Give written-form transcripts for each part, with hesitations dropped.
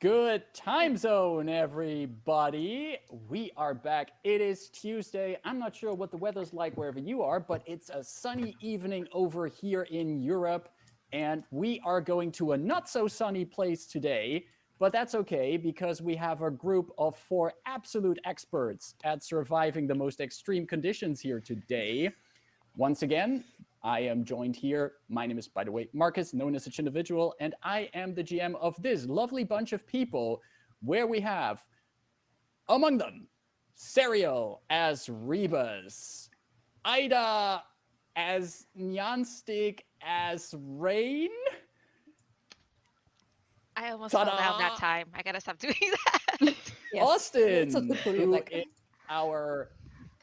Good time zone, everybody. We are back. It is Tuesday. I'm not sure what the weather's like wherever you are, but it's a sunny evening over here in Europe. And we are going to a not so sunny place today, but that's okay because we have a group of 4 absolute experts at surviving the most extreme conditions here today. Once again, I am joined here. My name is, by the way, Marcus, known as Such Individual, and I am the GM of this lovely bunch of people where we have, among them, Serial as Rebus, Ida as Nyanstig as Rayn. I almost fell down that time. I gotta stop doing that. Austin, who is our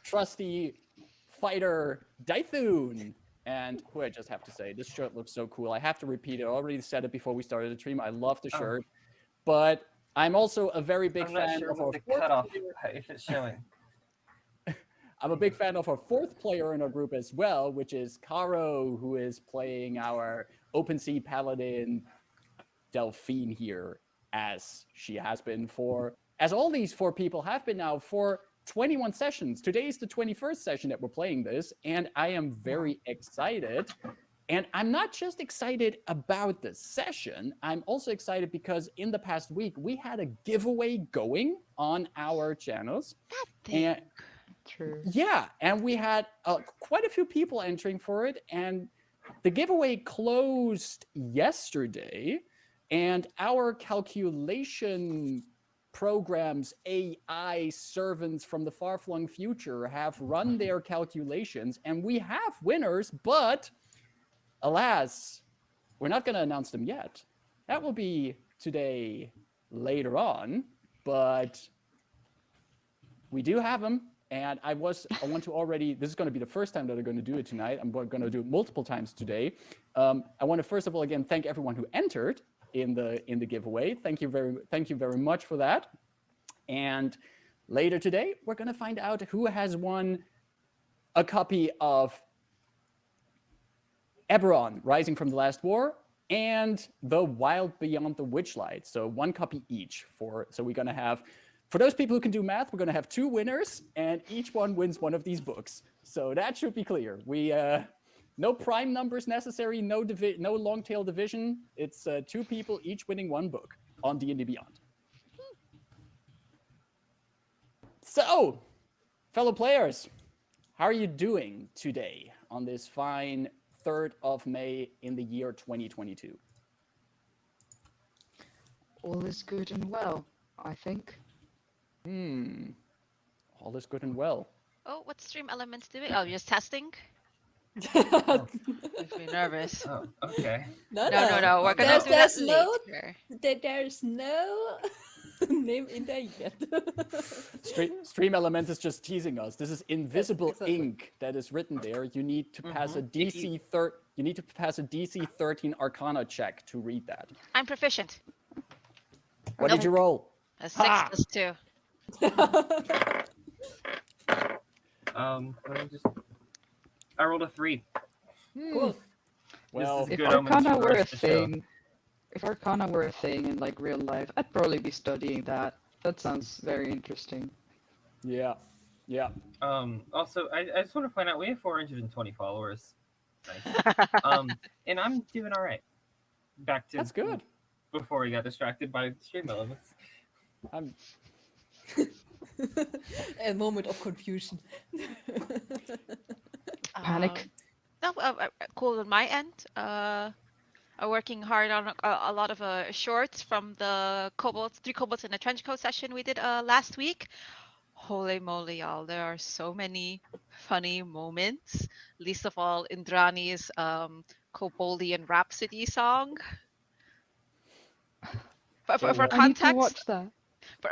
trusty fighter Dythun. And who I just have to say, this shirt looks so cool. I have to repeat it. I already said it before we started the stream. I love the shirt. But I'm also a very big fan of our cutoff if it's showing. I'm a big fan of our 4th player in our group as well, which is Caro, who is playing our Open Sea Paladin Delphine here, as she has been as all these 4 people have been now for 21 sessions. Today is the 21st session that we're playing this, and I am very excited. And I'm not just excited about the session, I'm also excited because in the past week, we had a giveaway going on our channels. And True. Yeah, and we had quite a few people entering for it, and the giveaway closed yesterday, and our calculation programs, AI servants from the far-flung future have run their calculations, and we have winners, but alas, we're not going to announce them yet. That will be today later on, but we do have them, and I want to already, this is going to be the first time that I'm going to do it tonight. I'm going to do it multiple times today. I want to first of all again thank everyone who entered in the giveaway. Thank you very much for that. And later today, we're going to find out who has won a copy of Eberron, Rising from the Last War, and The Wild Beyond the Witchlight. So 1 copy each. So we're going to have, for those people who can do math, we're going to have 2 winners, and each one wins one of these books. So that should be clear. No prime numbers necessary, no long tail division. It's 2 people each winning 1 book on D&D Beyond. So, fellow players, how are you doing today on this fine 3rd of May in the year 2022? All is good and well, I think. All is good and well. Oh, what's Stream Elements doing? Oh, just testing? Makes me nervous. Oh, okay. No. We're gonna do that later. There's no name in there yet. Stream Element is just teasing us. This is invisible ink that is written there. You need to pass a DC 13 Arcana check to read that. I'm proficient. What did you roll? A 6 plus 2. I rolled a 3. Cool. Well, If Arcana were a thing, in like real life, I'd probably be studying that. That sounds very interesting. Yeah. Also, I just want to point out we have 420 followers. Nice. And I'm doing all right. Back to That's good. Before we got distracted by Stream Elements. A moment of confusion. Panic. No, cool on my end. I'm working hard on a lot of shorts from the 3 kobolds in the trenchcoat session we did last week. Holy moly, y'all! There are so many funny moments. Least of all, Indrani's Koboldian Rhapsody song. For context, I need to watch that.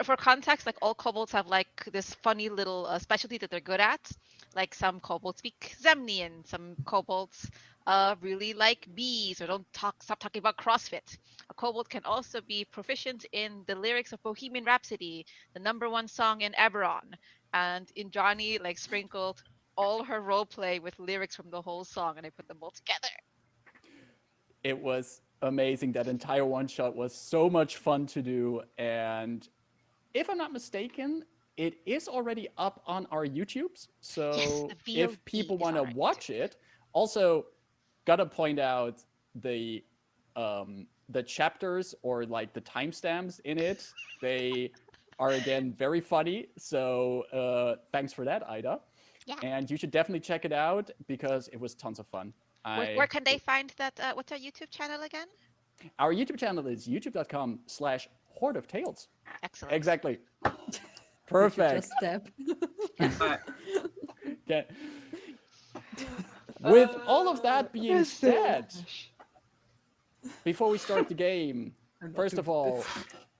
For context, like all kobolds have like this funny little specialty that they're good at. Like some kobolds speak Zemnian, some kobolds really like bees or stop talking about CrossFit. A kobold can also be proficient in the lyrics of Bohemian Rhapsody, the #1 song in Eberron. And Indrani like sprinkled all her roleplay with lyrics from the whole song, and I put them all together. It was amazing. That entire one-shot was so much fun to do. And if I'm not mistaken, it is already up on our YouTubes. So the if VOD people is want to on our watch it, also gotta point out the chapters or like the timestamps in it. They are again very funny. So thanks for that, Ida. Yeah. And you should definitely check it out because it was tons of fun. Where can they find that? What's our YouTube channel again? Our YouTube channel is youtube.com/Horde of Tales. Excellent. Exactly. Perfect. Just step. Okay. With all of that being Yes, said, Ash. before we start the game, first of all,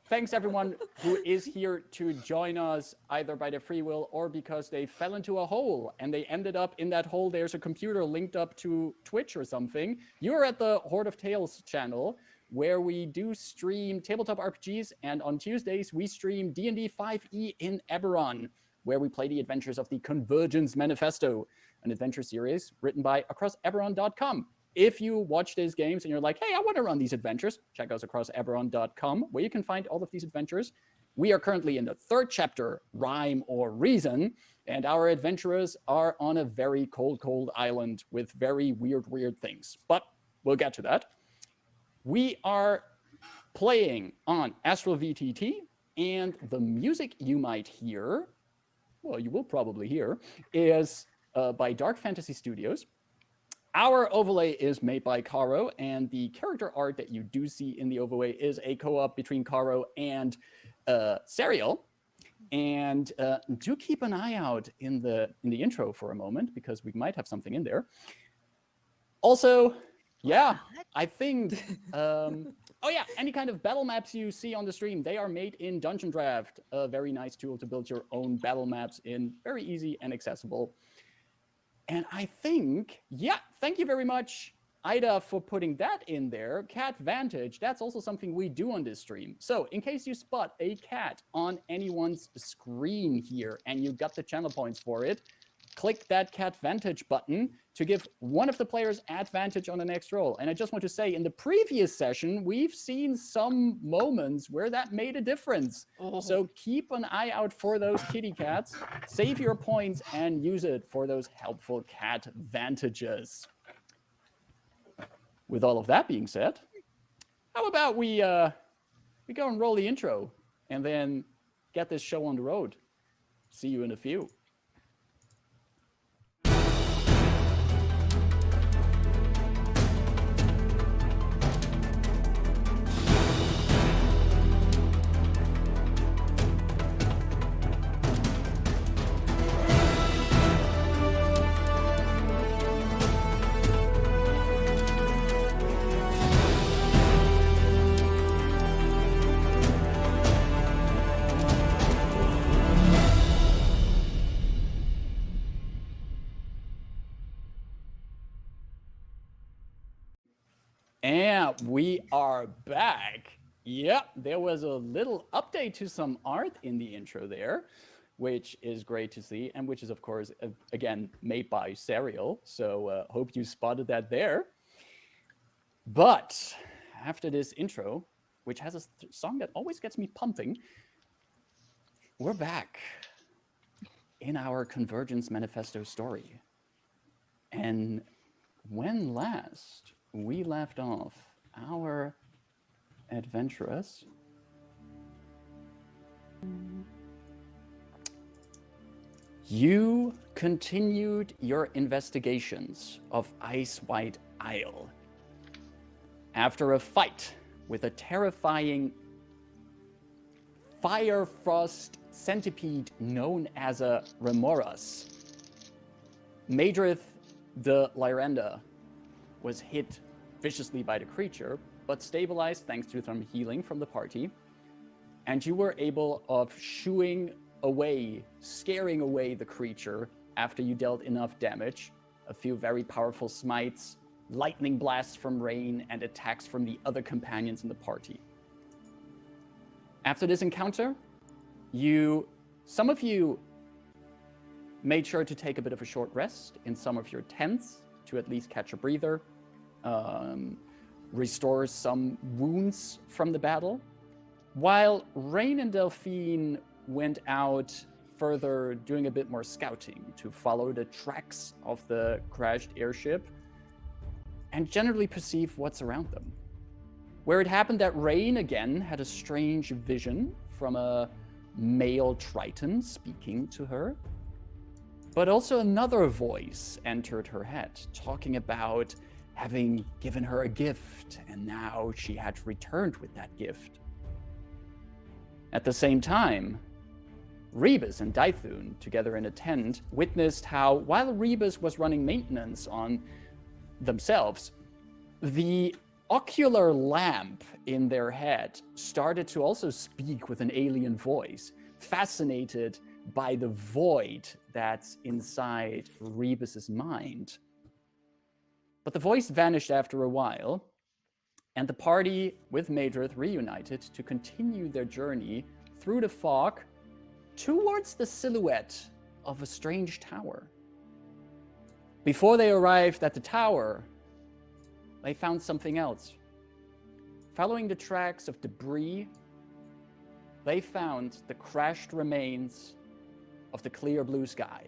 thanks everyone who is here to join us either by their free will or because they fell into a hole and they ended up in that hole. There's a computer linked up to Twitch or something. You're at the Horde of Tales channel where we do stream tabletop RPGs, and on Tuesdays we stream D&D 5e in Eberron, where we play the adventures of the Convergence Manifesto, an adventure series written by AcrossEberron.com. If you watch these games and you're like, hey, I want to run these adventures, check us AcrossEberron.com, where you can find all of these adventures. We are currently in the 3rd chapter, Rime or Reason, and our adventurers are on a very cold, cold island with very weird, weird things. But we'll get to that. We are playing on Astral VTT, and the music you might hear, well, you will probably hear, is by Dark Fantasy Studios. Our overlay is made by Caro, and the character art that you do see in the overlay is a co-op between Caro and Serial. And do keep an eye out in the intro for a moment, because we might have something in there. Also, yeah, I think, oh yeah, any kind of battle maps you see on the stream, they are made in Dungeon Draft, a very nice tool to build your own battle maps in, very easy and accessible. And I think, yeah, thank you very much, Ida, for putting that in there. Cat Vantage, that's also something we do on this stream. So in case you spot a cat on anyone's screen here and you got the channel points for it, click that Cat Vantage button to give one of the players advantage on the next roll. And I just want to say, in the previous session, we've seen some moments where that made a difference. Oh. So keep an eye out for those kitty cats, save your points, and use it for those helpful cat vantages. With all of that being said, how about we go and roll the intro and then get this show on the road. See you in a few. And we are back. Yep, there was a little update to some art in the intro there, which is great to see, and which is, of course, again, made by Serial. So hope you spotted that there. But after this intro, which has a song that always gets me pumping, we're back in our Convergence Manifesto story. And when last we left off, our adventurers you continued your investigations of Ice White Isle after a fight with a terrifying fire frost centipede known as a Remoras. Madrith the Lyrander was hit viciously by the creature, but stabilized thanks to some healing from the party. And you were able of shooing away, scaring away the creature after you dealt enough damage. A few very powerful smites, lightning blasts from Rayn, and attacks from the other companions in the party. After this encounter, some of you made sure to take a bit of a short rest in some of your tents to at least catch a breather. restore some wounds from the battle, while Rayn and Delphine went out further doing a bit more scouting to follow the tracks of the crashed airship and generally perceive what's around them. Where it happened that Rayn again had a strange vision from a male Triton speaking to her, but also another voice entered her head, talking about having given her a gift, and now she had returned with that gift. At the same time, Rebus and Dythun, together in a tent, witnessed how, while Rebus was running maintenance on themselves, the ocular lamp in their head started to also speak with an alien voice, fascinated by the void that's inside Rebus's mind. But the voice vanished after a while, and the party with Madrith reunited to continue their journey through the fog towards the silhouette of a strange tower. Before they arrived at the tower, they found something else. Following the tracks of debris, they found the crashed remains of the clear blue sky,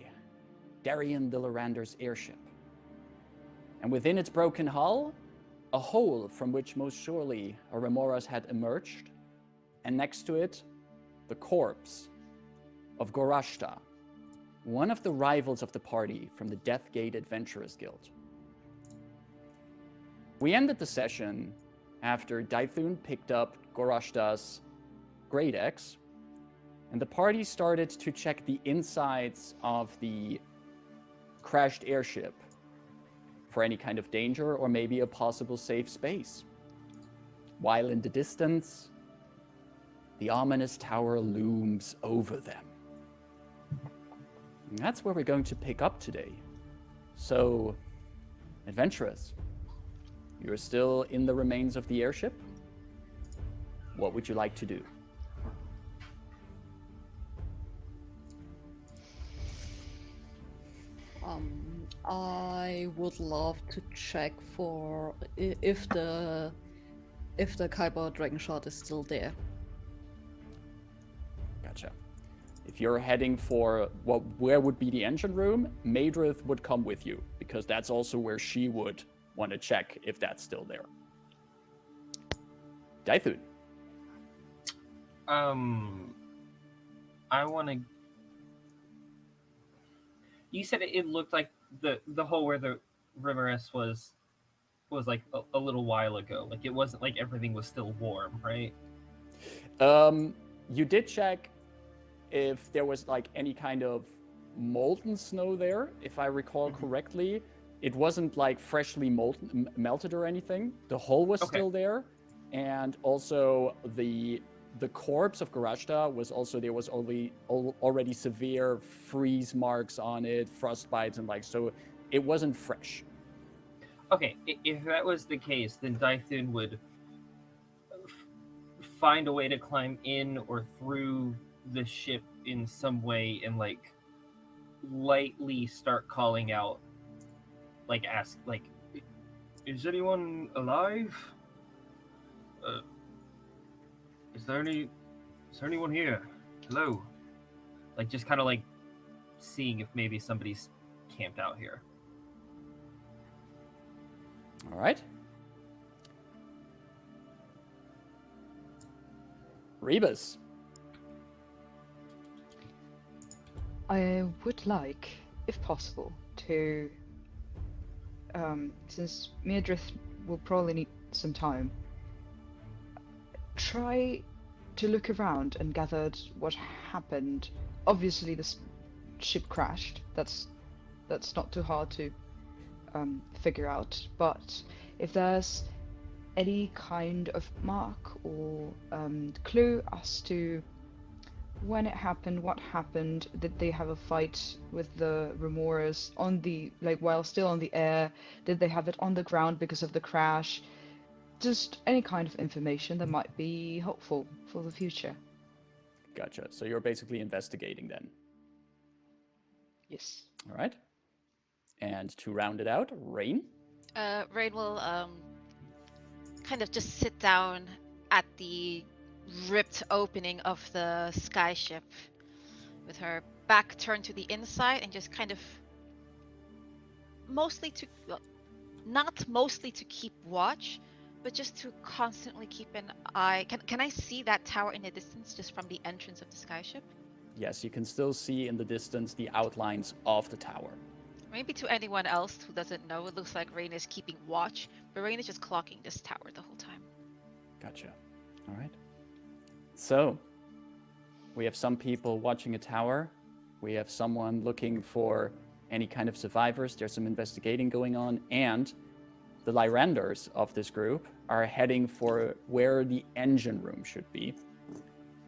Darien the Lyrander's airship. And within its broken hull, a hole from which most surely a Remoras had emerged, and next to it, the corpse of Gorashta, one of the rivals of the party from the Deathgate Adventurers Guild. We ended the session after Dythun picked up Gorashta's Great Axe, and the party started to check the insides of the crashed airship for any kind of danger or maybe a possible safe space. While in the distance, the ominous tower looms over them. And that's where we're going to pick up today. So, adventurers, you're still in the remains of the airship? What would you like to do? I would love to check for if the Khyber dragonshard is still there. Gotcha. If you're heading for where would be the engine room, Madrith would come with you, because that's also where she would want to check if that's still there. Dythun. I want to. You said it looked like the hole where the Riveress was like a little while ago. Like it wasn't like everything was still warm, right? You did check if there was like any kind of molten snow there, if I recall correctly. It wasn't like freshly melted or anything. The hole was still there, and also the corpse of Gorashta was also, there was already severe freeze marks on it, frostbites, and so it wasn't fresh. Okay, if that was the case, then Dythun would find a way to climb in or through the ship in some way and lightly start calling out, ask, is anyone alive? Is there anyone here? Hello? Just kind of seeing if maybe somebody's camped out here. All right. Rebus. I would like, if possible, to, since Madrith will probably need some time, try to look around and gather what happened. Obviously, this ship crashed. That's not too hard to figure out. But if there's any kind of mark or clue as to when it happened, what happened, did they have a fight with the Remoras on the while still on the air? Did they have it on the ground because of the crash? Just any kind of information that might be helpful for the future. Gotcha. So you're basically investigating then. Yes. All right. And to round it out, Rayn. Rayn will kind of just sit down at the ripped opening of the sky ship with her back turned to the inside and just kind of not mostly to keep watch, but just to constantly keep an eye. Can I see that tower in the distance just from the entrance of the sky ship? Yes, you can still see in the distance the outlines of the tower. Maybe to anyone else who doesn't know, it looks like Rayn is keeping watch, but Rayn is just clocking this tower the whole time. Gotcha. All right. So, we have some people watching a tower. We have someone looking for any kind of survivors. There's some investigating going on. And the Lyranders of this group are heading for where the engine room should be.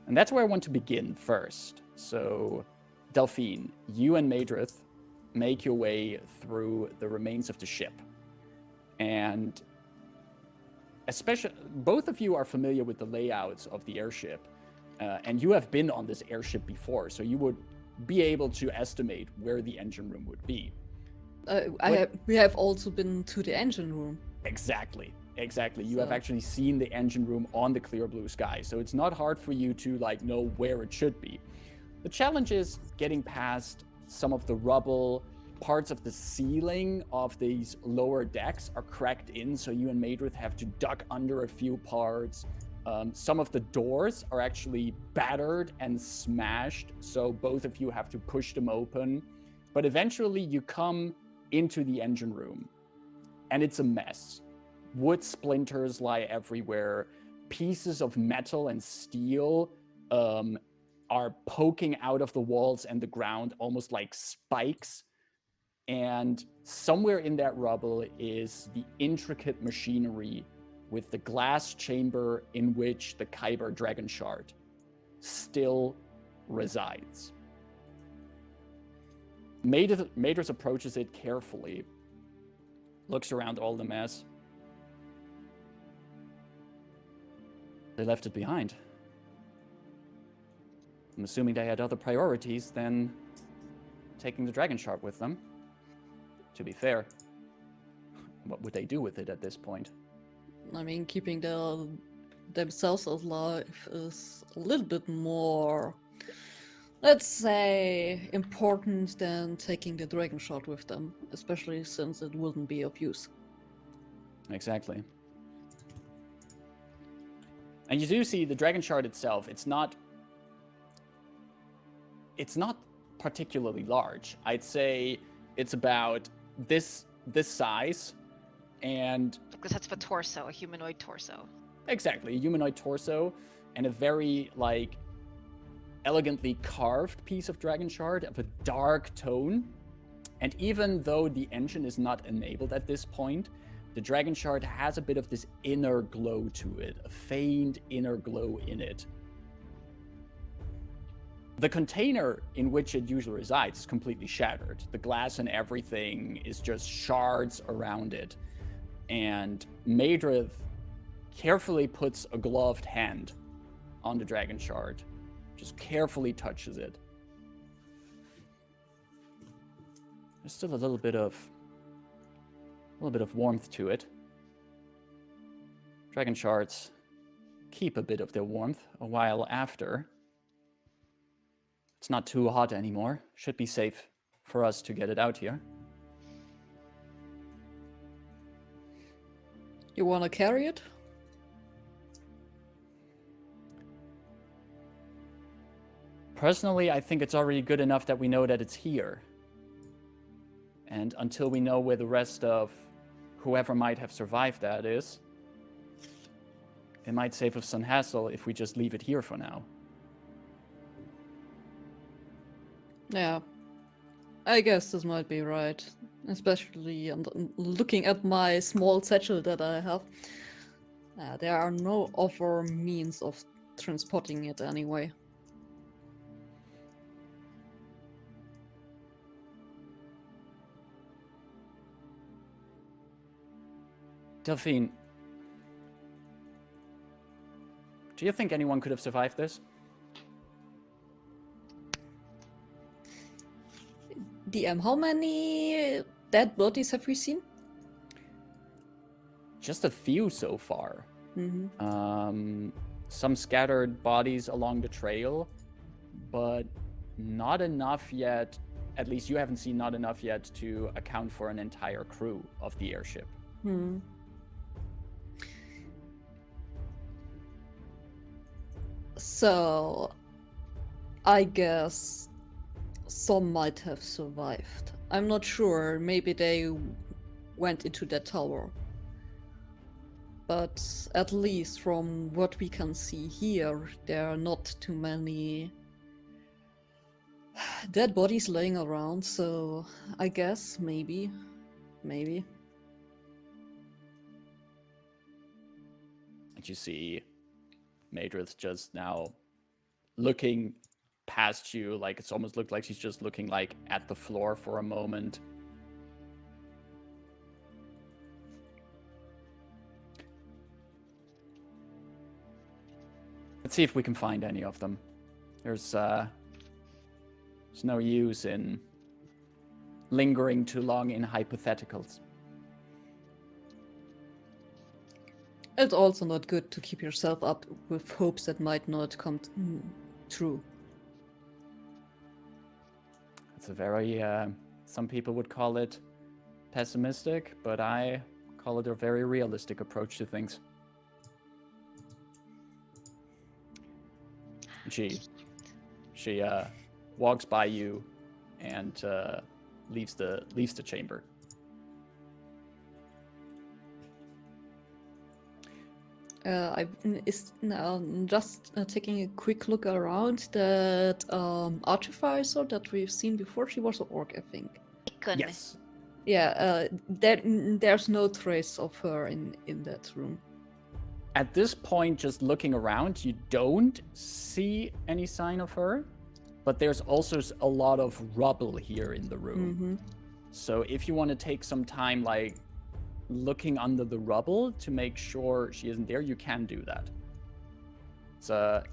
And that's where I want to begin first. So, Delphine, you and Madrith make your way through the remains of the ship. And especially, both of you are familiar with the layouts of the airship. And you have been on this airship before, so you would be able to estimate where the engine room would be. We have also been to the engine room. Exactly. You So- have actually seen the engine room on the clear blue sky, so it's not hard for you to know where it should be. The challenge is getting past some of the rubble. Parts of the ceiling of these lower decks are cracked in, so you and Madrith have to duck under a few parts. Some of the doors are actually battered and smashed, so both of you have to push them open. But eventually you come into the engine room, and it's a mess. Wood splinters lie everywhere. Pieces of metal and steel are poking out of the walls and the ground almost like spikes. And somewhere in that rubble is the intricate machinery with the glass chamber in which the Khyber dragonshard still resides. Madrith approaches it carefully, looks around all the mess. They left it behind. I'm assuming they had other priorities than taking the dragonshard with them. To be fair, what would they do with it at this point? I mean, keeping themselves alive is a little bit more, let's say, important than taking the dragonshard with them, especially since it wouldn't be of use. Exactly. And you do see the dragonshard itself, it's not particularly large. I'd say it's about this size, and Because that's a torso, a humanoid torso. exactly, a humanoid torso, and a very elegantly carved piece of dragonshard of a dark tone. And even though the engine is not enabled at this point, the dragonshard has a bit of this inner glow to it, a faint inner glow in it. The container in which it usually resides is completely shattered. The glass and everything is just shards around it. And Madrith carefully puts a gloved hand on the dragonshard, just carefully touches it. There's still a little bit of warmth to it. Dragon shards keep a bit of their warmth a while after. It's not too hot anymore. Should be safe for us to get it out here. You want to carry it? Personally, I think it's already good enough that we know that it's here. And until we know where the rest of whoever might have survived that is, it might save us some hassle if we just leave it here for now. Yeah, I guess this might be right. Especially looking at my small satchel that I have. There are no other means of transporting it anyway. Delphine, do you think anyone could have survived this? DM, how many dead bodies have we seen? Just a few so far. Mm-hmm. Some scattered bodies along the trail, but not enough yet. At least you haven't seen not enough yet to account for an entire crew of the airship. Hmm. So, I guess some might have survived. I'm not sure. Maybe they went into that tower. But at least from what we can see here, there are not too many dead bodies laying around, so I guess maybe. And you see Madrith just now looking past you, like it's almost looked like she's just looking like at the floor for a moment. Let's see if we can find any of them. There's no use in lingering too long in hypotheticals. It's also not good to keep yourself up with hopes that might not come true. It's a very, some people would call it pessimistic, but I call it a very realistic approach to things. She walks by you and leaves the chamber. Is now just taking a quick look around. That artificer that we've seen before, she was an orc, I think. Yes. Yeah, there's no trace of her in that room. At this point, just looking around, you don't see any sign of her, but there's also a lot of rubble here in the room. Mm-hmm. So if you want to take some time, like, looking under the rubble to make sure she isn't there, you can do that.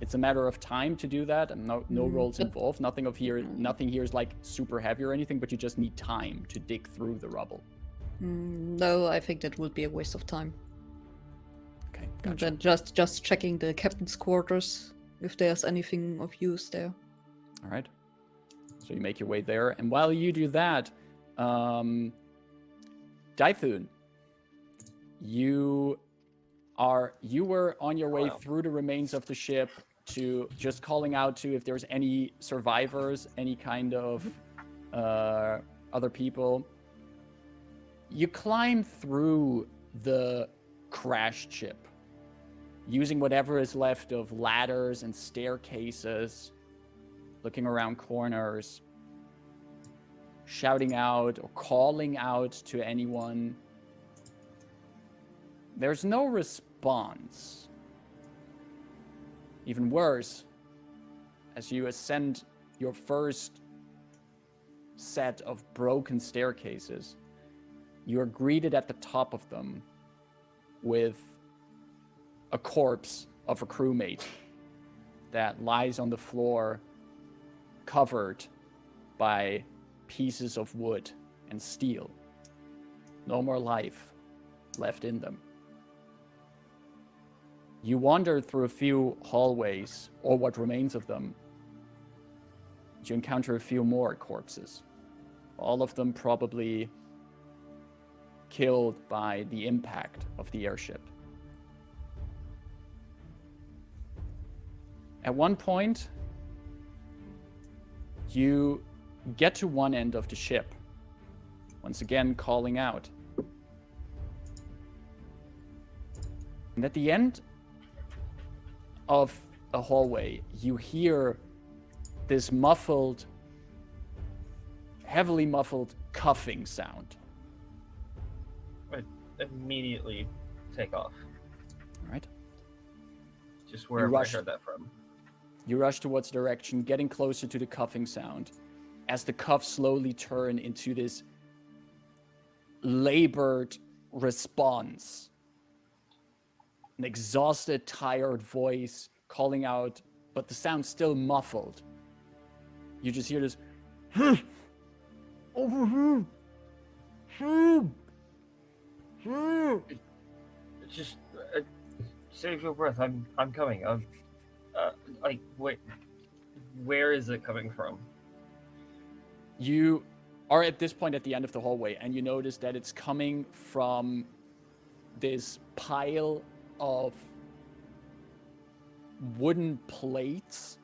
It's a matter of time to do that, and no rolls involved. Nothing here is like super heavy or anything, but you just need time to dig through the rubble. No, I think that would be a waste of time. Okay, gotcha. Then just checking the captain's quarters if there's anything of use there. All right. So you make your way there, and while you do that, Dythun, you were on your way through the remains of the ship to just calling out to if there's any survivors, any kind of other people. You climb through the crashed ship using whatever is left of ladders and staircases, looking around corners, shouting out or calling out to anyone. There's no response. Even worse, as you ascend your first set of broken staircases, you are greeted at the top of them with a corpse of a crewmate that lies on the floor, covered by pieces of wood and steel. No more life left in them. You wander through a few hallways, or what remains of them. You encounter a few more corpses. All of them probably killed by the impact of the airship. At one point, you get to one end of the ship, once again calling out. And at the end of a hallway, you hear this muffled, heavily muffled cuffing sound. I immediately take off. All right. Just wherever I heard that from. You rush towards the direction, getting closer to the cuffing sound, as the cuffs slowly turn into this labored response. An exhausted, tired voice calling out, but the sound's still muffled. You just hear this, over here, Just Save your breath. I'm coming. Like where is it coming from? You are at this point at the end of the hallway, and you notice that it's coming from this pile of wooden plates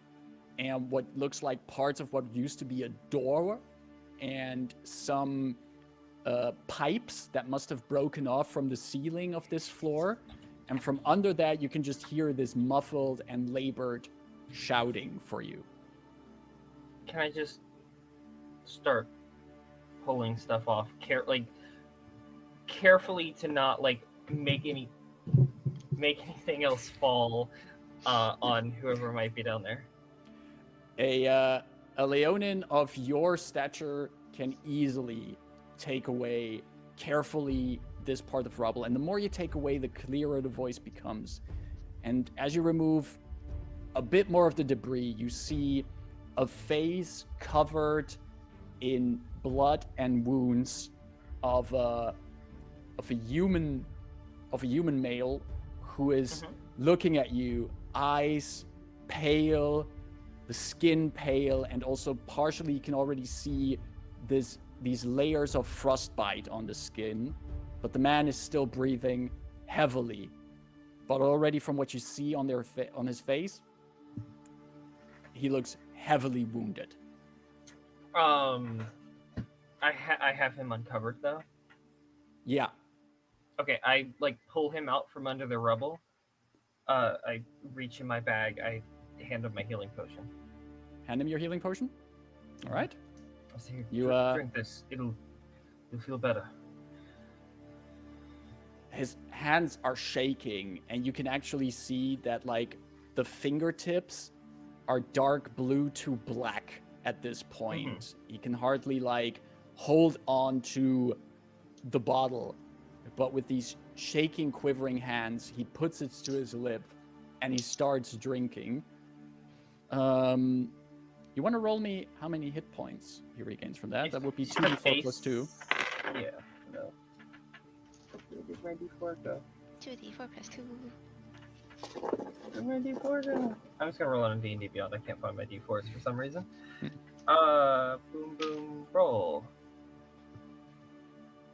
and what looks like parts of what used to be a door and some pipes that must have broken off from the ceiling of this floor. And from under that, you can just hear this muffled and labored shouting for you. Can I just start pulling stuff off, carefully to not like make anything else fall on whoever might be down there? A Leonin of your stature can easily take away carefully this part of rubble, and the more you take away, the clearer the voice becomes. And as you remove a bit more of the debris, you see a face covered in blood and wounds of a human male who is looking at you, eyes pale, the skin pale, and also partially you can already see these layers of frostbite on the skin. But the man is still breathing heavily. But already from what you see on his face, he looks heavily wounded. I have him uncovered though. Yeah. Okay, I pull him out from under the rubble. I reach in my bag. I hand him my healing potion. Hand him your healing potion. All right. I say, You, drink this. You'll feel better. His hands are shaking, and you can actually see that the fingertips are dark blue to black at this point. He can hardly hold on to the bottle, but with these shaking, quivering hands, he puts it to his lip and he starts drinking. You want to roll me how many hit points he regains from that? That would be 2d4 plus 2. Yeah, no. Where did my d4 go? 2d4 plus 2. Where'd my d4 go? I'm just gonna roll on a D&D Beyond. I can't find my d4s for some reason. Boom, boom, roll.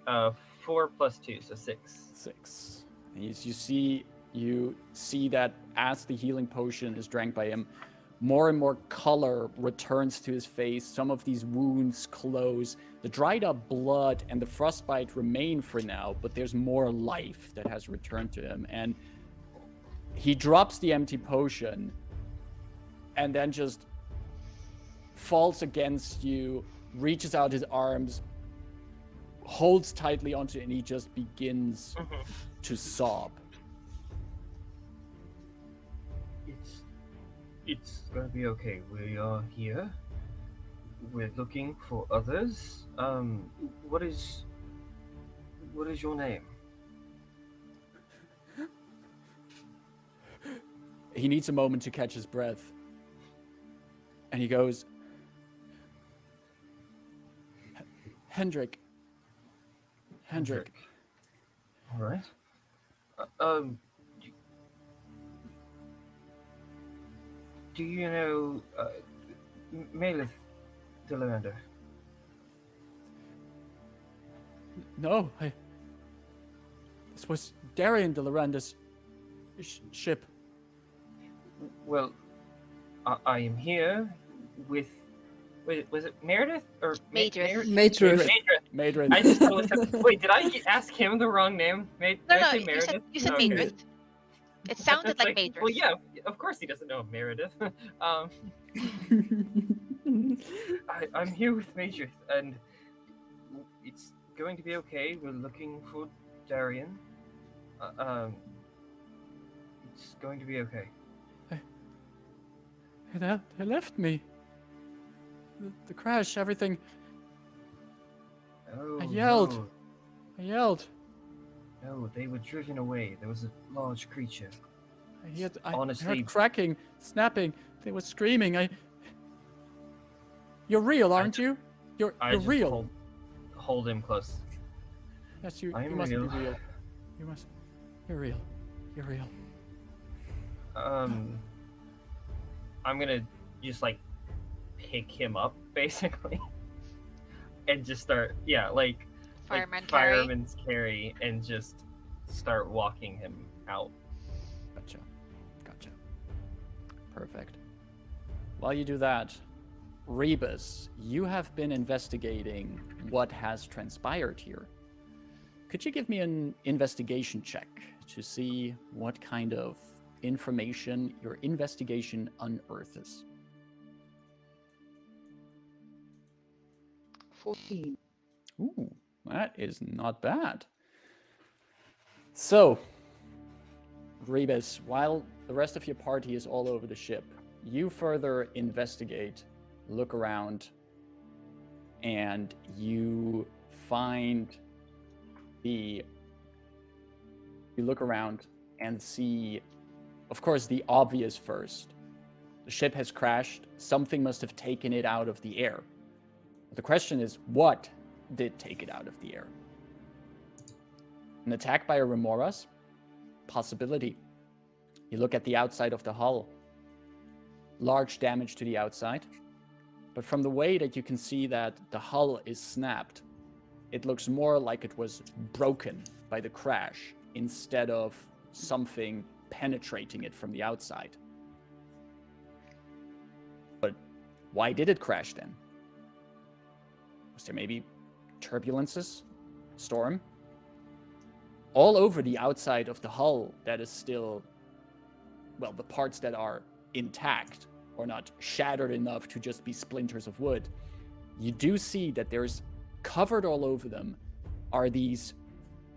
4 plus 2, so 6. 6. You see that as the healing potion is drank by him, more and more color returns to his face. Some of these wounds close. The dried up blood and the frostbite remain for now, but there's more life that has returned to him. And he drops the empty potion and then just falls against you, reaches out his arms, holds tightly onto it, and he just begins to sob. It's gonna be okay. We are here. We're looking for others. What is your name? He needs a moment to catch his breath. And he goes, Hendrik. All right. Do you know Melith the Lyrander? No, this was Darian de Lyrander's ship. Well, I am here with. Wait, was it Meredith or Madrith? Madrid. I just totally said, wait, did I ask him the wrong name? Did I say Meredith? You said Okay. Madrith. It sounded It's like Madrith. Well, yeah, of course he doesn't know Meredith. I'm here with Madrith, and it's going to be okay. We're looking for Darian. It's going to be okay. They left me. The crash, everything. Oh, I yelled. No. I yelled. No, they were driven away. There was a large creature. I Honestly- heard cracking, snapping. They were screaming. You're real, aren't you? You're just real. Hold him close. Yes, you I'm must real. be real. You're real. You're real. I'm gonna just like pick him up basically, and just start fireman's carry, and just start walking him out. Gotcha. Perfect. While you do that, Rebus, you have been investigating what has transpired here. Could you give me an investigation check to see what kind of information your investigation unearths? 14. Ooh, that is not bad. So, Rebus, while the rest of your party is all over the ship, you further investigate, look around, and you find you look around and see, of course, the obvious first. The ship has crashed. Something must have taken it out of the air. The question is, what did take it out of the air? An attack by a Remoras? Possibility. You look at the outside of the hull. Large damage to the outside. But from the way that you can see that the hull is snapped, it looks more like it was broken by the crash instead of something penetrating it from the outside. But why did it crash then? Was there maybe turbulences? Storm? All over the outside of the hull that is still, well, the parts that are intact or not shattered enough to just be splinters of wood, you do see that there's covered all over them are these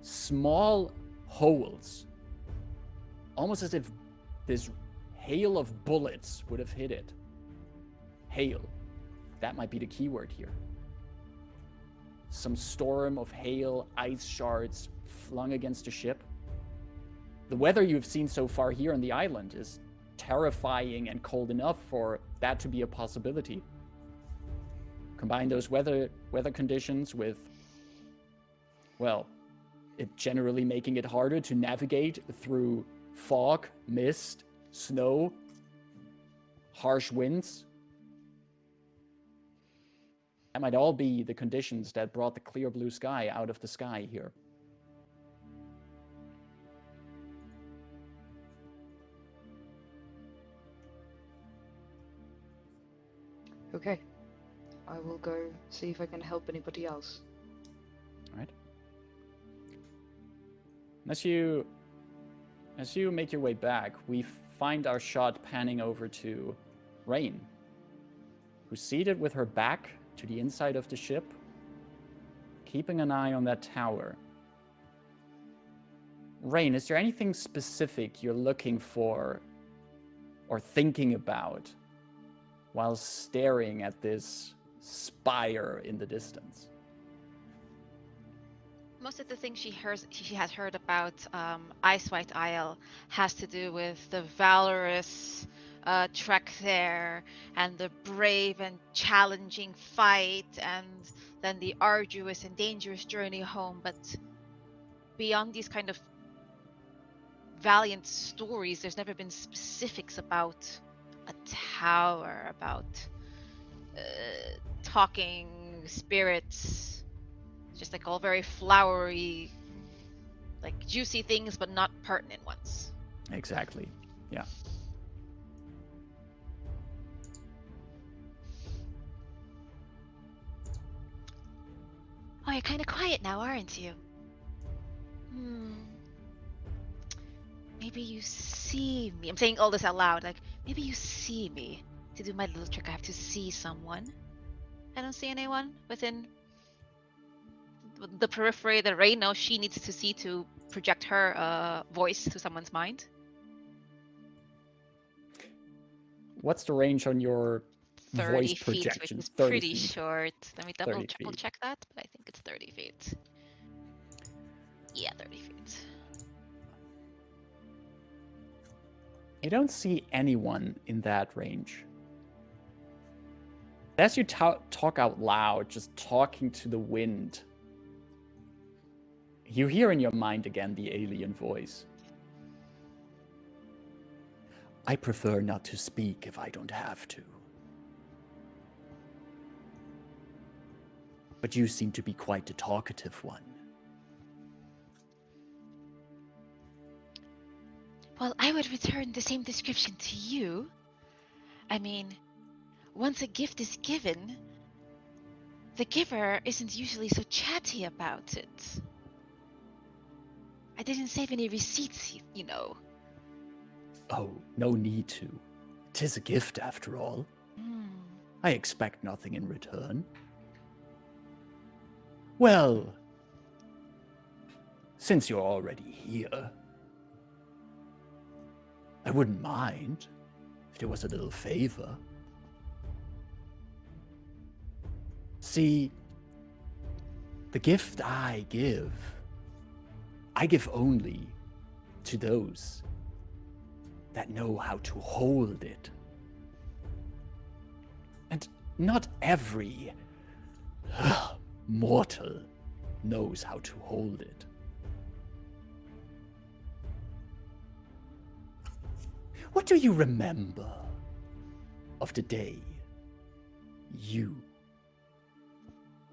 small holes, almost as if this hail of bullets would have hit it. Hail. That might be the keyword here. Some storm of hail, ice shards flung against the ship. The weather you've seen so far here on the island is terrifying and cold enough for that to be a possibility. Combine those weather conditions with, well, it generally making it harder to navigate through fog, mist, snow, harsh winds. That might all be the conditions that brought the clear blue sky out of the sky here. Okay. I will go see if I can help anybody else. All right. As you make your way back, we find our shot panning over to Rayn, who's seated with her back to the inside of the ship, keeping an eye on that tower. Rayn, is there anything specific you're looking for or thinking about while staring at this spire in the distance? Most of the things she has heard about Ice White Isle has to do with the valorous trek there, and the brave and challenging fight, and then the arduous and dangerous journey home. But beyond these kind of valiant stories, there's never been specifics about a tower, about talking spirits. Just like all very flowery, like juicy things, but not pertinent ones. Exactly. Yeah. Oh, you're kind of quiet now, aren't you? Maybe you see me. I'm saying all this out loud. Like, maybe you see me. To do my little trick, I have to see someone. I don't see anyone within the periphery that Rayn knows she needs to see to project her voice to someone's mind. What's the range on your 30 voice feet, projection? which is 30 pretty feet. short. Let me 30 double feet. check that, but I think it's 30 feet. Yeah, 30 feet. You don't see anyone in that range. As you talk out loud, just talking to the wind, you hear in your mind again the alien voice. I prefer not to speak if I don't have to. But you seem to be quite the talkative one. Well, I would return the same description to you. I mean, once a gift is given, the giver isn't usually so chatty about it. I didn't save any receipts, you know. Oh, no need to. 'Tis a gift, after all. Hmm. I expect nothing in return. Well, since you're already here, I wouldn't mind if there was a little favor. See, the gift I give only to those that know how to hold it. And not every mortal knows how to hold it. What do you remember of the day you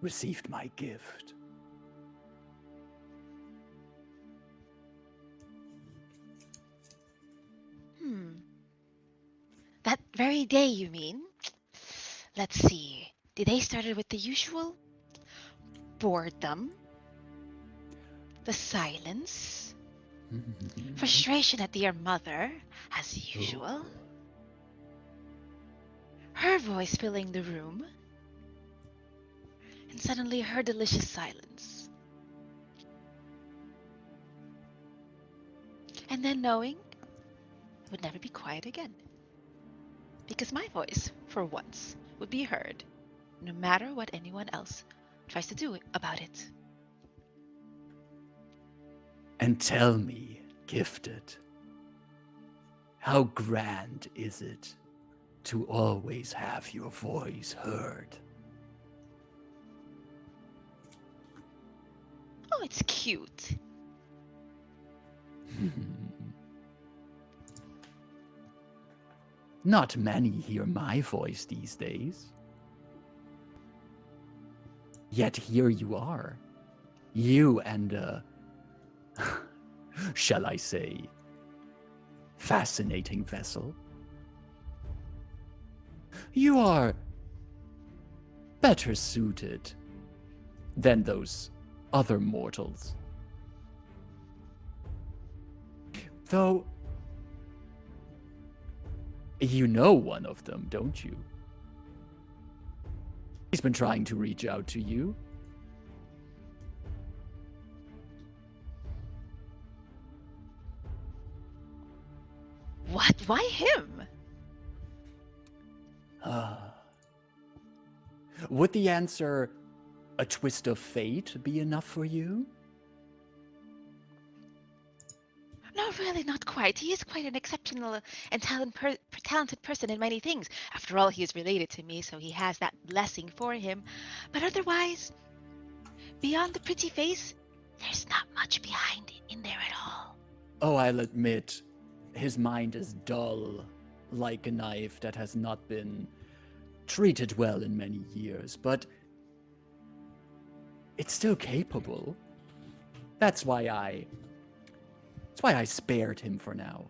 received my gift? That very day, you mean? Let's see. The day started with the usual boredom, the silence, frustration at dear mother, as usual, her voice filling the room, and suddenly her delicious silence. And then knowing it would never be quiet again. Because my voice, for once, would be heard, no matter what anyone else tries to do about it. And tell me, Gifted, how grand is it to always have your voice heard? Oh, it's cute. Not many hear my voice these days. Yet here you are. You and shall I say, fascinating vessel. You are better suited than those other mortals. Though, you know one of them, don't you? He's been trying to reach out to you. What? Why him? Would the answer, a twist of fate, be enough for you? No, really, not quite. He is quite an exceptional and talented person in many things. After all, he is related to me, so he has that blessing for him. But otherwise, beyond the pretty face, there's not much behind it in there at all. Oh, I'll admit, his mind is dull, like a knife that has not been treated well in many years, but it's still capable. That's why I spared him for now.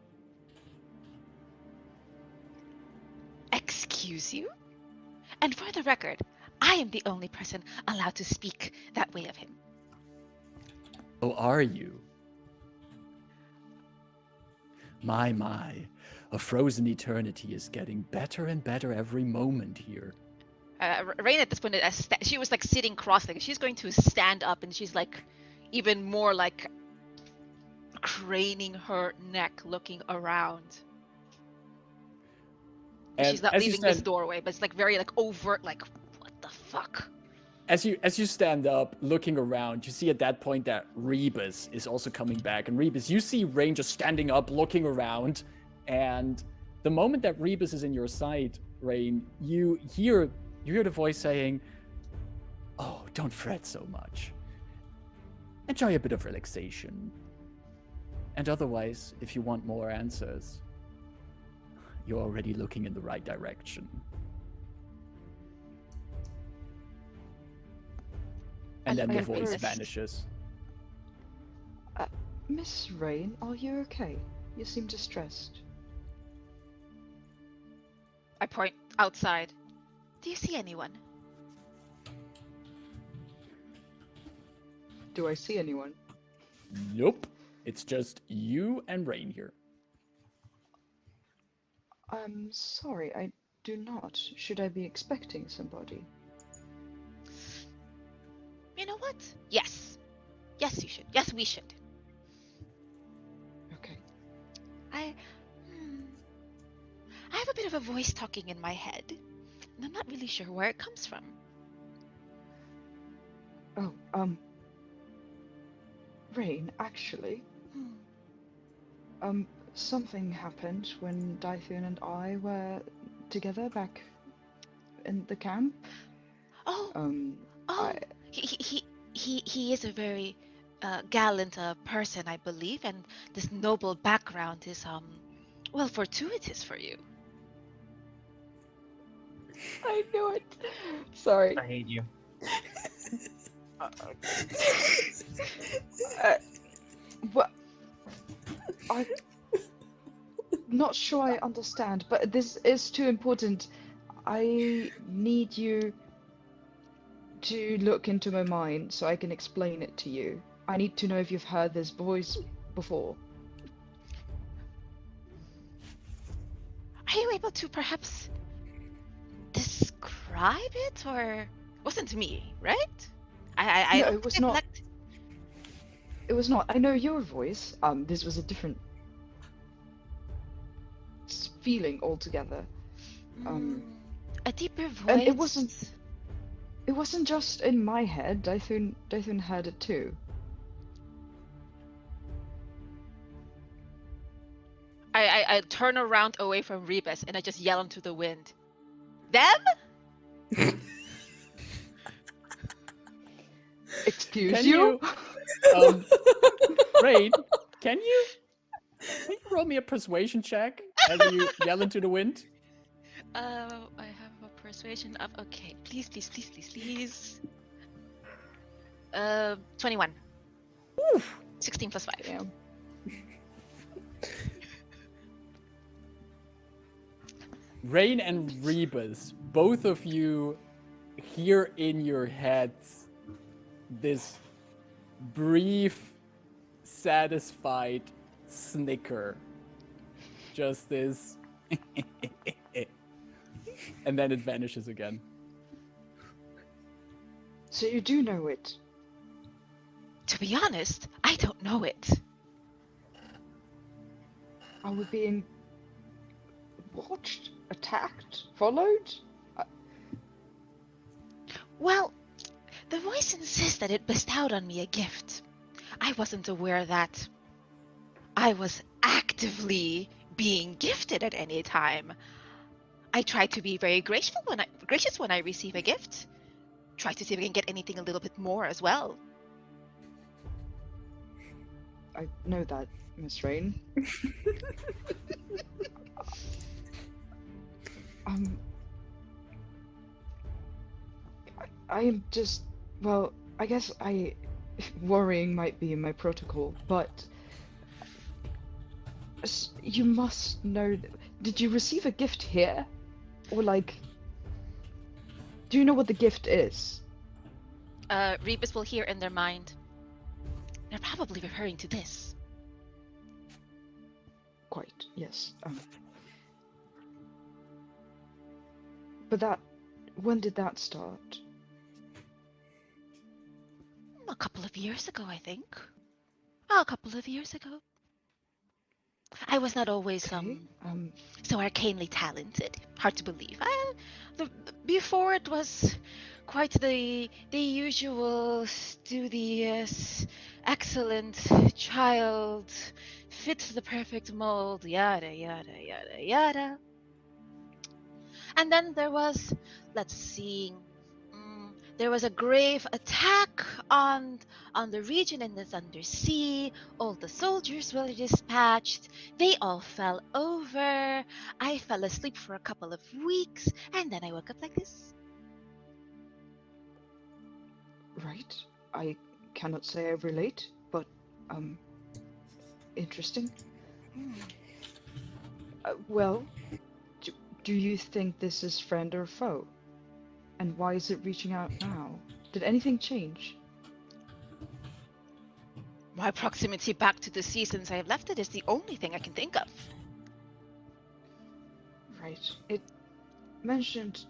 Excuse you? And for the record, I am the only person allowed to speak that way of him. Oh, are you? My, a frozen eternity is getting better and better every moment here. Rayn at this point, she was like sitting cross-legged. She's going to stand up, and she's like even more like craning her neck, looking around. And she's not as you leaving this stand- doorway, but it's like very like overt, like what the fuck. As you stand up, looking around, you see at that point that Rebus is also coming back. And Rebus, you see Rayn just standing up, looking around. And the moment that Rebus is in your sight, Rayn, you hear the voice saying, "Oh, don't fret so much. Enjoy a bit of relaxation. And otherwise, if you want more answers, you're already looking in the right direction. And then the I voice approached- vanishes. Miss Rayn, are you okay? You seem distressed. I point outside. Do you see anyone? Do I see anyone? Nope. It's just you and Rayn here. I'm sorry, I do not. Should I be expecting somebody? You know what? Yes. Yes, you should. Yes, we should. Okay. I have a bit of a voice talking in my head, and I'm not really sure where it comes from. Oh, Rayn, actually, something happened when Dythun and I were together back in the camp. Oh, I, he is a very gallant person, I believe, and this noble background is well, fortuitous for you. I knew it. Sorry. I hate you. What? I'm not sure I understand, but this is too important. I need you to look into my mind so I can explain it to you. I need to know if you've heard this voice before. Are you able to perhaps describe it, or it wasn't me, right? I No, don't it was think not. It was not. I know your voice. This was a different feeling altogether. A deeper voice. And it wasn't. It wasn't just in my head. Dythun heard it too. I turn around away from Rebus and I just yell into the wind. Them? Excuse Can you? Rayn, can you roll me a persuasion check as you yell into the wind? I have a persuasion of okay. Please. 21. Oof. 16 plus 5. Damn. Rayn and Rebus, both of you hear in your heads this brief, satisfied snicker. Just this. And then it vanishes again. So you do know it. To be honest, I don't know it. Are we being watched, attacked, followed? Well, the voice insists that it bestowed on me a gift. I wasn't aware that I was actively being gifted at any time. I try to be very gracious when I receive a gift. Try to see if I can get anything a little bit more as well. I know that, Miss Rayn. I am just, well, I guess worrying might be in my protocol, but you must know, did you receive a gift here? Or like, do you know what the gift is? Rebus will hear in their mind. They're probably referring to this. Quite, yes. But when did that start? A couple of years ago, I think. A couple of years ago. I was not always Okay, so arcanely talented. Hard to believe. Before it was quite the usual studious, excellent child, fits the perfect mold, yada yada yada yada. And then there was, let's see, there was a grave attack on the region and it's under sea. All the soldiers were dispatched. They all fell over. I fell asleep for a couple of weeks, and then I woke up like this. Right. I cannot say I relate, but interesting. Well, do you think this is friend or foe? And why is it reaching out now? Did anything change? My proximity back to the sea since I have left it is the only thing I can think of. Right. It mentioned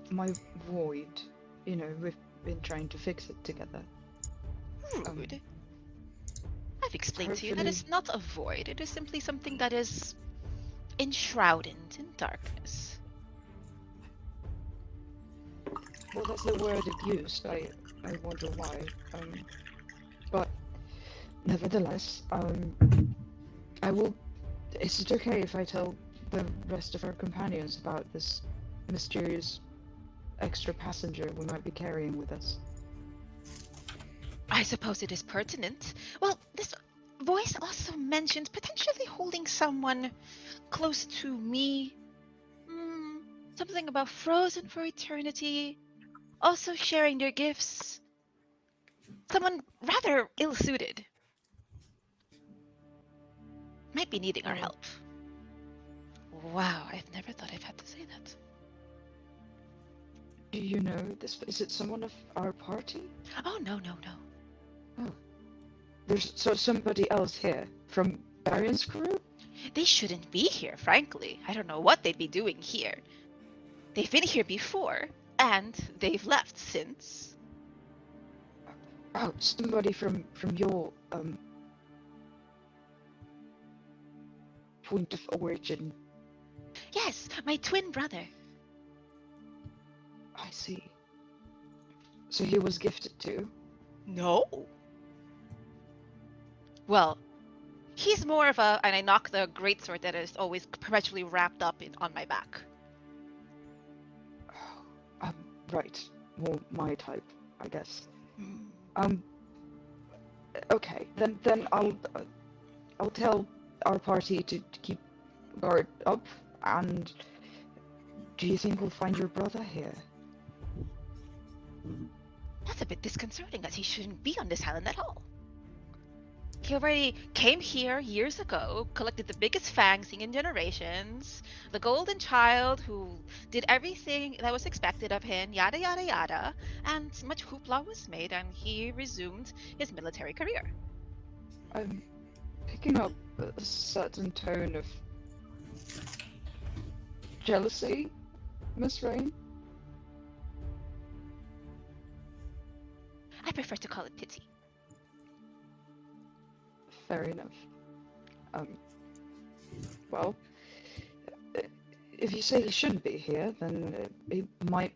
my void. You know, we've been trying to fix it together. Rude. I've explained to you that hopefully- it's not a void. It is simply something that is enshrouded in darkness. Well, that's the word it used. I wonder why. But nevertheless, I will. Is it okay if I tell the rest of our companions about this mysterious extra passenger we might be carrying with us? I suppose it is pertinent. Well, this voice also mentioned potentially holding someone close to me. Something about frozen for eternity. Also sharing their gifts. Someone rather ill-suited. Might be needing our help. Wow, I've never thought I've had to say that. Do you know this? Is it someone of our party? Oh, no. There's somebody else here from Barion's crew? They shouldn't be here, frankly. I don't know what they'd be doing here. They've been here before, and they've left since. Oh, somebody from your point of origin. Yes, my twin brother. I see. So he was gifted too? No. Well, he's more of a, and I knock the greatsword that is always perpetually wrapped up on my back. Right. More my type, I guess. Hmm. Okay, then I'll tell our party to keep guard up. And do you think we'll find your brother here? That's a bit disconcerting, as he shouldn't be on this island at all. He already came here years ago, collected the biggest fang seen in generations, the golden child who did everything that was expected of him, yada yada yada, and much hoopla was made, and he resumed his military career. I'm picking up a certain tone of jealousy, Miss Rayn. I prefer to call it pity. Fair enough. Well, if you say he shouldn't be here, then he might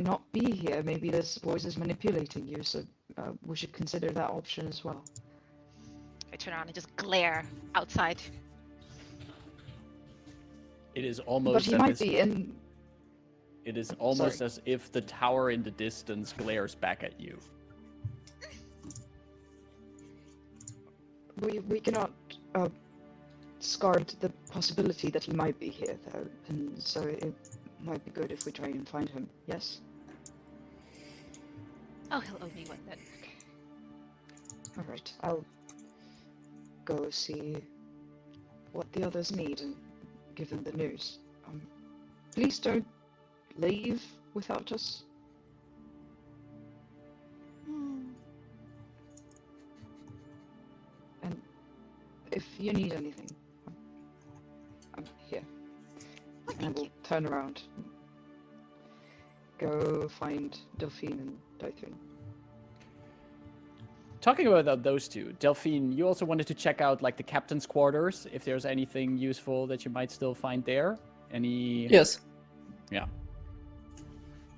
not be here. Maybe this voice is manipulating you, so we should consider that option as well. I turn around and just glare outside. It is But almost he as might if- be in. It is almost Sorry. as if the tower in the distance glares back at you. We cannot discard the possibility that he might be here, though, and so it might be good if we try and find him. Yes. Oh, he'll owe me one then. All right. I'll go see what the others need and give them the news. Please don't leave without us. And if you need anything, I'm here. Oh, And I thank will you. turn around. Go find Delphine and Dythun. Talking about those two, Delphine, you also wanted to check out like the captain's quarters, if there's anything useful that you might still find there. Any? Yes. Yeah.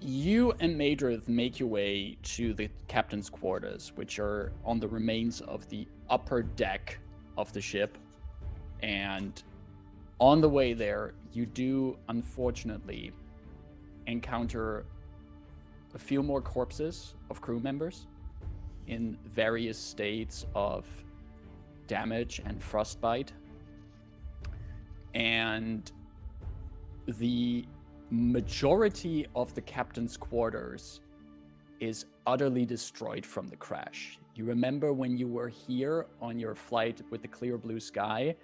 You and Madrith make your way to the captain's quarters, which are on the remains of the upper deck of the ship. And on the way there, you do unfortunately encounter a few more corpses of crew members in various states of damage and frostbite. And the majority of the captain's quarters is utterly destroyed from the crash. You remember when you were here on your flight with the clear blue sky,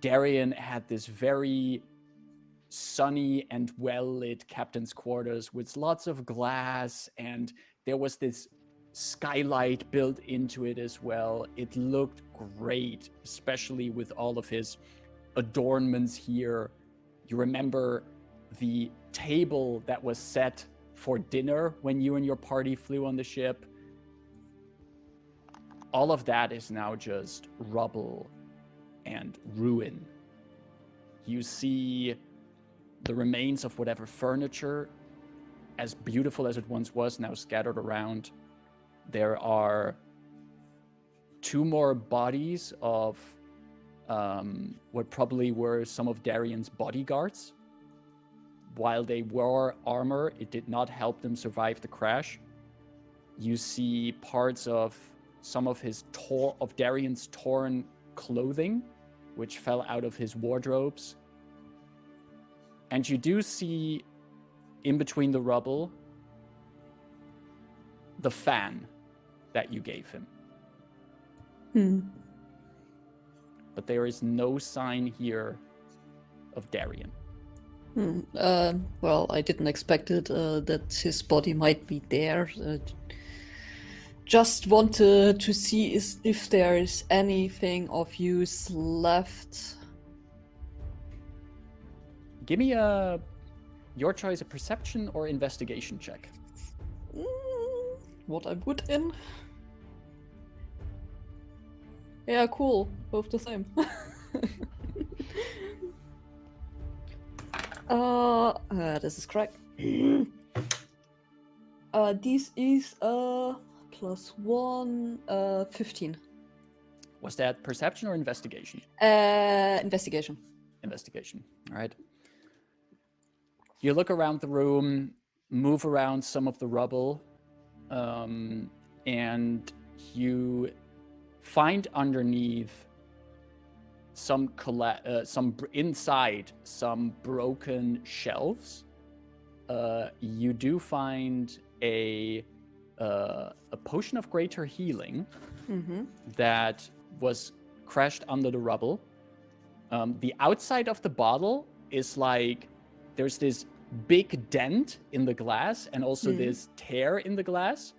Darien had this very sunny and well-lit captain's quarters with lots of glass, and there was this skylight built into it as well. It looked great, especially with all of his adornments here. You remember the table that was set for dinner when you and your party flew on the ship. All of that is now just rubble and ruin. You see the remains of whatever furniture, as beautiful as it once was, now scattered around. There are 2 more bodies of what probably were some of Darien's bodyguards. While they wore armor, it did not help them survive the crash. You see parts of some of Darien's torn clothing, which fell out of his wardrobes. And you do see, in between the rubble, the fan that you gave him. But there is no sign here of Darien. Well, I didn't expect it, that his body might be there. Just wanted to see if there is anything of use left. Give me your choice, a perception or investigation check. What I put in. Yeah, cool. Both the same. This is correct. This is +1, 15. Was that perception or investigation? Investigation. Investigation. All right. You look around the room, move around some of the rubble, and you find underneath inside some broken shelves. You do find a potion of greater healing that was crashed under the rubble. The outside of the bottle is like there's this big dent in the glass and also this tear in the glass,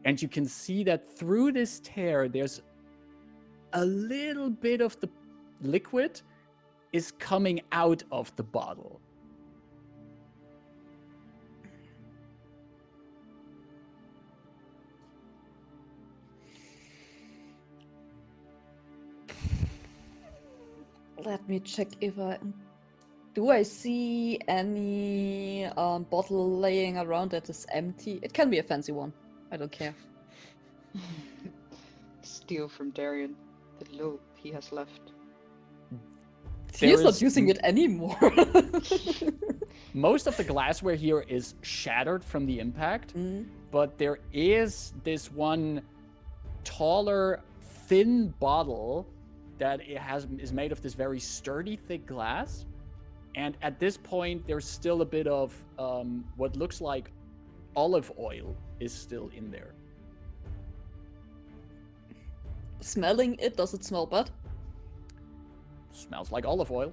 and you can see that through this tear there's a little bit of the liquid is coming out of the bottle. Let me check if do I see any bottle laying around that is empty? It can be a fancy one. I don't care. Steal from Darien the little he has left. He's not using it anymore. Most of the glassware here is shattered from the impact, but there is this one taller, thin bottle that is made of this very sturdy, thick glass. And at this point, there's still a bit of what looks like olive oil is still in there. Smelling it, does it smell bad? Smells like olive oil.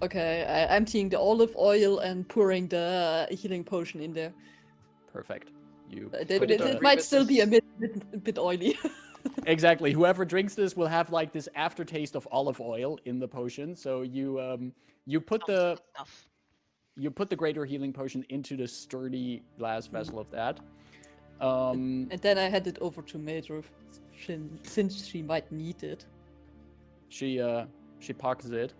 Okay, I'm emptying the olive oil and pouring the healing potion in there. Perfect. It might still be a bit oily. Exactly. Whoever drinks this will have like this aftertaste of olive oil in the potion. So you put the greater healing potion into the sturdy glass vessel of that. And then I hand it over to Maedruf, since she might need it. She pockets it.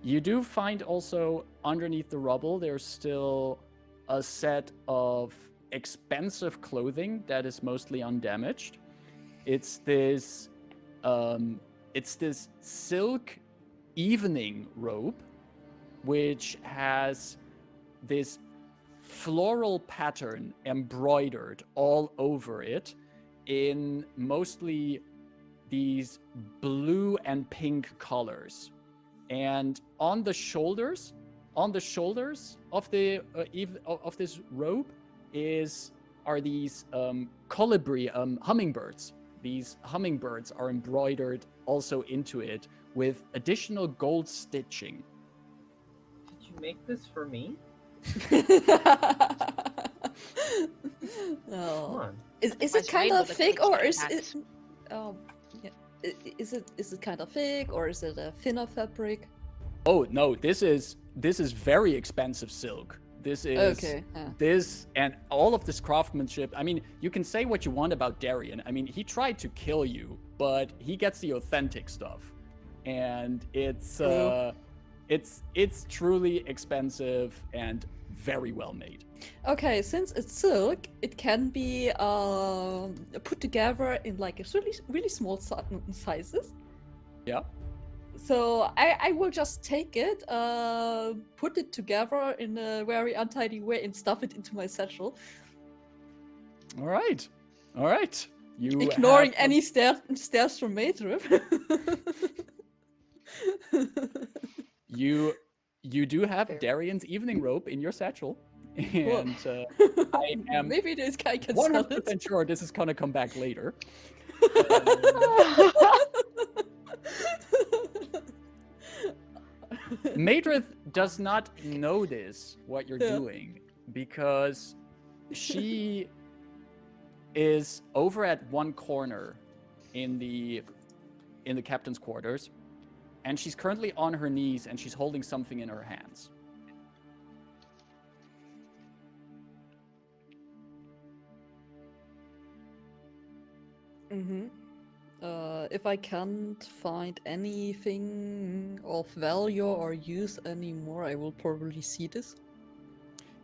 You do find also underneath the rubble, there's still a set of expensive clothing that is mostly undamaged. It's this silk evening robe, which has this floral pattern embroidered all over it in mostly these blue and pink colors. And on the shoulders of this robe are these colibri hummingbirds. These hummingbirds are embroidered also into it with additional gold stitching. Did you make this for me? Come Oh. on. Is Why's it kind Rainbow of the fake, glitch or like is that? it? Yeah. Is it kind of fake, or is it a thinner fabric? Oh no, this is very expensive silk. This is Okay. Yeah. this and all of this craftsmanship. I mean, you can say what you want about Darien. I mean, he tried to kill you, but he gets the authentic stuff. And it's True. it's truly expensive and very well made. Okay, since it's silk, it can be put together in like a really small sizes. Yeah. So I will just take it, put it together in a very untidy way, and stuff it into my satchel, All right. All right. You ignoring have any stares from Matrip. you do have Fair. Darien's evening robe in your satchel, and I am Maybe this guy can sell 100% it. sure this is gonna come back later. Madrith does not notice what you're Yeah. doing because she is over at one corner in the captain's quarters, and she's currently on her knees and she's holding something in her hands. Mm-hmm. If I can't find anything of value or use anymore, I will probably see this.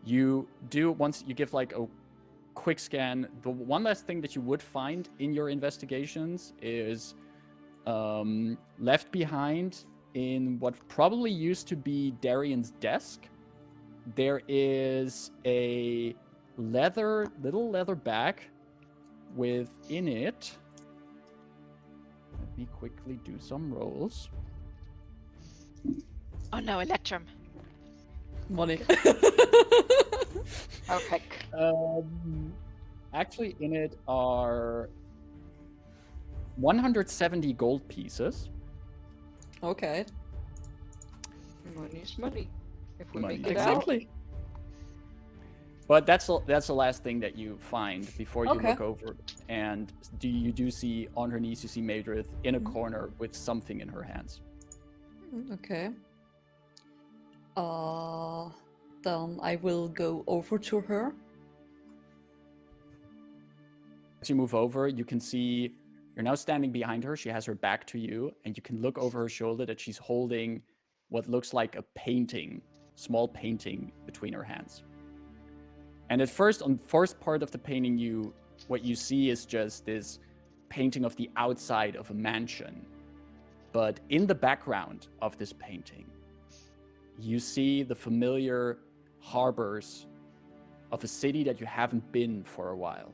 You do, once you give like a quick scan, the one last thing that you would find in your investigations is left behind in what probably used to be Darien's desk. There is a little leather bag within it. Let me quickly do some rolls. Oh no, Electrum. Money. Okay. Actually, in it are 170 gold pieces. Okay. Money's money. If we Money. make it out. Exactly. But that's the last thing that you find before you Okay. look over. And you do see on her knees, you see Madrith in a corner with something in her hands. Okay. Then I will go over to her. As you move over, you can see you're now standing behind her. She has her back to you, and you can look over her shoulder that she's holding what looks like a painting, small painting between her hands. And at first, on the first part of the painting, what you see is just this painting of the outside of a mansion. But in the background of this painting, you see the familiar harbors of a city that you haven't been for a while.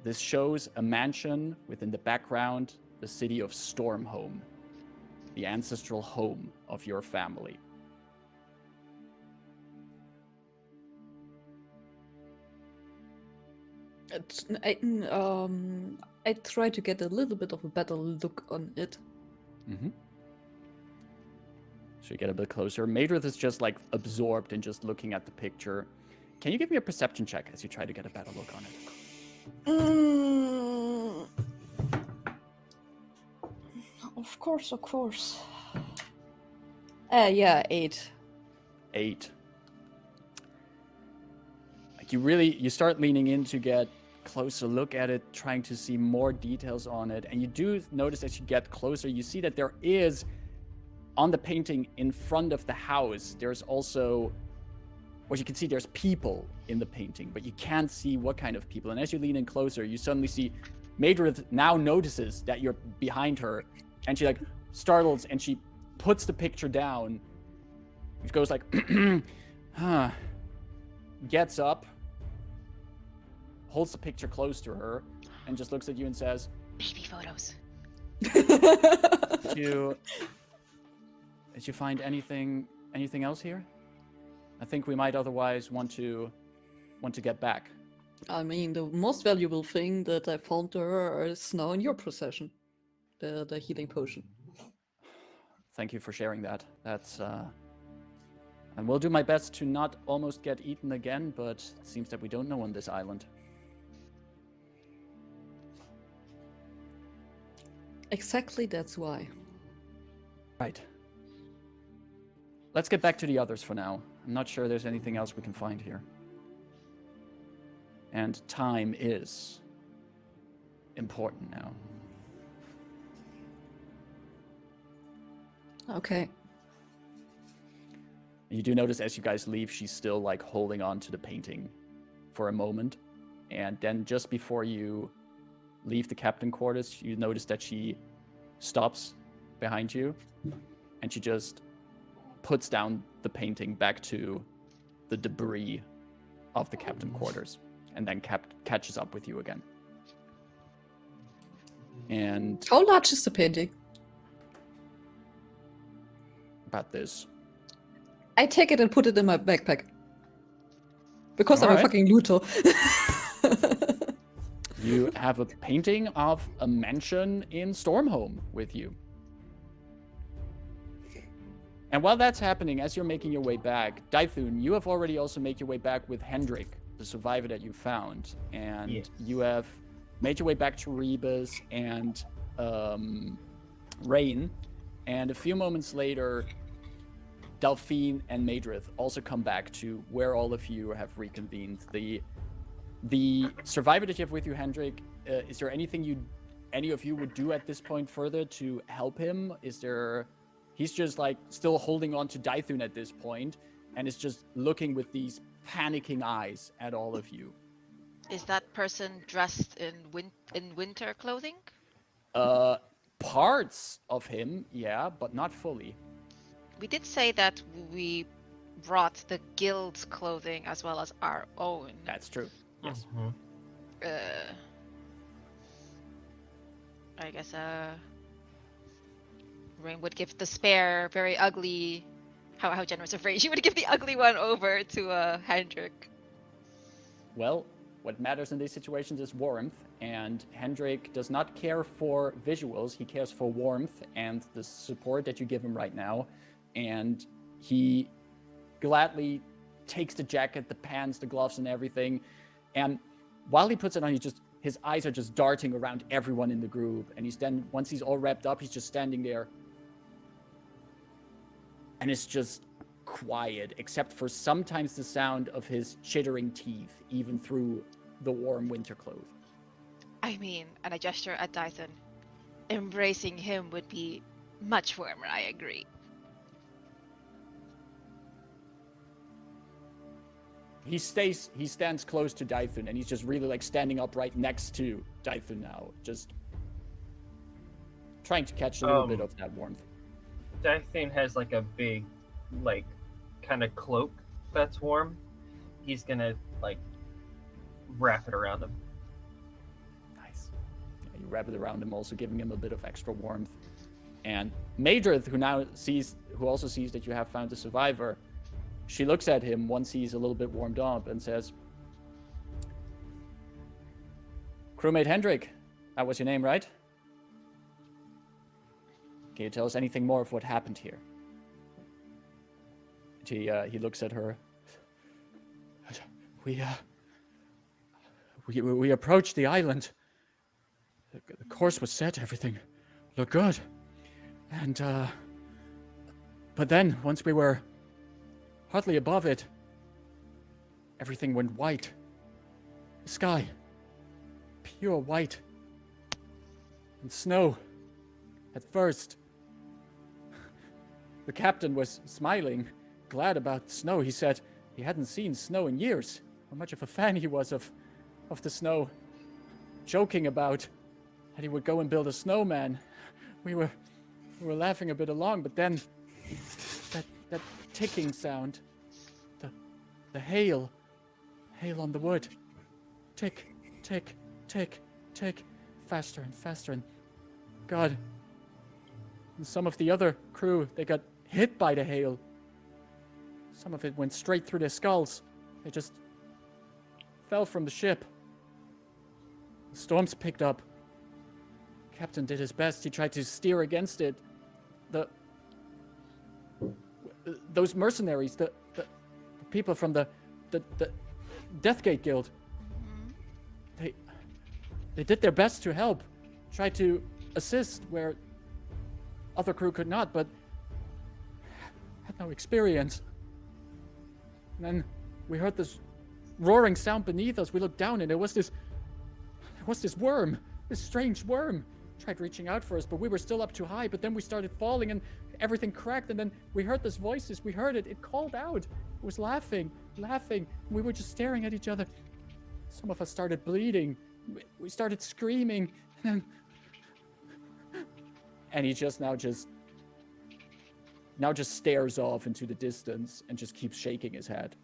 This shows a mansion within the background, the city of Stormhome, the ancestral home of your family. I try to get a little bit of a better look on it. Mm-hmm. So you get a bit closer. Madrith is just like absorbed in just looking at the picture. Can you give me a perception check as you try to get a better look on it? Of course. Yeah, 8. 8. Like you start leaning in to get closer look at it, trying to see more details on it, and you do notice as you get closer, you see that there is on the painting in front of the house, there's also what you can see, there's people in the painting, but you can't see what kind of people. And as you lean in closer, you suddenly see Madrith now notices that you're behind her, and she like startles and she puts the picture down. It goes like, huh. gets up, holds the picture close to her, and just looks at you and says, Baby photos. Did you find anything else here? I think we might otherwise want to get back. I mean, the most valuable thing that I found there is now in your possession. The healing potion. Thank you for sharing that. That's and we'll do my best to not almost get eaten again, but it seems that we don't know on this island. Exactly, that's why. Right. Let's get back to the others for now. I'm not sure there's anything else we can find here. And time is important now. Okay. You do notice as you guys leave, she's still like holding on to the painting for a moment. And then just before you leave the captain quarters, you notice that she stops behind you and she just puts down the painting back to the debris of the captain quarters and then catches up with you again. And How large is the painting? about this. I take it and put it in my backpack. Because I'm a Alright. fucking looter. You have a painting of a mansion in Stormhome with you. And while that's happening, as you're making your way back, Dythun, you have already also made your way back with Hendrik, the survivor that you found. And Yes. you have made your way back to Rebus and Rayn. And a few moments later, Delphine and Madrith also come back to where all of you have reconvened. The survivor that you have with you, Hendrik, is there anything any of you would do at this point further to help him? He's just like still holding on to Dythun at this point and is just looking with these panicking eyes at all of you. Is that person dressed in winter clothing? Parts of him, yeah, but not fully. We did say that we brought the guild's clothing as well as our own. That's true. Yes. Mhm. I guess Rayn would give the spare, very ugly. How generous of Rayn! She would give the ugly one over to Hendrik. Well, what matters in these situations is warmth, and Hendrik does not care for visuals. He cares for warmth and the support that you give him right now. And he gladly takes the jacket, the pants, the gloves, and everything. And while he puts it on, his eyes are just darting around everyone in the group. And once he's all wrapped up, he's just standing there. And it's just quiet, except for sometimes the sound of his chittering teeth, even through the warm winter clothes. I mean, and I gesture at Dythun. Embracing him would be much warmer, I agree. He stands close to Dythun, and he's just really like standing up right next to Dythun now, just trying to catch a little bit of that warmth. Dythun has like a big, like, kind of cloak that's warm. He's gonna like wrap it around him. Nice. Yeah, you wrap it around him, also giving him a bit of extra warmth. And Madrith, who also sees that you have found a survivor, she looks at him once he's a little bit warmed up and says, "Crewmate Hendrik, that was your name, right? Can you tell us anything more of what happened here?" He looks at her. We approached the island. The course was set, everything looked good. And, but then, once we were hardly above it, everything went white. The sky, pure white. And snow, at first. The captain was smiling, glad about snow. He said he hadn't seen snow in years. How much of a fan he was of the snow. Joking about that he would go and build a snowman. We were laughing a bit along, but then that ticking sound, the hail, Hail on the wood. Tick, tick, tick, tick. Faster and faster, and God. And some of the other crew, they got hit by the hail. Some of it went straight through their skulls. They just fell from the ship. The storms picked up. Captain did his best. He tried to steer against it. Those mercenaries, the people from the Deathgate Guild, they did their best to help, tried to assist where other crew could not, but had no experience. And then we heard this roaring sound beneath us. We looked down, and there was this worm, this strange worm. Tried reaching out for us, but we were still up too high. But then we started falling, and everything cracked. And then we heard these voices. We heard it. It called out. It was laughing. We were just staring at each other. Some of us started bleeding. We started screaming. And he now just stares off into the distance and just keeps shaking his head.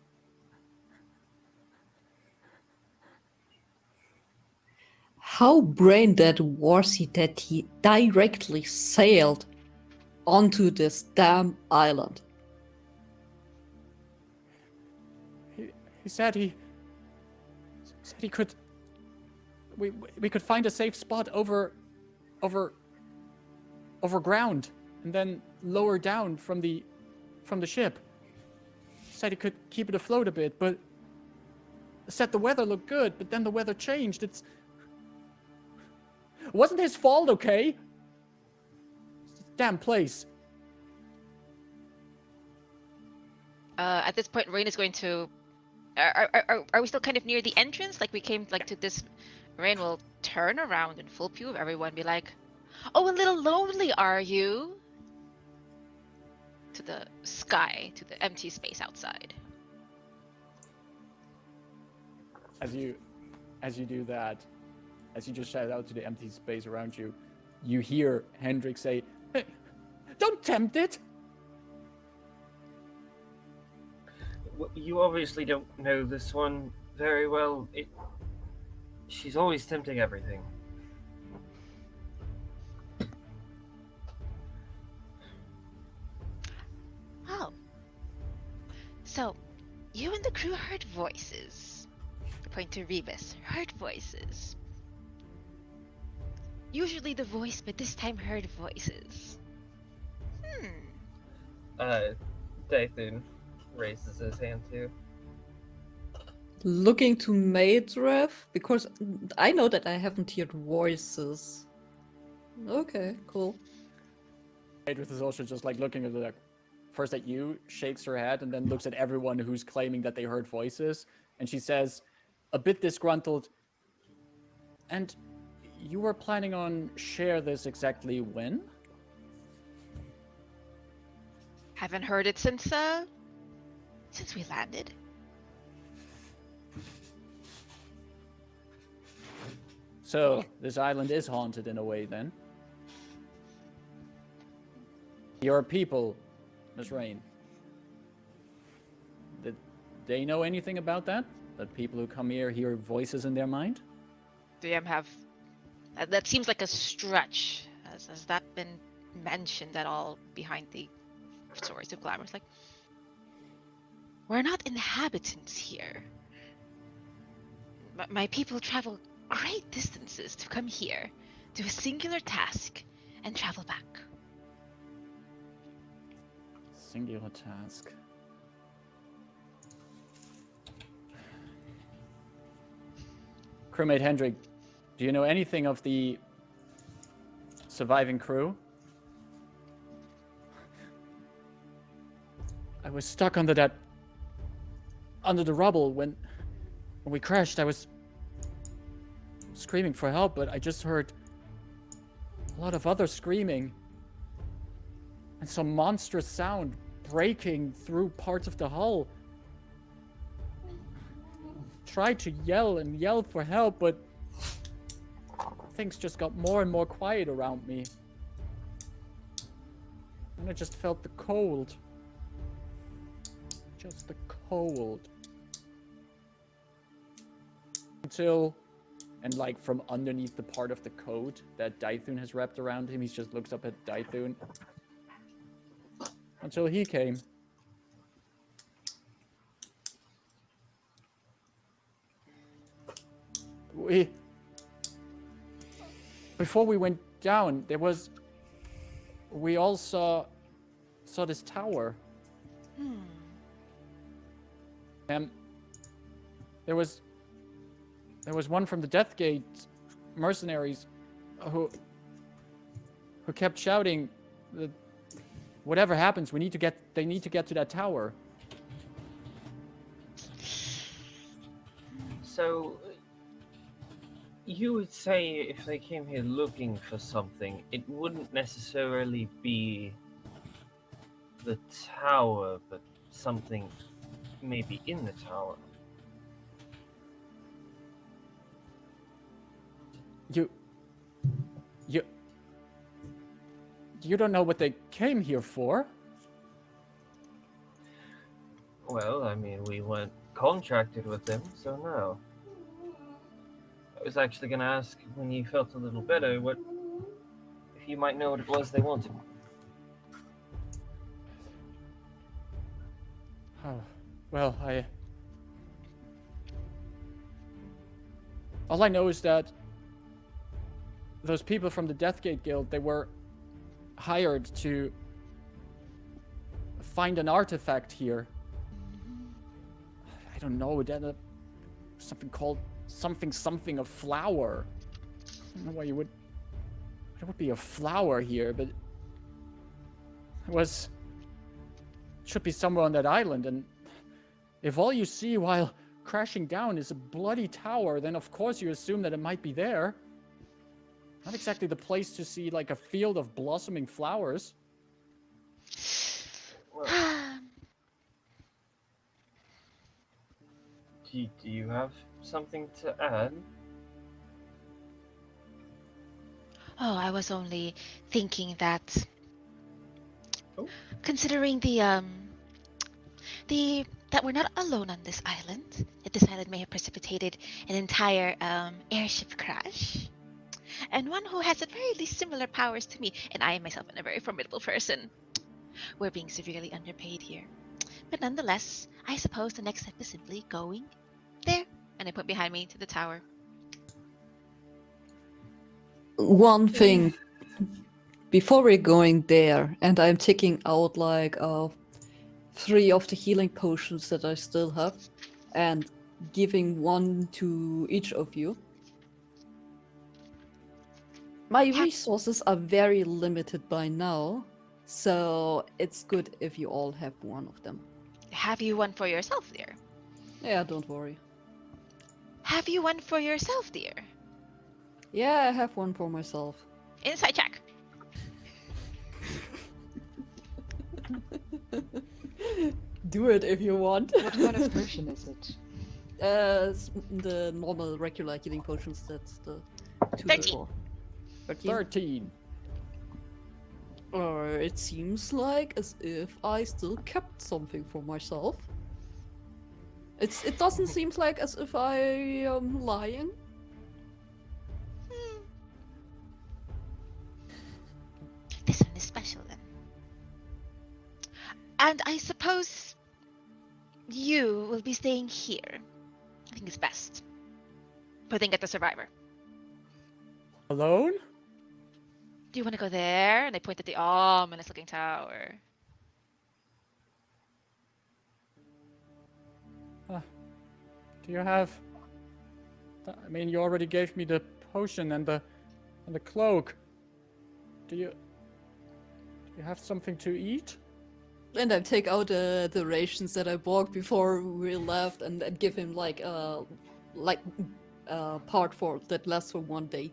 How brain dead was he that he directly sailed onto this damn island? He said he could. We could find a safe spot over ground and then lower down from the ship. He said he could keep it afloat a bit, but said the weather looked good, but then the weather changed. It wasn't his fault, okay? It's a damn place. At this point, Rayn is going to. Are we still kind of near the entrance? Like we came to this. Rayn will turn around in full view of everyone, and be like, "Oh, a little lonely, are you?" To the sky, to the empty space outside. As you do that, as you just shout out to the empty space around you, you hear Hendrik say, "Hey, don't tempt it." You obviously don't know this one very well. She's always tempting everything. Oh. So, you and the crew heard voices. Point to Rebus. Heard voices. Usually the voice, but this time heard voices. Dythun raises his hand too. Looking to Maidrev, because I know that I haven't heard voices. Okay, cool. Maidrev is also just like looking at first at you, shakes her head, and then looks at everyone who's claiming that they heard voices, and she says, a bit disgruntled, "And you were planning on share this exactly when?" Haven't heard it since we landed. So, this island is haunted in a way, then. Your people, Miss Rayn, did they know anything about that? That people who come here hear voices in their mind? DM have... that seems like a stretch. Has that been mentioned at all behind the stories of Glamour? It's like, we're not inhabitants here. My people travel great distances to come here, do a singular task, and travel back. Singular task. Crewmate Hendrik, do you know anything of the surviving crew? I was stuck under the rubble when we crashed. I was screaming for help, but I just heard a lot of other screaming and some monstrous sound breaking through parts of the hull. Tried to yell for help, but things just got more and more quiet around me. And I just felt the cold. Just the cold. until, and like from underneath the part of the coat that Dythun has wrapped around him, he just looks up at Dythun. Until he came. Before we went down, we all saw this tower. There was one from the Deathgate mercenaries who kept shouting that whatever happens, they need to get to that tower. So, you would say if they came here looking for something, it wouldn't necessarily be the tower, but something maybe in the tower. You don't know what they came here for? Well, I mean, we weren't contracted with them, so no. I was actually going to ask when you felt a little better, if you might know what it was they wanted. Oh, well, all I know is that those people from the Deathgate Guild, they were hired to find an artifact here. I don't know, something called something a flower. I don't know why there would be a flower here, but it should be somewhere on that island. And if all you see while crashing down is a bloody tower, then of course you assume that it might be there. Not exactly the place to see like a field of blossoming flowers. Well, do you have something to add? Oh, I was only thinking that, considering that we're not alone on this island, that this island may have precipitated an entire airship crash, and one who has at very least similar powers to me, and I myself am a very formidable person. We're being severely underpaid here. But nonetheless, I suppose the next step is simply going there. And I put behind me to the tower. One thing, before we're going there, and I'm taking out like 3 of the healing potions that I still have, and giving 1 to each of you. My resources are very limited by now, so it's good if you all have 1 of them. Have you one for yourself, dear? Yeah, don't worry. Have you one for yourself, dear? Yeah, I have 1 for myself. Inside check. Do it if you want. What kind of potion is it? The normal regular healing potions, that's the 2 13. before. 13. It seems like as if I still kept something for myself. It doesn't seem like as if I am lying. This one is special then. And I suppose you will be staying here. I think it's best. Putting at the survivor. Alone? Do you want to go there? And I point at the ominous looking tower. Do you have... I mean, you already gave me the potion and the cloak. Do you have something to eat? And I take out the rations that I bought before we left and give him like part for that lasts for 1 day.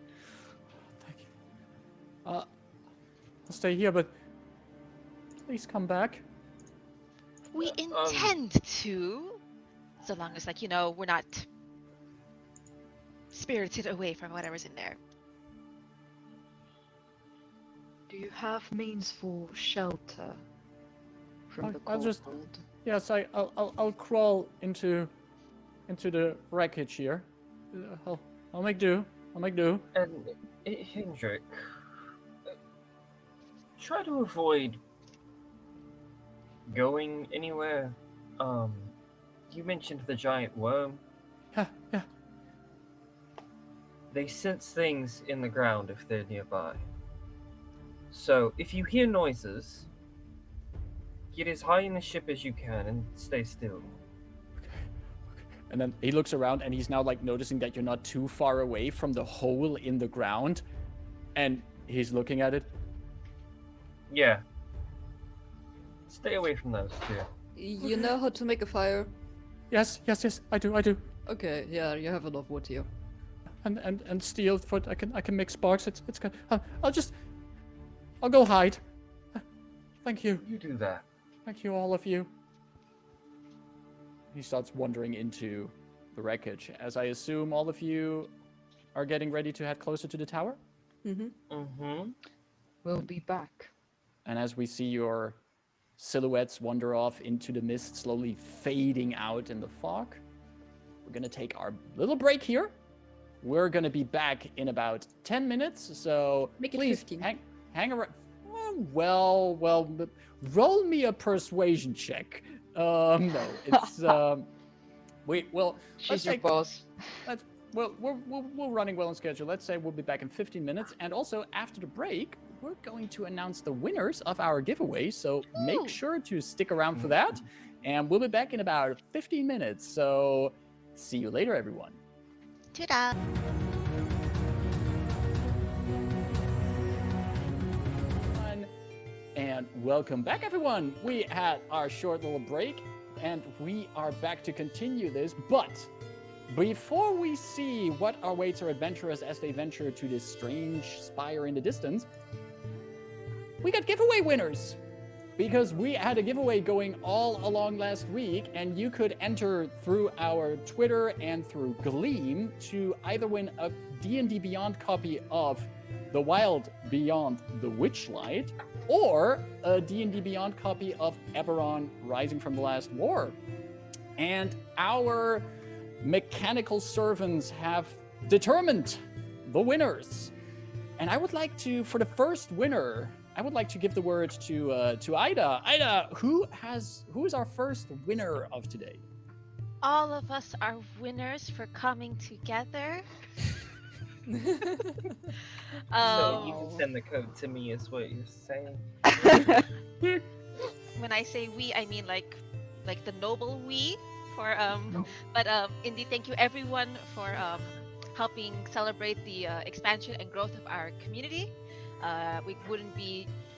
Thank you. I'll stay here, but please come back. We intend to, so long as, like, you know, we're not spirited away from whatever's in there. Do you have means for shelter from the I'll cold? just- Yes, I'll crawl into the wreckage here. I'll make do. I'll make do. And Hendrik, try to avoid going anywhere. You mentioned the giant worm. Yeah. They sense things in the ground if they're nearby. So, if you hear noises, get as high in the ship as you can and stay still. And then he looks around and he's now like noticing that you're not too far away from the hole in the ground. And he's looking at it. Yeah. Stay away from those two. You know how to make a fire? Yes, I do. Okay, yeah, you have enough wood here. And steel foot, I can make sparks. It's good. I'll go hide. Thank you. You do that. Thank you, all of you. He starts wandering into the wreckage, as I assume all of you are getting ready to head closer to the tower. We'll be back. And as we see your silhouettes wander off into the mist, slowly fading out in the fog, we're going to take our little break here. We're going to be back in about 10 minutes, so Make it please 15. hang around. Well, roll me a persuasion check. No, it's well. She's your boss. We're running well on schedule. Let's say we'll be back in 15 minutes, and also after the break, we're going to announce the winners of our giveaway. So make sure to stick around for that, and we'll be back in about 15 minutes. So see you later, everyone. Ta-da! And welcome back, everyone. We had our short little break, and we are back to continue this. But before we see what awaits our adventurers as they venture to this strange spire in the distance, we got giveaway winners. Because we had a giveaway going all along last week, and you could enter through our Twitter and through Gleam to either win a D&D Beyond copy of The Wild Beyond the Witchlight, or a D&D Beyond copy of Eberron Rising from the Last War. And our mechanical servants have determined the winners. And I would like to, for the first winner, I would like to give the word to Ida. Ida, who is our first winner of today? All of us are winners for coming together. So you can send the code to me, is what you're saying. When I say we, I mean like the noble we. For but indeed, thank you everyone for helping celebrate the expansion and growth of our community.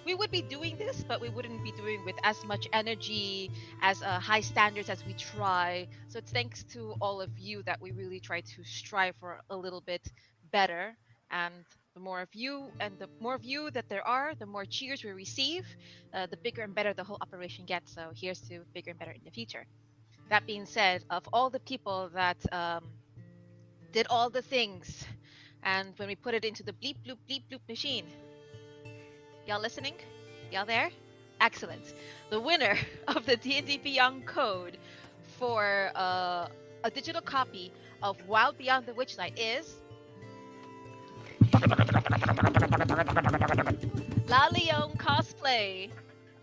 We would be doing this, but we wouldn't be doing with as much energy, as high standards as we try. So it's thanks to all of you that we really try to strive for a little bit better. And the more of you that there are, the more cheers we receive, the bigger and better the whole operation gets. So here's to bigger and better in the future. That being said, of all the people that did all the things, and when we put it into the bleep bloop machine, y'all listening? Y'all there? Excellent. The winner of the D&D Beyond code for a digital copy of Wild Beyond the Witchlight is La Leon Cosplay.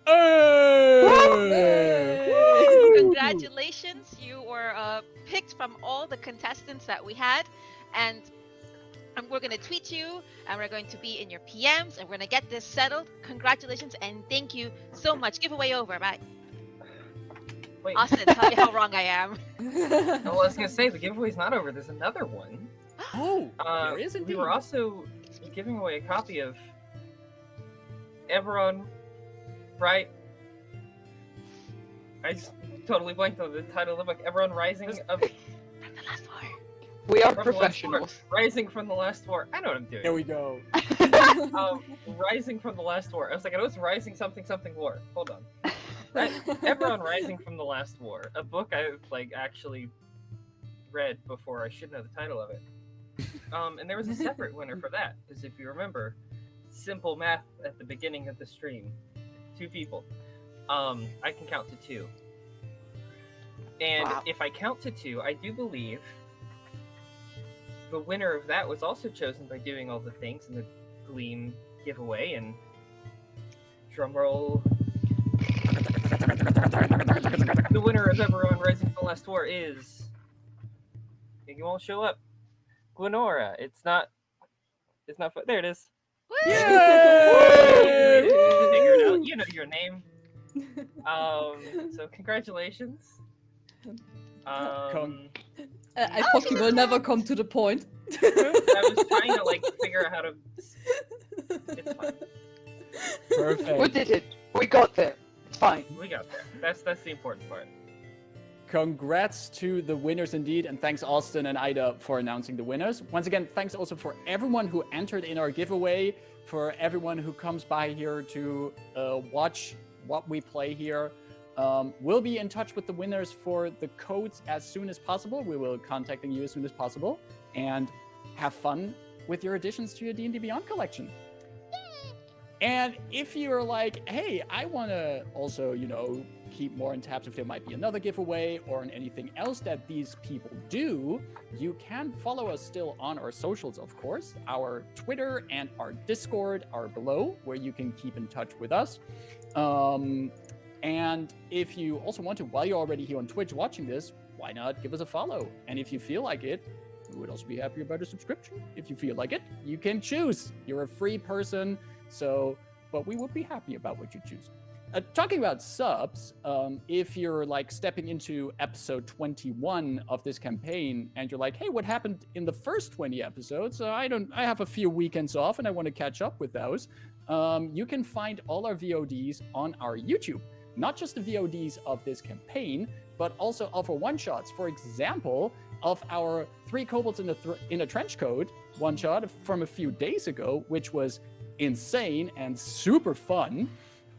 Hey! Congratulations, you were picked from all the contestants that we had, and we're going to tweet you, and we're going to be in your PMs, and we're going to get this settled. Congratulations, and thank you so much. Giveaway over. Bye. Wait. Austin, tell me how wrong I am. Well, I was gonna say the giveaway's not over. There's another one. Oh, there is We indeed. were also giving away a copy of Eberron, right? I just totally blanked on the title of the book. Eberron Rising of From the last war. We are from the Last War. professionals. Rising from the Last War. I know what I'm doing. There we go. Rising from the Last War. I was like, I know it's Rising something something war. Hold on. Eberron Rising from the Last War. A book I've actually read before. I should know the title of it. And there was a separate winner for that, because if you remember, simple math at the beginning of the stream, 2 people. I can count to 2. And Wow. if I count to 2, I do believe the winner of that was also chosen by doing all the things in the Gleam giveaway, and drumroll. The winner of Eberron Rising from the Last War is. You won't show up. Gwenora. It's not. There it is. Woo! Yay! Figure it out. You know your name. So congratulations. I fucking will never come to the point. I was trying to figure out how to. It's fine. Perfect. We did it. We got there. It's fine. We got there. That's the important part. Congrats to the winners indeed, and thanks Austin and Ida for announcing the winners. Once again, thanks also for everyone who entered in our giveaway, for everyone who comes by here to watch what we play here. We'll be in touch with the winners for the codes as soon as possible. We will contacting you as soon as possible, and have fun with your additions to your D&D Beyond collection. And if you're like, hey, I want to also, keep more in tabs if there might be another giveaway or in anything else that these people do, you can follow us still on our socials, of course. Our Twitter and our Discord are below, where you can keep in touch with us. And if you also want to, while you're already here on Twitch watching this, why not give us a follow? And if you feel like it, we would also be happy about a subscription. If you feel like it, you can choose. You're a free person, but we would be happy about what you choose. Talking about subs, if you're stepping into episode 21 of this campaign and you're like, hey, what happened in the first 20 episodes? I have a few weekends off and I want to catch up with those. You can find all our VODs on our YouTube. Not just the VODs of this campaign, but also of our one-shots. For example, of our 3 kobolds in a trench coat one-shot from a few days ago, which was insane and super fun.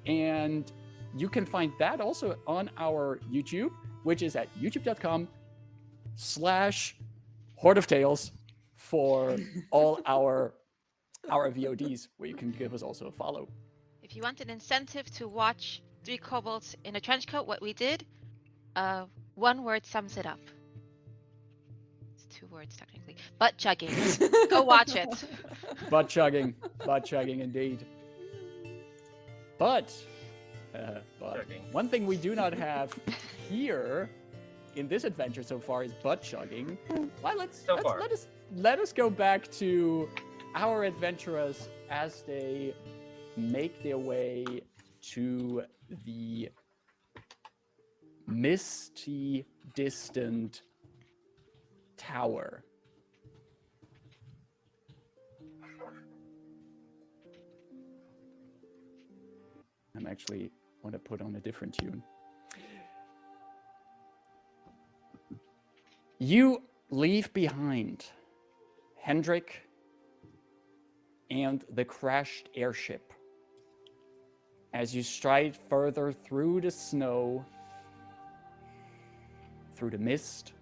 And you can find that also on our YouTube, which is at youtube.com/Horde of Tales for all our VODs, where you can give us also a follow. If you want an incentive to watch 3 kobolds in a trench coat, what we did, one word sums it up. It's 2 words technically. Butt chugging. Go watch it. Butt chugging indeed. But one thing we do not have here in this adventure so far is butt chugging. Well, let us go back to our adventurers as they make their way to the misty, distant tower. I'm actually want to put on a different tune. You leave behind Hendrik and the crashed airship as you stride further through the snow, through the mist,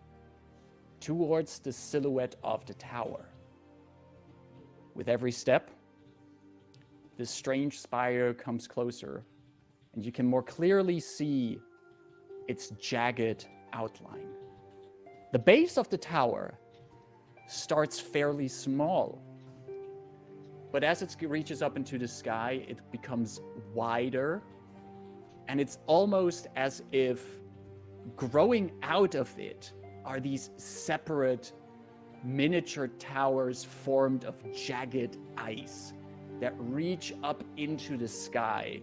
towards the silhouette of the tower. With every step, this strange spire comes closer, and you can more clearly see its jagged outline. The base of the tower starts fairly small, but as it reaches up into the sky, it becomes wider, and it's almost as if growing out of it are these separate miniature towers formed of jagged ice that reach up into the sky,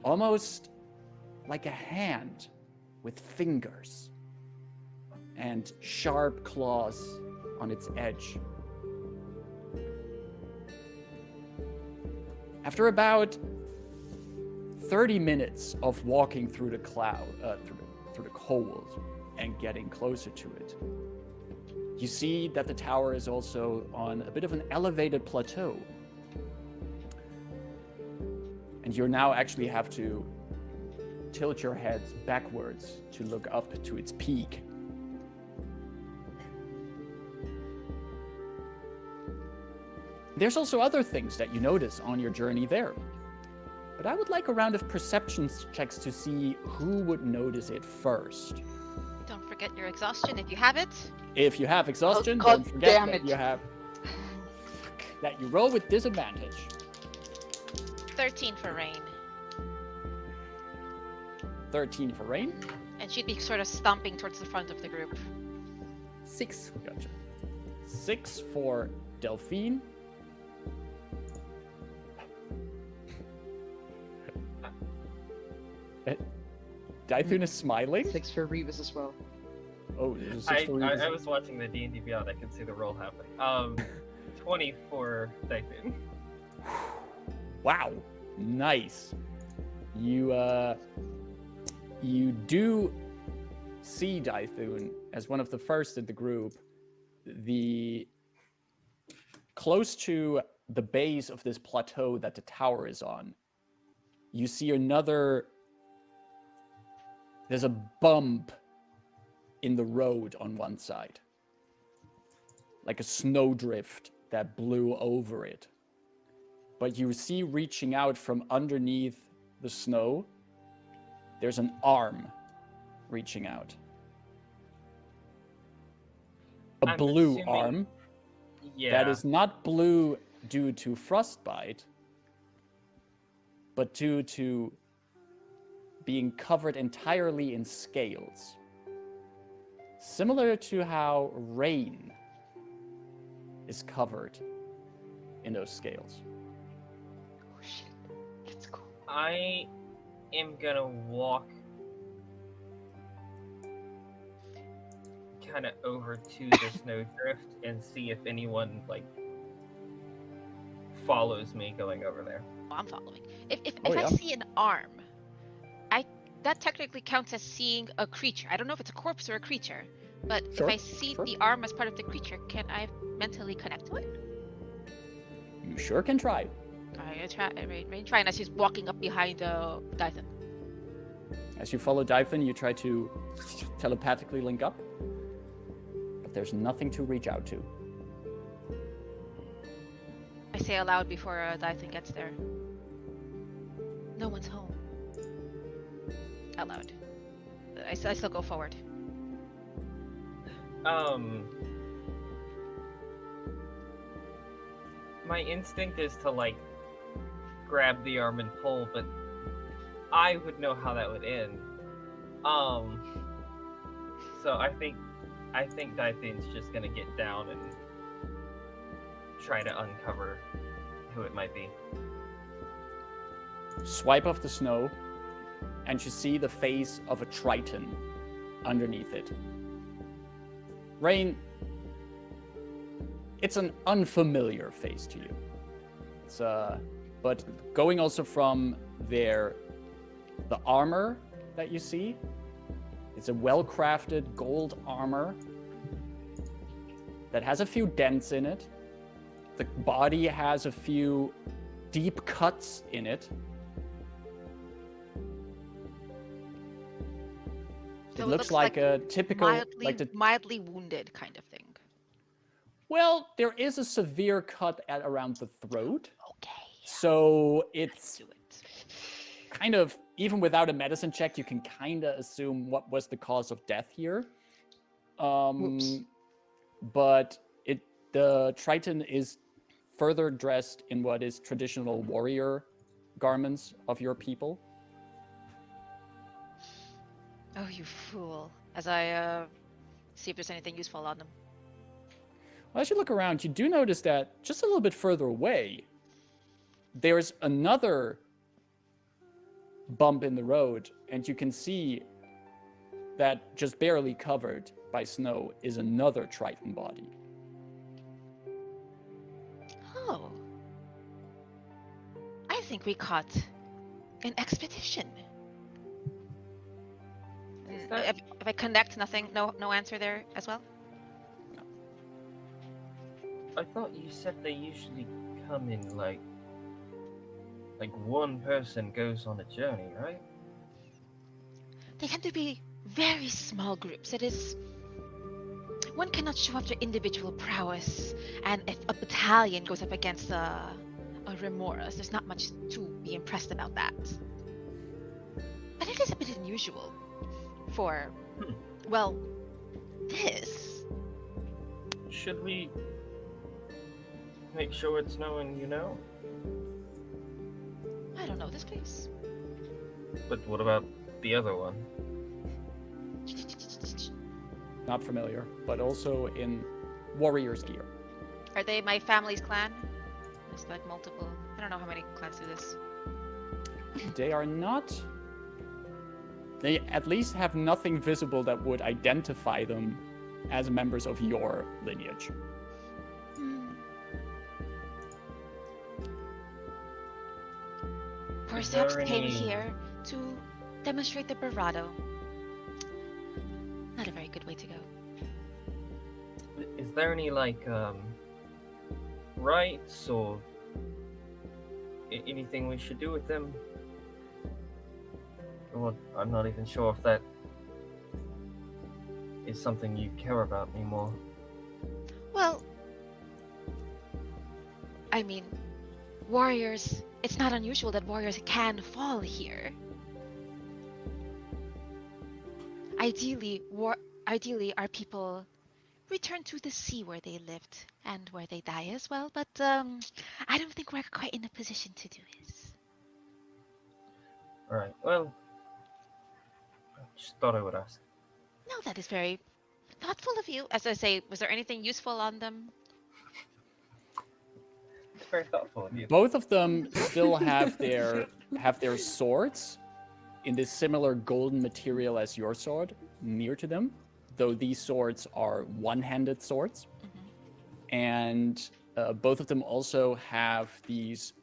almost like a hand with fingers and sharp claws on its edge. After about 30 minutes of walking through the through the cold and getting closer to it, you see that the tower is also on a bit of an elevated plateau. And you now actually have to tilt your head backwards to look up to its peak. There's also other things that you notice on your journey there. But I would like a round of perception checks to see who would notice it first. Don't forget Get your exhaustion if you have it. If you have exhaustion, God don't forget damn that it. you have that you roll with disadvantage. 13 for Rayn. 13 for Rayn. And she'd be sort of stomping towards the front of the group. 6. Gotcha. 6 for Delphine. Dythun is smiling. 6 for Rebus as well. Oh, there's a 6 I, for I, Rebus. I was watching the D&D Beyond. I could see the roll happening. 20 for Dythun. Wow, nice. You do see Dythun as one of the first in the group. Close to the base of this plateau that the tower is on, you see there's a bump in the road on one side, like a snowdrift that blew over it. But you see reaching out from underneath the snow, there's an arm reaching out. A I'm blue assuming- arm Yeah. that is not blue due to frostbite, but due to being covered entirely in scales. Similar to how Rayn is covered in those scales. Oh shit. Let's go. I am gonna walk kind of over to the snowdrift and see if anyone follows me going over there. Oh, I'm following. If Oh, I yeah. see an arm, that technically counts as seeing a creature. I don't know if it's a corpse or a creature, but Sure, if I see sure. the arm as part of the creature, can I mentally connect to it? You sure can try. I try. Rayn trying as she's walking up behind Dythun. As you follow Dythun, you try to telepathically link up, but there's nothing to reach out to. I say aloud before Dythun gets there. No one's home. Out loud. I still go forward. My instinct is to grab the arm and pull, but I would know how that would end. So I think Dythun's just gonna get down and try to uncover who it might be. Swipe off the snow, and you see the face of a Triton underneath it. Rayn, it's an unfamiliar face to you. It's but going also from the armor that you see, it's a well-crafted gold armor that has a few dents in it. The body has a few deep cuts in it. So It looks like a typical, mildly wounded kind of thing. Well, there is a severe cut around the throat. Okay. So Let's it's do it. kind of, even without a medicine check, you can kind of assume what was the cause of death here. Whoops. But the Triton is further dressed in what is traditional warrior garments of your people. Oh, you fool. As I see if there's anything useful on them. Well, as you look around, you do notice that just a little bit further away, there's another bump in the road, and you can see that just barely covered by snow is another Triton body. Oh. I think we caught an expedition. Is that- If I connect, nothing, no answer there as well? I thought you said they usually come in like one person goes on a journey, right? They tend to be very small groups. It is... One cannot show off their individual prowess, and if a battalion goes up against a remorse, there's not much to be impressed about that. But it is a bit unusual for, well, This? Should we make sure it's no one you know? I don't know this place. But what about the other one? Not familiar, but also in warrior's gear. Are they my family's clan? There's like multiple. I don't know how many clans do this. They are not. They at least have nothing visible that would identify them as members of your lineage. Perhaps there came any- here to demonstrate their bravado. Not a very good way to go. Is there any like rights or anything we should do with them? Well, I'm not even sure if that is something you care about anymore. Well, I mean, warriors. It's not unusual that warriors can fall here. Ideally, our people return to the sea where they lived and where they die as well. But I don't think we're quite in a position to do this. Alright, well, I just thought I would ask. No, that is very thoughtful of you. As I say, was there anything useful on them? It's very thoughtful of you. Both of them still have their swords in this similar golden material as your sword near to them, though these swords are one-handed swords. And both of them also have these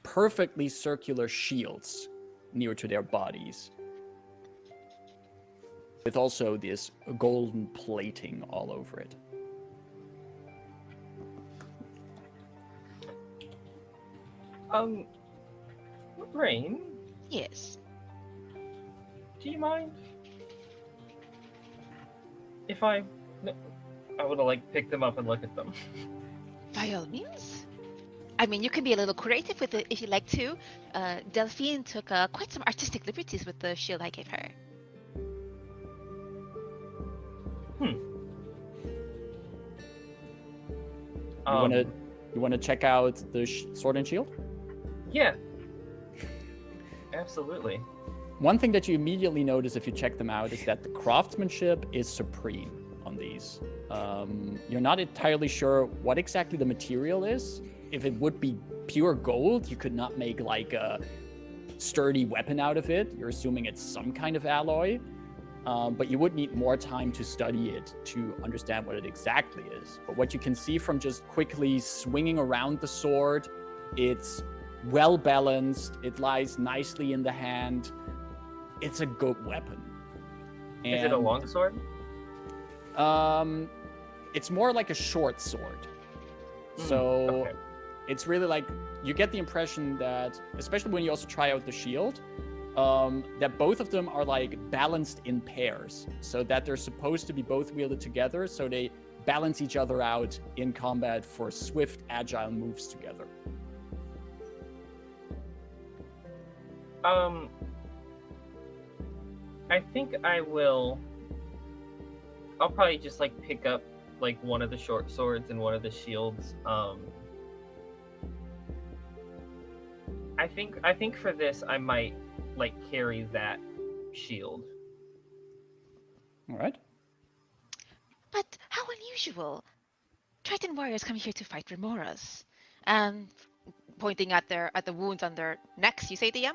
perfectly circular shields near to their bodies, with also this golden plating all over it. Rayn, Yes. do you mind if I would have like picked them up and look at them? By all means. I mean, you can be a little creative with it if you like to. Delphine took quite some artistic liberties with the shield I gave her. You wanna check out the sword and shield? Yeah. Absolutely. One thing that you immediately notice if you check them out is that the craftsmanship is supreme on these. You're not entirely sure what exactly the material is. If it would be pure gold, you could not make like a sturdy weapon out of it. You're assuming it's some kind of alloy, but you would need more time to study it to understand what it exactly is. But what you can see from just quickly swinging around the sword, it's well balanced, it lies nicely in the hand. It's a good weapon. Is it a long sword? It's more like a short sword. So Okay. it's really like, you get the impression that, especially when you also try out the shield, that both of them are like balanced in pairs, so that they're supposed to be both wielded together, so they balance each other out in combat for swift, agile moves together. I think I'll probably just like pick up like one of the short swords and one of the shields. I think for this I might like carry that shield. All right. But how unusual. Triton warriors come here to fight remoras. And pointing at the wounds on their necks, you say, DM?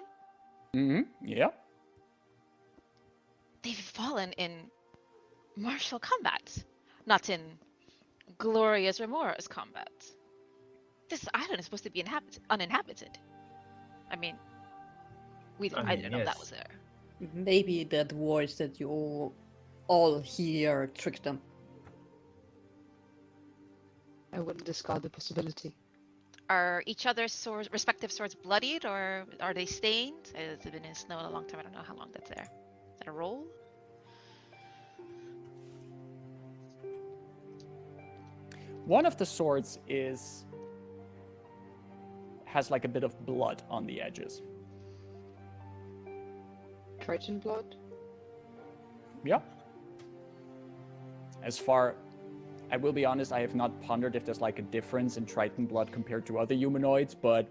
Mm-hmm. Yeah. They've fallen in martial combat, not in glorious remoras combat. This island is supposed to be uninhabited. I mean, I didn't know that yes. was there. Maybe the dwarves that you all hear tricked them. I wouldn't discard the possibility. Are each other's respective swords bloodied, or are they stained? It's been in snow a long time. I don't know how long that's there. Is that a roll? One of the swords has like a bit of blood on the edges. Triton blood? Yeah. I will be honest, I have not pondered if there's like a difference in Triton blood compared to other humanoids, but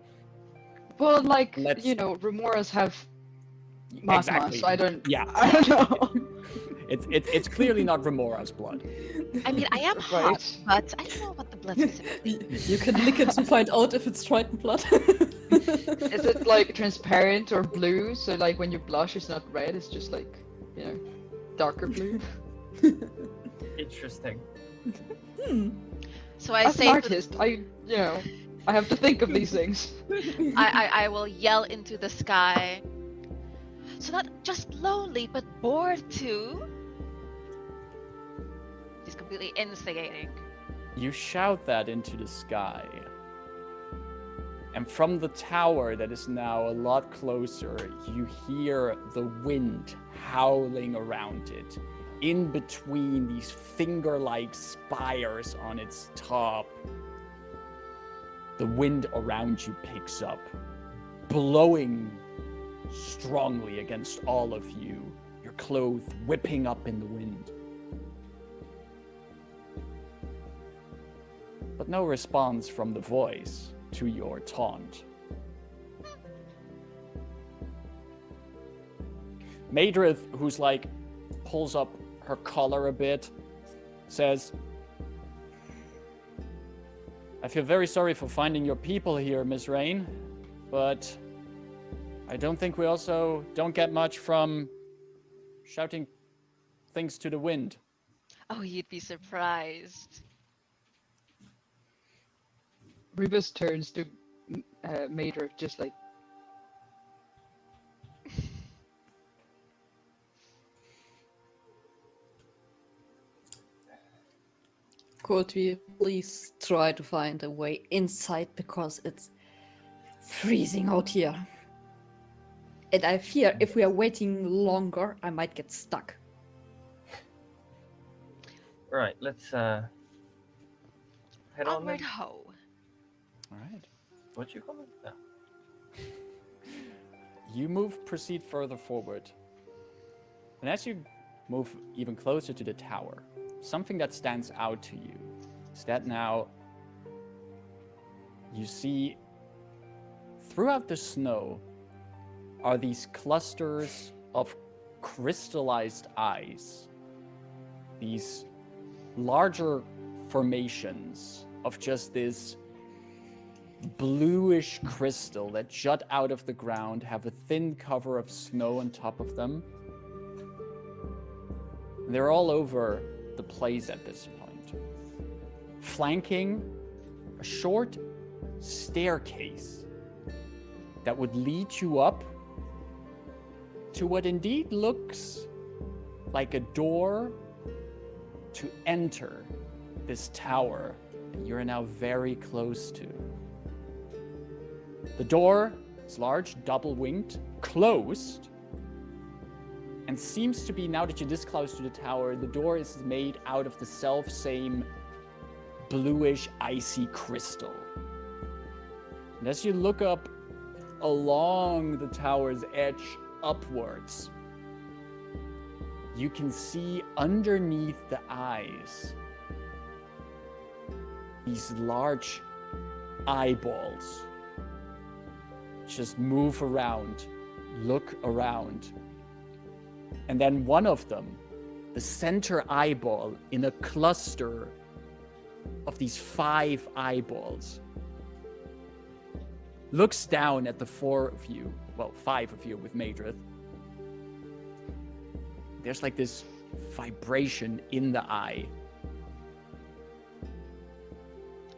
Well, like, let's- Remoras have magma, exactly. so I don't Yeah. I don't know. It's clearly not Remora's blood. I mean, I am hot, Right. but I don't know about the blood specifically. You can lick it to find out if it's Triton blood. Is it like transparent or blue? So like when you blush, it's not red. It's just like darker blue. Interesting. So I As say an to artist, I have to think of these things. I will yell into the sky. So not just lonely, but bored too? He's completely instigating. You shout that into the sky. And from the tower that is now a lot closer, you hear the wind howling around it. In between these finger-like spires on its top. The wind around you picks up, blowing strongly against all of you, your clothes whipping up in the wind. But no response from the voice to your taunt. Madrith, who's like, pulls up her collar a bit, says, I feel very sorry for finding your people here, Miss Rayn, but I don't think we also don't get much from shouting things to the wind. Oh, you'd be surprised. Rebus turns to Madrith just like, Could we please try to find a way inside because it's freezing out here. And I fear if we are waiting longer, I might get stuck. Right, let's head on Onward then. ho. All right. What you call it? No. You proceed further forward. And as you move even closer to the tower, something that stands out to you is that now you see throughout the snow are these clusters of crystallized eyes. These larger formations of just this bluish crystal that jut out of the ground, have a thin cover of snow on top of them. They're all over the place at this point, flanking a short staircase that would lead you up to what indeed looks like a door to enter this tower that you're now very close to. The door is large, double-winged, closed, and seems to be, now that you're this close to the tower, the door is made out of the self-same bluish, icy crystal. And as you look up along the tower's edge upwards, you can see underneath the eyes these large eyeballs just move around, look around. And then one of them, the center eyeball in a cluster of these 5 eyeballs, looks down at the 4 of you, well, 5 of you with Madrith. There's like this vibration in the eye.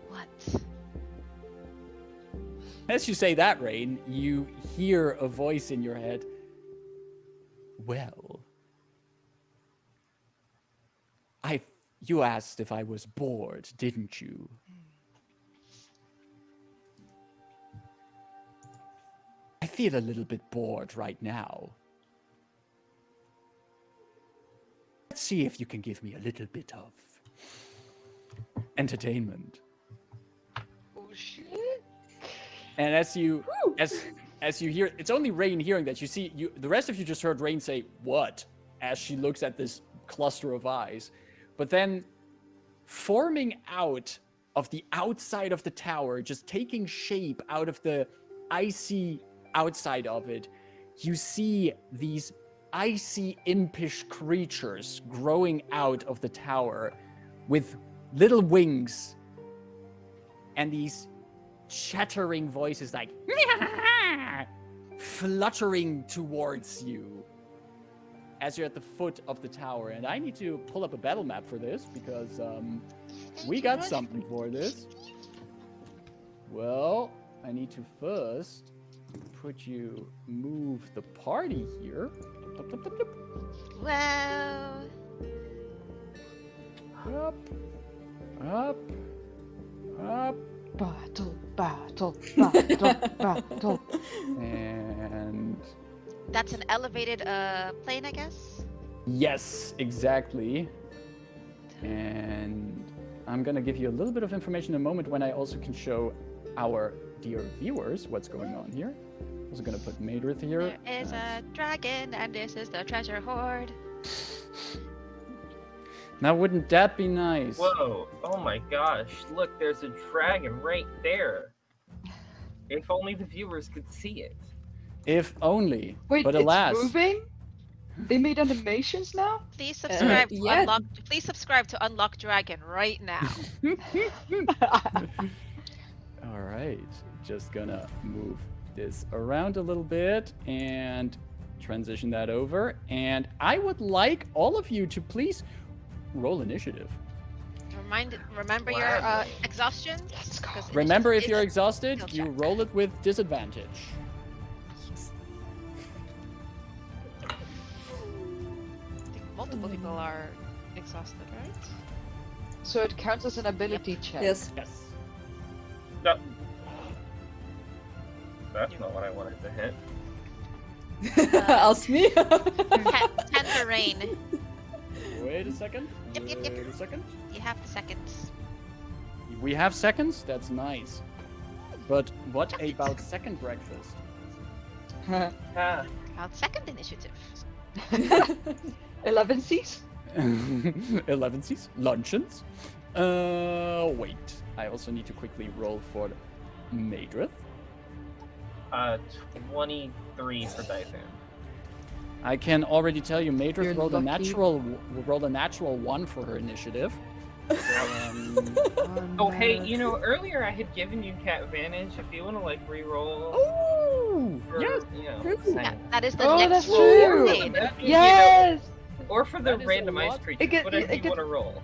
What? As you say that, Rayn, you hear a voice in your head. Well, you asked if I was bored, didn't you? I feel a little bit bored right now. Let's see if you can give me a little bit of entertainment. Oh shit. And as you hear, it's only Rayn hearing that. You see, the rest of you just heard Rayn say, "What?" as she looks at this cluster of eyes. but then forming out of the outside of the tower, just taking shape out of the icy outside of it, you see these icy impish creatures growing out of the tower with little wings and these chattering voices like fluttering towards you as you're at the foot of the tower. And I need to pull up a battle map for this because we got something for this. Well, I need to first move the party here. Well, Up, up, up, Battle, battle, battle, battle. and that's an elevated plane, I guess. yes, exactly. And I'm gonna give you a little bit of information in a moment when I also can show our dear viewers what's going on here. Also gonna put Madrith here. There is a dragon, and this is the treasure hoard. Now, wouldn't that be nice? Whoa! Oh my gosh! Look, there's a dragon right there. If only the viewers could see it. If only. Wait, but it's alas, moving? They made animations now? Please subscribe. yeah. Please subscribe to Unlock Dragon right now. all right, just gonna move this around a little bit and transition that over. And I would like all of you to please roll initiative. Remember your Wow. exhaustion. Let's go. 'cause Remember, if initiative you're is a exhausted, skill you check. roll it with disadvantage. I think multiple people are exhausted, right? So it counts as an ability check. Yes. Yes. No. That's not what I wanted to hit. Ask me. 10 for Rain. Wait a second. Yep, yep, yep. Wait a second. You have the seconds. We have seconds? That's nice. But what about second breakfast? Ah, About second initiative. 11 Cs? 11 Cs? Luncheons? Wait. I also need to quickly roll for Madrith. 23 for Dythun. I can already tell you, Madrith You're rolled lucky. a natural 1 for her initiative. Oh, hey, you know, earlier I had given you cat advantage. If you want to, like, re-roll. Oh, For, yes. you know, true. saying- Yeah, that is the Oh, next that's roll. true. Rain. Yes! Or for the That is a randomized lot- creatures, It get- whatever it you get- want to roll.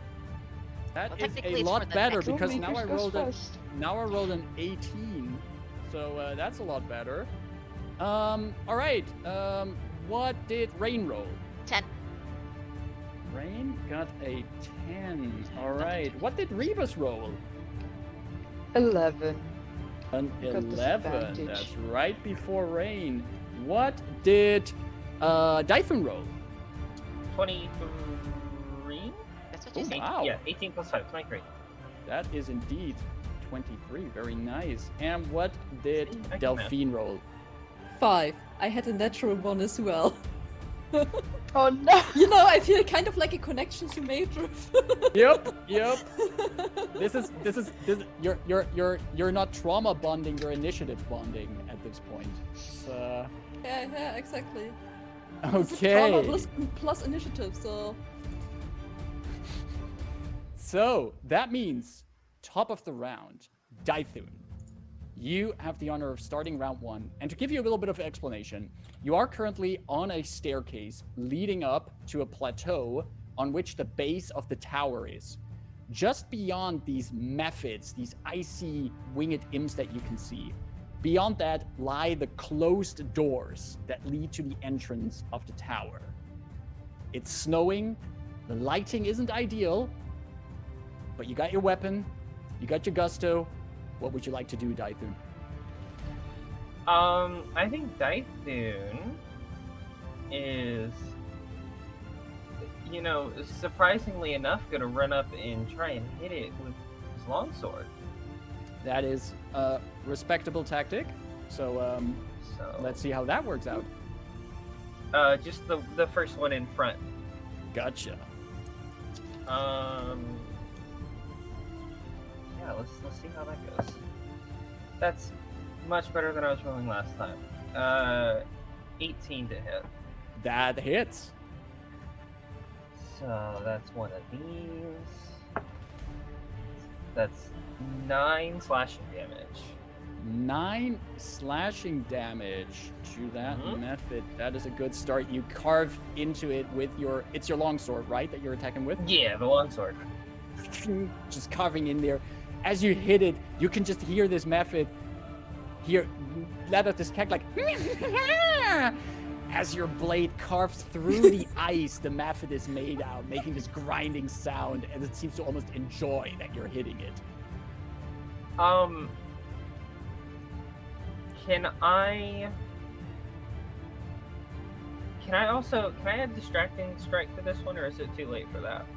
That Well, is technically a it's for lot the better next because Don't now make I yours rolled goes a, first. now I rolled an 18. So that's a lot better. All right. What did Rayn roll? 10. Rayn got a 10. All right. What did Rebus roll? 11. An Got 11. disadvantage. That's right before Rayn. What did Dythun roll? 23? That's what you Oh, say. wow. Yeah, 18 plus 5, 23. That is indeed 23. Very nice. And what did See, I can math. Delphine roll? 5. I had a natural 1 as well. Oh no! You know, I feel kind of like a connection to Madrith. Yep. You're not trauma bonding, you're initiative bonding at this point. So, Yeah, exactly. okay. This is trauma plus initiative, so So that means top of the round, Dythun. You have the honor of starting round 1. And to give you a little bit of explanation, you are currently on a staircase leading up to a plateau on which the base of the tower is. Just beyond these mephids, these icy winged imps that you can see, beyond that lie the closed doors that lead to the entrance of the tower. It's snowing, the lighting isn't ideal, but you got your weapon, you got your gusto. What would you like to do, Dythun? I think Dythun is, you know, surprisingly enough, gonna run up and try and hit it with his longsword. That is a respectable tactic. So So let's see how that works out. just the first one in front. Gotcha. Yeah, let's see how that goes. That's much better than I was rolling last time. 18 to hit. That hits. So that's one of these. That's 9 slashing damage. 9 slashing damage to that Mhm. method. That is a good start. You carve into it with your... It's your longsword, right, that you're attacking with? Yeah, the longsword. Just carving in there. As you hit it, you can just hear this method let out this cack like... As your blade carves through the ice, the method is made out, making this grinding sound, and it seems to almost enjoy that you're hitting it. Can I add distracting strike to this one, or is it too late for that?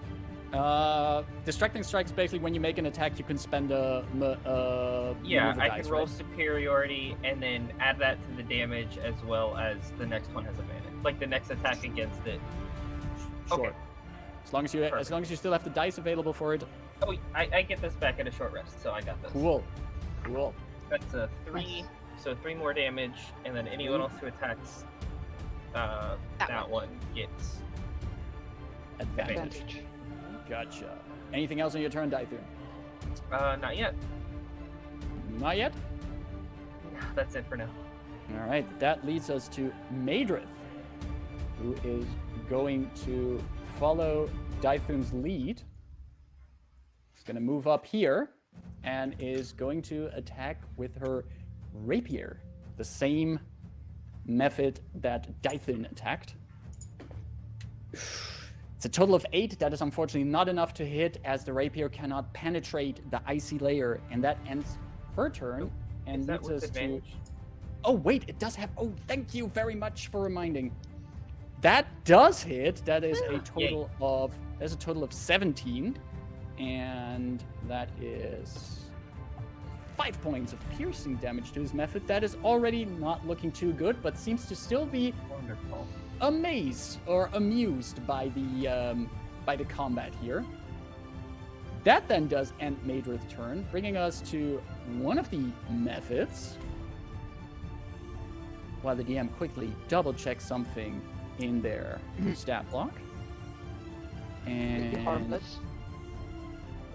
Distracting strikes basically when you make an attack, you can spend Yeah, maneuver I dice, can roll right? superiority and then add that to the damage as well as the next one has advantage. Like the next attack against it. Sure. Okay. As long as you still have the dice available for it. Oh, I get this back at a short rest, so I got this. Cool. That's a 3, so 3 more damage, and then anyone else who attacks that one gets Advantage. Advantage. Gotcha. Anything else on your turn, Dythun? Not yet. Not yet? That's it for now. All right. That leads us to Madrith, who is going to follow Dythun's lead. He's going to move up here and is going to attack with her rapier, the same method that Dythun attacked. It's a total of 8. That is unfortunately not enough to hit, as the rapier cannot penetrate the icy layer, and that ends her turn and Is that leads with us to... advantage? Oh, wait, it does have... Oh, thank you very much for reminding. That does hit. That is a total of... There's a total of 17. And that is 5 points of piercing damage to his method. That is already not looking too good, but seems to still be Wonderful. amazed or amused by the combat here. That then does end Madrith's turn, bringing us to one of the methods. While the DM quickly double checks something in their stat block, and Harmless.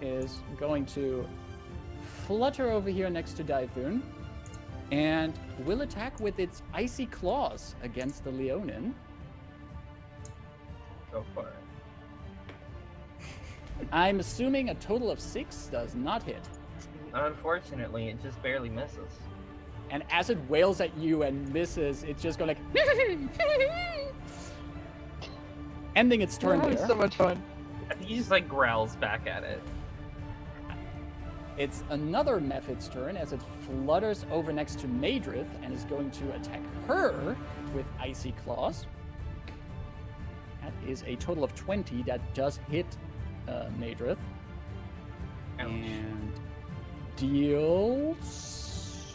is going to flutter over here next to Dythun and will attack with its icy claws against the Leonin. Go for it. I'm assuming a total of 6 does not hit. Unfortunately, it just barely misses. And as it wails at you and misses, it's just going like... ending its turn That there. was so much fun. I think he just like growls back at it. It's another method's turn as it flutters over next to Madrith and is going to attack her with icy claws. That is a total of 20. That does hit Madrith. Ouch. And deals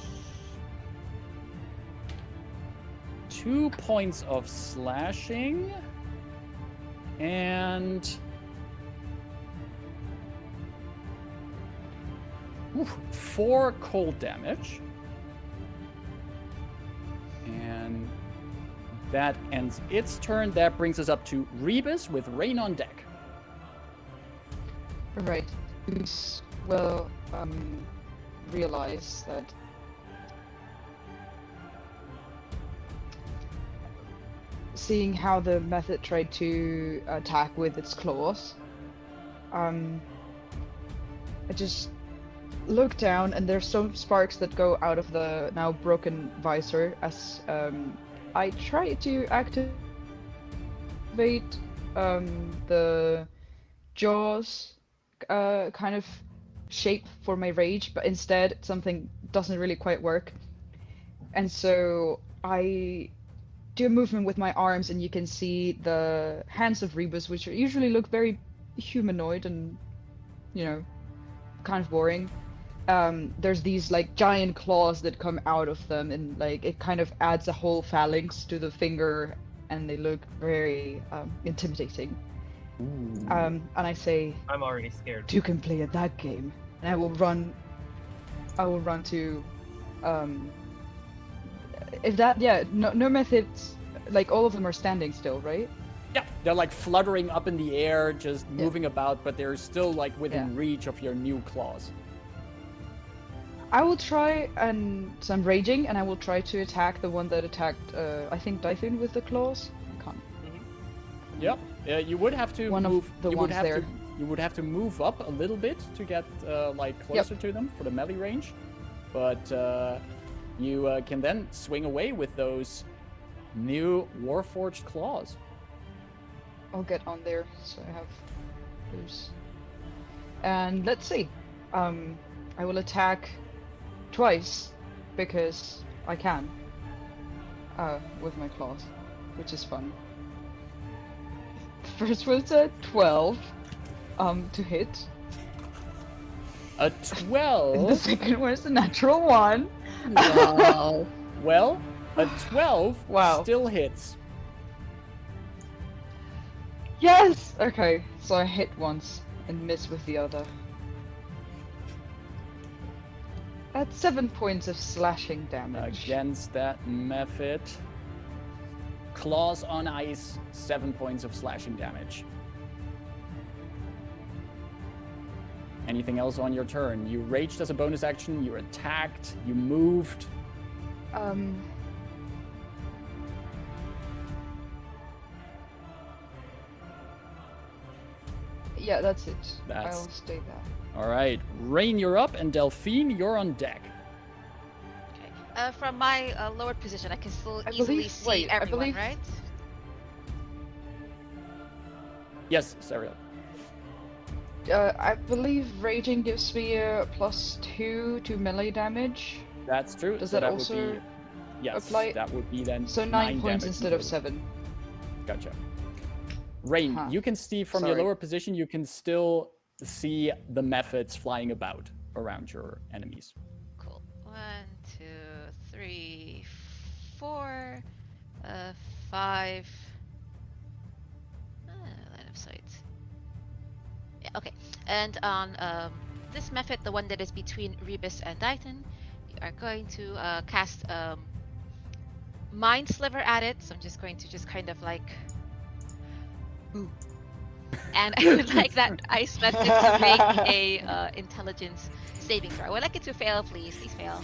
2 points of slashing and 4 cold damage. And that ends its turn. That brings us up to Rebus with Rayn on deck. Right. Well, realize that seeing how the method tried to attack with its claws, I just look down and there's some sparks that go out of the now broken visor as I try to activate the jaws kind of shape for my rage, but instead something doesn't really quite work. And so I do a movement with my arms, and you can see the hands of Rebus, which usually look very humanoid and, you know, kind of boring. There's these like giant claws that come out of them, and like it kind of adds a whole phalanx to the finger, and they look very intimidating. And I say, I'm already scared. "Two can play at that game," and I will run. I will run to, if that, yeah, no methods. Like all of them are standing still, right? Yeah, they're like fluttering up in the air, just Yeah. moving about, but they're still like within Yeah. reach of your new claws. I will try, and so I'm raging, and I will try to attack the one that attacked, I think Dythun with the claws. I can't. Yep. You would have to One of move. the you would ones have there. You would have to move up a little bit to get like closer to them for the melee range, but you can then swing away with those new Warforged claws. I'll get on there, so I have those. And let's see. I will attack twice because I can. With my claws, which is fun. The first one's a 12, to hit. A And the 12. second one is a natural 1. Wow. Well, a 12 Wow. still hits. Yes! Okay, so I hit once and miss with the other. That's 7 points of slashing damage. Against that method. Claws on ice, 7 points of slashing damage. Anything else on your turn? You raged as a bonus action, you attacked, you moved. Yeah, that's it. That's- I'll stay there. All right, Rayn, you're up, and Delphine, you're on deck. Okay. From my lowered position, I can still I easily believe- see wait, I everyone, believe- right? Yes, Serial. I believe raging gives me a +2 to melee damage. That's true. Does so that would also be, yes, apply? that would be then So 9 points damage instead of total. 7. Gotcha. Rayn, Huh. you can see from your Sorry. lower position, you can still see the methods flying about around your enemies. Cool. 1, 2, 3, 4, 5. Line of sight. Yeah, okay. And on this method, the one that is between Rebus and Dythun, you are going to cast Mind Sliver at it. So I'm just going to just kind of like. Ooh. And I would like that ice method to make a intelligence saving throw. I would like it to fail, please. Please fail.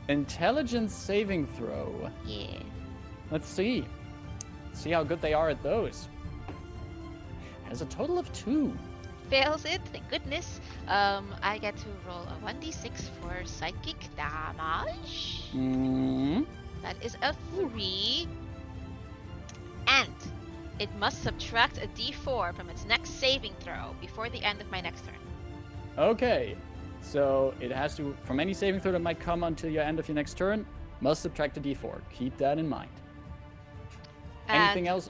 Intelligence saving throw. Yeah. Let's see. See how good they are at those. Has a total of 2. Fails it, thank goodness. I get to roll a 1d6 for psychic damage. Mm. That is a 3. And it must subtract a d4 from its next saving throw before the end of my next turn. Okay. So it has to, from any saving throw that might come until your end of your next turn, must subtract a d4. Keep that in mind. Anything And else?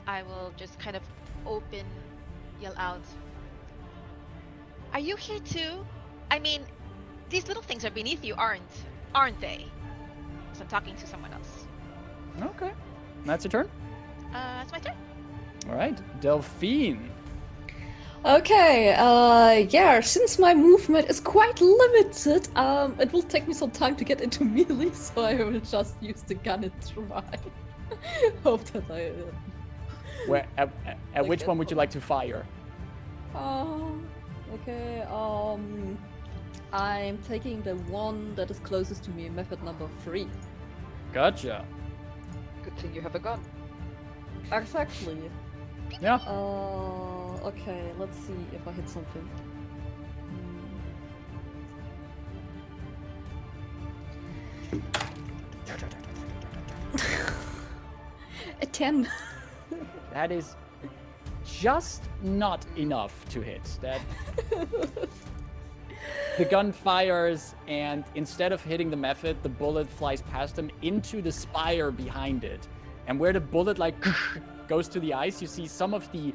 I will just kind of yell out. Are you here too? I mean, these little things are beneath you, aren't they? So I'm talking to someone else. Okay. That's your turn. That's my turn. All right. Delphine. Okay, yeah, since my movement is quite limited, it will take me some time to get into melee, so I will just use the gun and try. Hope that I... Where, at Like which it. one would you like to fire? Okay, I'm taking the one that is closest to me, method number 3. Gotcha. Good thing you have a gun. Exactly. Yeah. Okay, let's see if I hit something. A 10. That is just not enough to hit. That the gun fires, and instead of hitting the method, the bullet flies past him into the spire behind it. And where the bullet like goes to the ice, you see some of the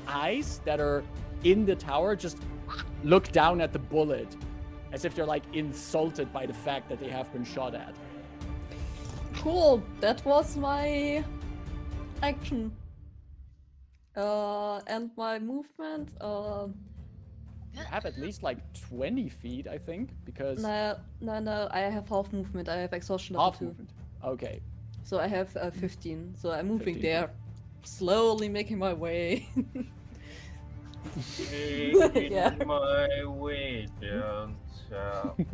eyes that are in the tower just look down at the bullet as if they're like insulted by the fact that they have been shot at. Cool, that was my action. And my movement, You have at least like 20 feet, I think, because no, I have half movement. I have exhaustion level half 2. movement. Okay. So I have 15. So I'm moving 15. there, slowly making my way. Making Yeah. my way downtown.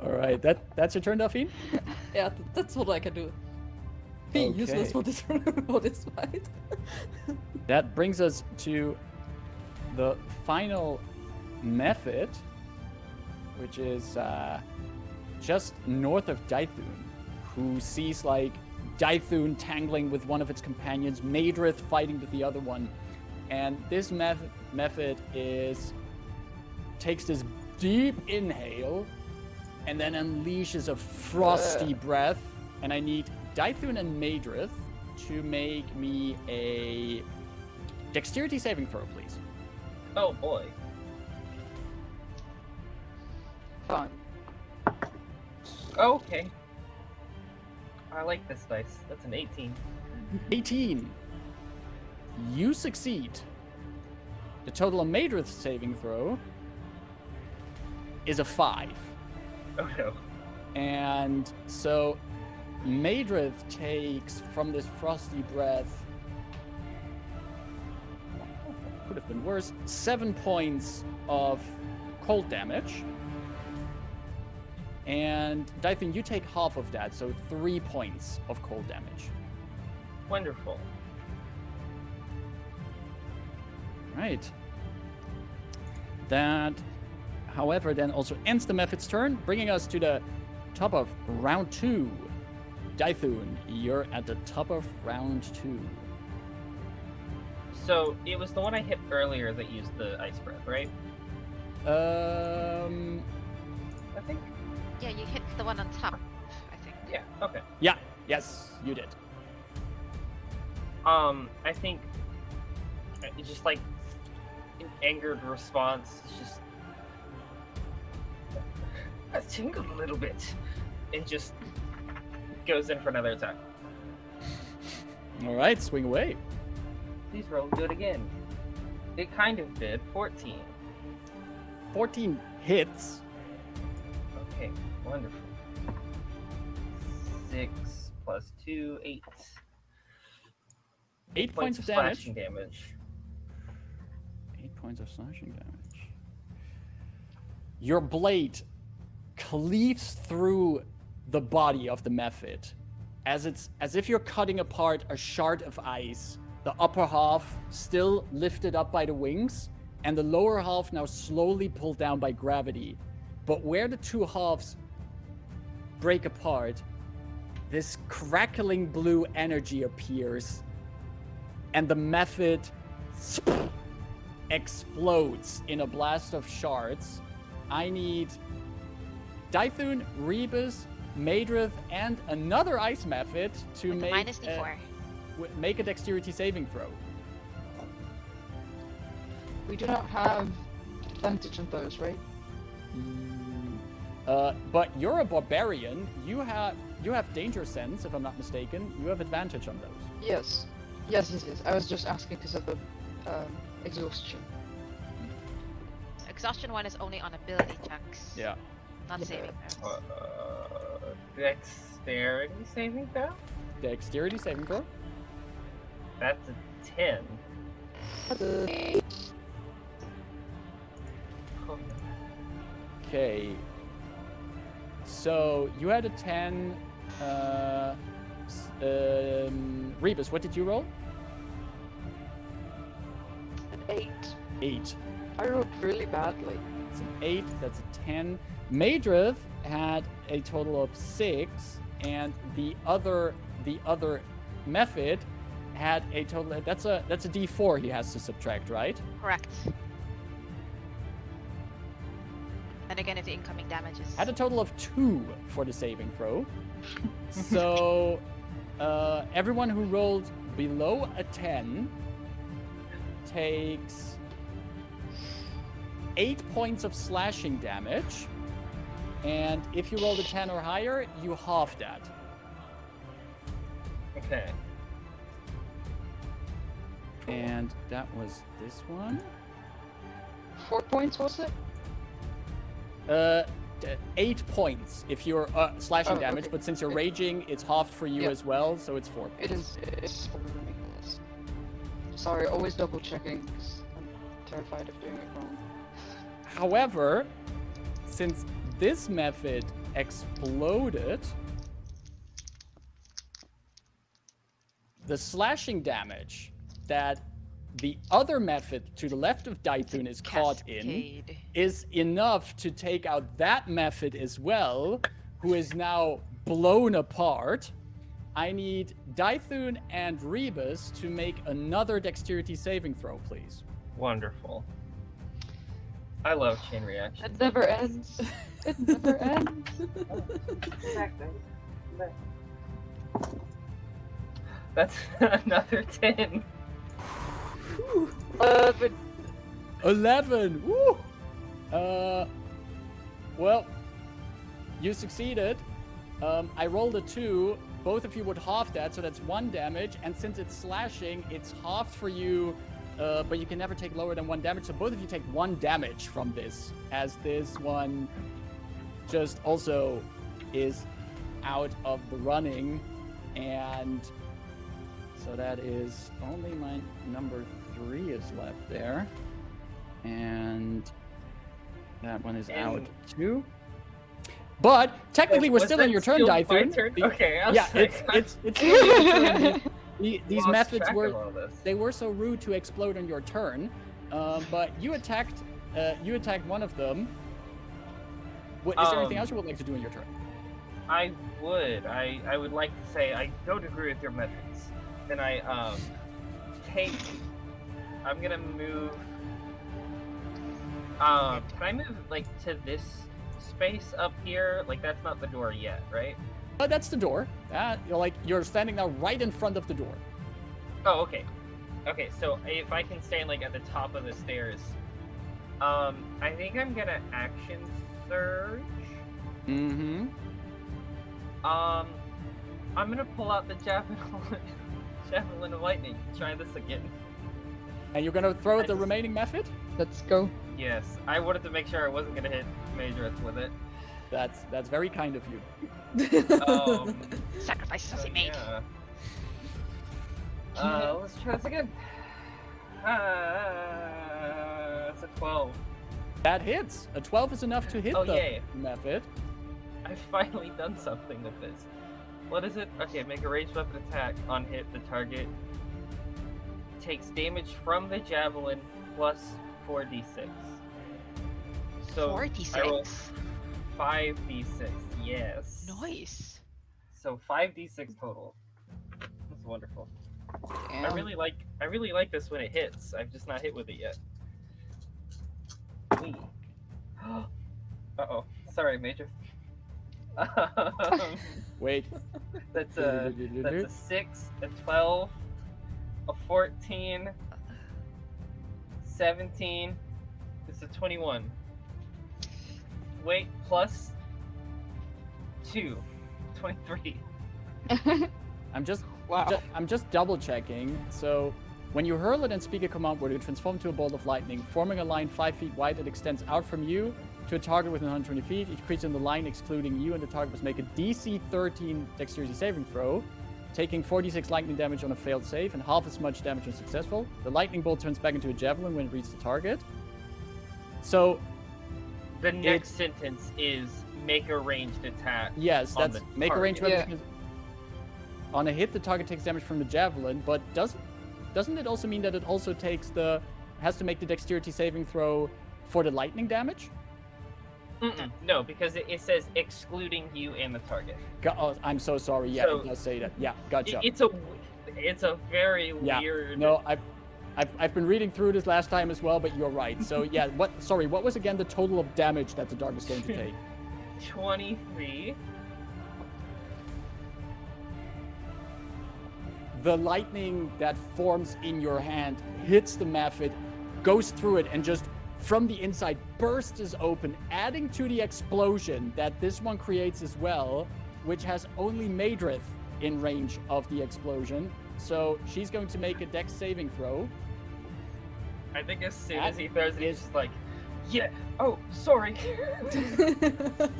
All right. That's your turn, Delphine? Yeah, that's what I can do. Being useless Okay. for this fight. That brings us to the final method, which is just north of Dythun, who sees like Dythun tangling with one of its companions, Madrith fighting with the other one, and this method takes this deep inhale and then unleashes a frosty breath, and I need Dythun and Madrith to make me a dexterity saving throw, please. Oh boy. Fine. Okay. I like this dice. That's an 18. 18. You succeed. The total of Madrith's saving throw is a 5. Oh no. And so Madrith takes from this frosty breath, could have been worse, 7 points of cold damage. And Dythun, you take half of that, so 3 points of cold damage. Wonderful. Right. That, however, then also ends the method's turn, bringing us to the top of round 2. Dythun, you're at the top of round 2. So it was the one I hit earlier that used the ice breath, right? I think. Yeah, you hit the one on top, I think. Yeah. Okay. Yeah, yes, you did. I think it's just like an angered response. It's just I tingled a little bit. It just goes in for another attack. All right, swing away. Please roll good again. It kind of did. 14. 14 hits. Okay, wonderful. 6 plus 2, 8. 8 points of damage. slashing damage. 8 points of slashing damage. Your blade cleaves through the body of the mephit, as if you're cutting apart a shard of ice. The upper half still lifted up by the wings, and the lower half now slowly pulled down by gravity. But where the two halves break apart, this crackling blue energy appears, and the mephit explodes in a blast of shards. I need Dythun, Rebus, Madrith, and another ice mephit to With make minus D4. make a dexterity saving throw. We do not have advantage on those, right? But you're a barbarian. You have danger sense, if I'm not mistaken. You have advantage on those. Yes. Yes, yes, yes. I was just asking because of the exhaustion. Exhaustion one is only on ability checks. Yeah. Not Yeah. saving throws. Dexterity saving throw? Dexterity saving throw. That's a 10. Oh, Okay. So you had a 10. Rebus, what did you roll? An 8. 8. I rolled really badly. It's an 8. That's a 10. Madrith had a total of 6, and the other mephit had a total. That's a D4 he has to subtract, right? Correct. And again, if the incoming damage is... Had a total of 2 for the saving throw. So everyone who rolled below a 10 takes 8 points of slashing damage. And if you rolled a 10 or higher, you halve that. okay. And that was this one. 4 points, was it? 8 points if you're slashing Oh, damage, okay. but since you're raging, it's halved for you Yeah. as well, so it's 4 points. It's ridiculous. Sorry, always double checking, 'cause I'm terrified of doing it wrong. However, since this method exploded, the slashing damage that the other method to the left of Dythun is caught in Cascade. is enough to take out that method as well, who is now blown apart. I need Dythun and Rebus to make another dexterity saving throw, please. Wonderful. I love chain reaction. It never ends. It never ends. That's another 10. 11! Woo! Well, you succeeded. I rolled a 2. Both of you would half that, so that's 1 damage. And since it's slashing, it's halved for you, but you can never take lower than 1 damage. So both of you take 1 damage from this, as this one just also is out of the running. And so that is only my number 3 is left there. And that one is out too. But technically, we're Was still in that your turn, still my Dythun. turn? Okay, I was Yeah, like, it's still your turn. These lost methods track were of all this. they were so rude to explode on your turn, but you attacked one of them. What, is there anything else you would like to do in your turn? I would like to say I don't agree with your methods. Then I'm gonna move. Can I move like to this space up here? Like that's not the door yet, right? That's the door. You're standing now right in front of the door. Oh, okay. Okay, so if I can stand like at the top of the stairs, I think I'm gonna action surge. Mm-hmm. I'm gonna pull out the javelin of lightning. Try this again. And you're gonna throw I the just- remaining method? Let's go. Yes, I wanted to make sure I wasn't gonna hit Majorith with it. That's very kind of you. Sacrifices So, he made. yeah. Let's try this again. It's a 12. That hits. A 12 is enough to hit Oh, the yay. method. I've finally done something with this. What is it? Okay, make a ranged weapon attack. On hit, the target takes damage from the javelin plus 4d6. So I roll 46. 5d6. Yes. Nice. So 5d6 total. That's wonderful. I Damn. really like this when it hits. I've just not hit with it yet. Wee. Uh-oh. Sorry, Major. Wait. That's a 6, a 12, a 14, 17. It's a 21. Wait, plus 2, 23. I'm just Wow. I'm just double checking. So when you hurl it and speak a command word, it transforms to a bolt of lightning, forming a line 5 feet wide that extends out from you to a target within 120 feet. Each creature in the line, excluding you and the target, must make a DC 13 dexterity saving throw, taking 46 lightning damage on a failed save and half as much damage on successful. The lightning bolt turns back into a javelin when it reaches the target. So The next sentence is make a ranged attack. yes, on that's the make a range target. weapon. On a hit, the target takes damage from the javelin, but doesn't it also mean that it also has to make the dexterity saving throw for the lightning damage? No, because it says excluding you and the target. Oh, I'm so sorry. Yeah, So- it does say that. Yeah, gotcha. It's a very Yeah, weird. No, I've been reading through this last time as well, but you're right. So yeah, what was again the total of damage that the dog is going to take? 23. The lightning that forms in your hand hits the method, goes through it, and just from the inside bursts open, adding to the explosion that this one creates as well, which has only Madrith in range of the explosion. So she's going to make a dex saving throw. I think as soon That as he throws it, he's is- just like, yeah. Oh, sorry.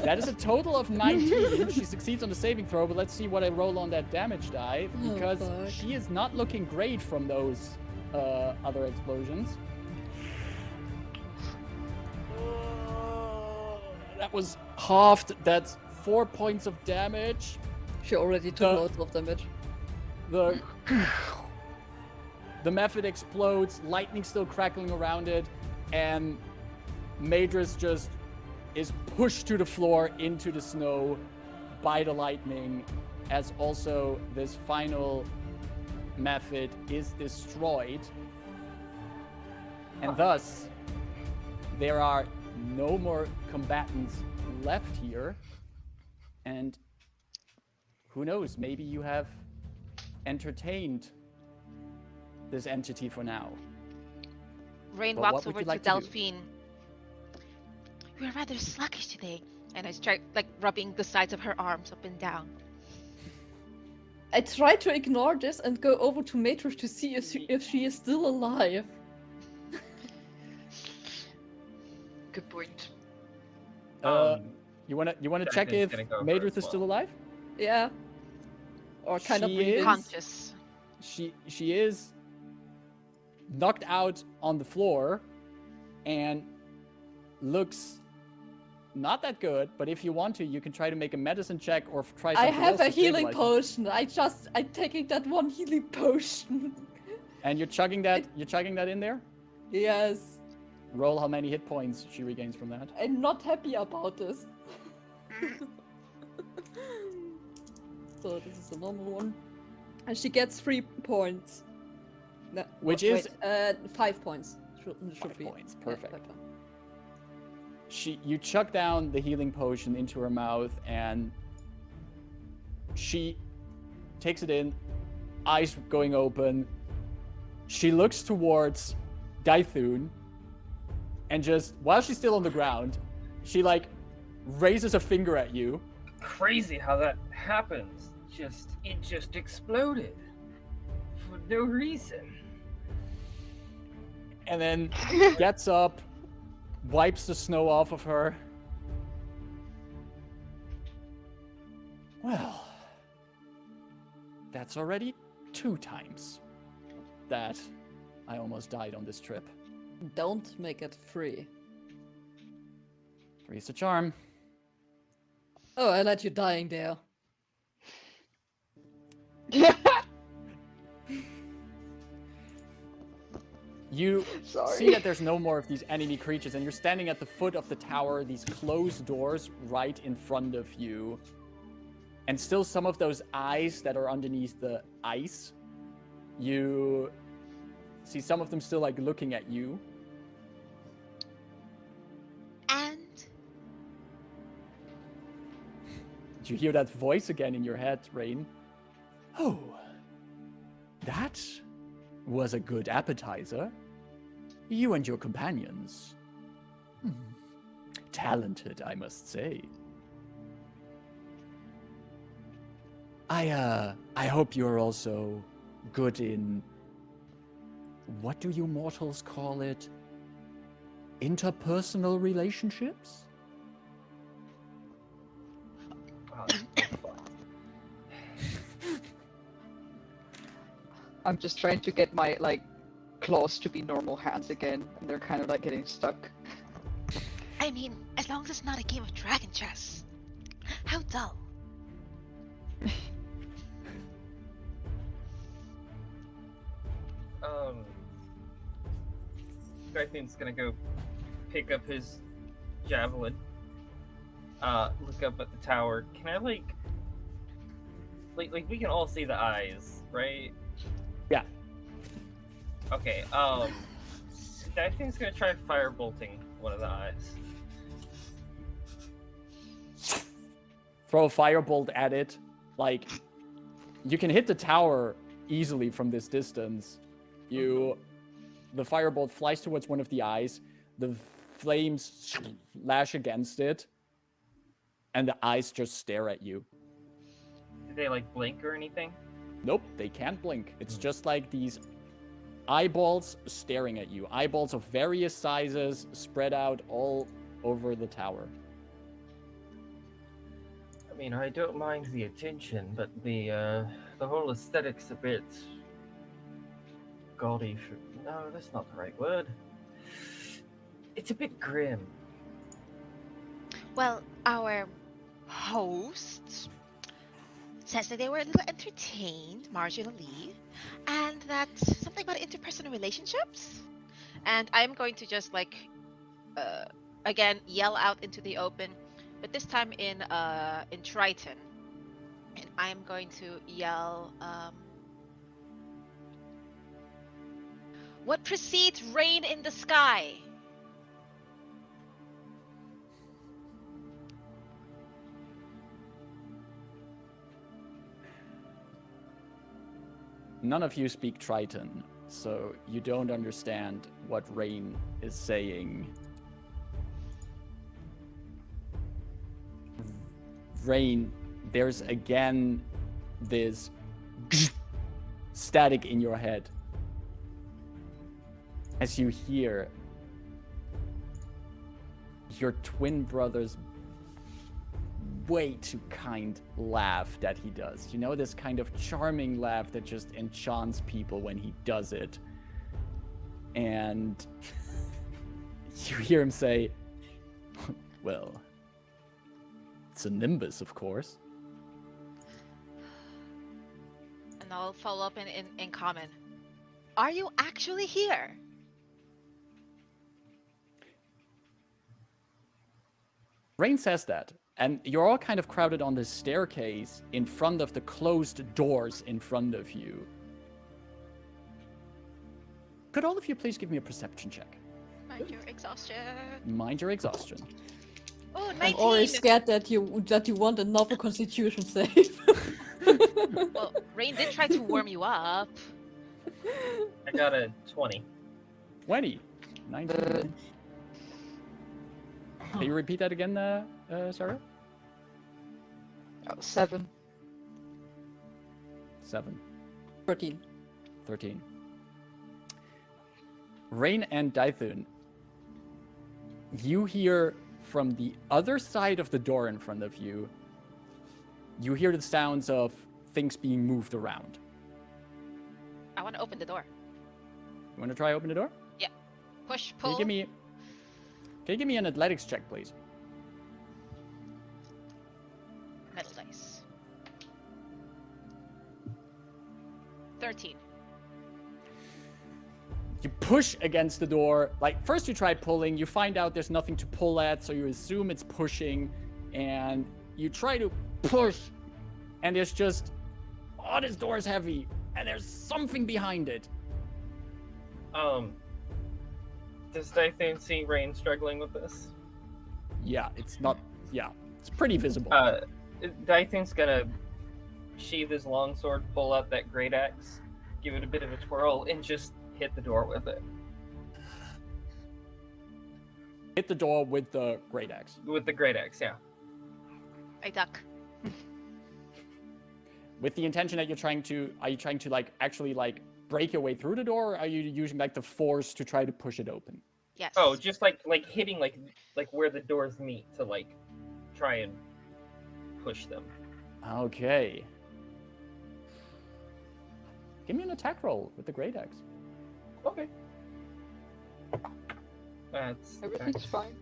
That is a total of 19. She succeeds on the saving throw, but let's see what I roll on that damage die, Oh, because fuck. she is not looking great from those other explosions. That was halved. That's 4 points of damage. She already took loads of damage. The method explodes, lightning still crackling around it, and Madris just is pushed to the floor into the snow by the lightning, as also this final method is destroyed. And thus, there are no more combatants left here. And who knows, maybe you have entertained this entity for now. Rayn But walks what would over you to like to do? Delphine. You're rather sluggish today. And I start like rubbing the sides of her arms up and down. I try to ignore this and go over to Matrix to see if she is still alive. Good point. You wanna check Declan's if gonna go Madris first, is still well. alive? Yeah. Or kind of She breathing. is- Conscious. She is knocked out on the floor and looks not that good, but if you want to, you can try to make a medicine check or try I something have else a to healing stabilize it. potion. I'm taking that one healing potion. And you're chugging that in there? Yes. Roll how many hit points she regains from that. I'm not happy about this. So this is the normal one. And she gets 3 points. No, Which wait, is- 5 points. Should 5 be. points, Yeah, perfect. 5 points. You chuck down the healing potion into her mouth, and she takes it in, eyes going open. She looks towards Dythun, and just while she's still on the ground, she like raises a finger at you. Crazy how that happens. It just exploded for no reason. And then gets up, wipes the snow off of her. Well, that's already 2 times that I almost died on this trip. Don't make it 3. 3's the charm. Oh, I let you dying there. You Sorry. see that there's no more of these enemy creatures, and you're standing at the foot of the tower, these closed doors right in front of you. And still some of those eyes that are underneath the ice. You see some of them still like looking at you. And You hear that voice again in your head, Rayn. Oh, that was a good appetizer. You and your companions. Talented, I must say. I hope you're also good in, what do you mortals call it? Interpersonal relationships? Oh, fuck. I'm just trying to get my claws to be normal hands again, and they're kind of getting stuck. I mean, as long as it's not a game of dragon chess. How dull. Dythun's gonna go pick up his javelin. Look up at the tower. Can I like we can all see the eyes, right? Yeah. Okay. Dythun's gonna try firebolting one of the eyes. Throw a firebolt at it. Like, you can hit the tower easily from this distance. The firebolt flies towards one of the eyes. The flames lash against it. And the eyes just stare at you. Did they blink or anything? Nope, they can't blink. It's just like these eyeballs staring at you. Eyeballs of various sizes spread out all over the tower. I mean, I don't mind the attention, but the whole aesthetic's a bit gaudy. No, that's not the right word. It's a bit grim. Well, our host says that they were a little entertained marginally, and that's something about interpersonal relationships. And I'm going to just again yell out into the open, but this time in Triton, and I'm going to yell, "What precedes rain in the sky?" None of you speak Triton, so you don't understand what Rayn is saying. Rayn, there's again this static in your head as you hear your twin brother's way too kind laugh that he does. You know, this kind of charming laugh that just enchants people when he does it. And you hear him say, well, it's a nimbus, of course. And I'll follow up in common. Are you actually here? Rayn says that, and you're all kind of crowded on this staircase in front of the closed doors in front of you. Could all of you please give me a perception check? Mind your exhaustion. Mind your exhaustion. Oh, I'm 19! always scared that you want another constitution save. Well, Rayn did try to warm you up. I got a 20. 20. 19. Can you repeat that again, Sarah? 7. 7. 13. 13. Rayn and Dythun, you hear from the other side of the door in front of you, you hear the sounds of things being moved around. I want to open the door. You want to try open the door? Push, Can pull. you give me an athletics check, please? Metal dice. 13. You push against the door. Like, first you try pulling, you find out there's nothing to pull at, so you assume it's pushing, and you try to push, and there's just, oh, this door is heavy, and there's something behind it. Does Dythun see Rayn struggling with this? Yeah, it's pretty visible. Dythun's gonna sheath his longsword, pull out that great axe, give it a bit of a twirl, and just hit the door with it. Hit the door with the great axe. With the great axe, yeah. I duck. With the intention that are you trying to like actually like break your way through the door, or are you using like the force to try to push it open? Yes. Oh, just like hitting like where the doors meet to like try and push them. Okay. Give me an attack roll with the great axe. Okay. That's Everything's fine.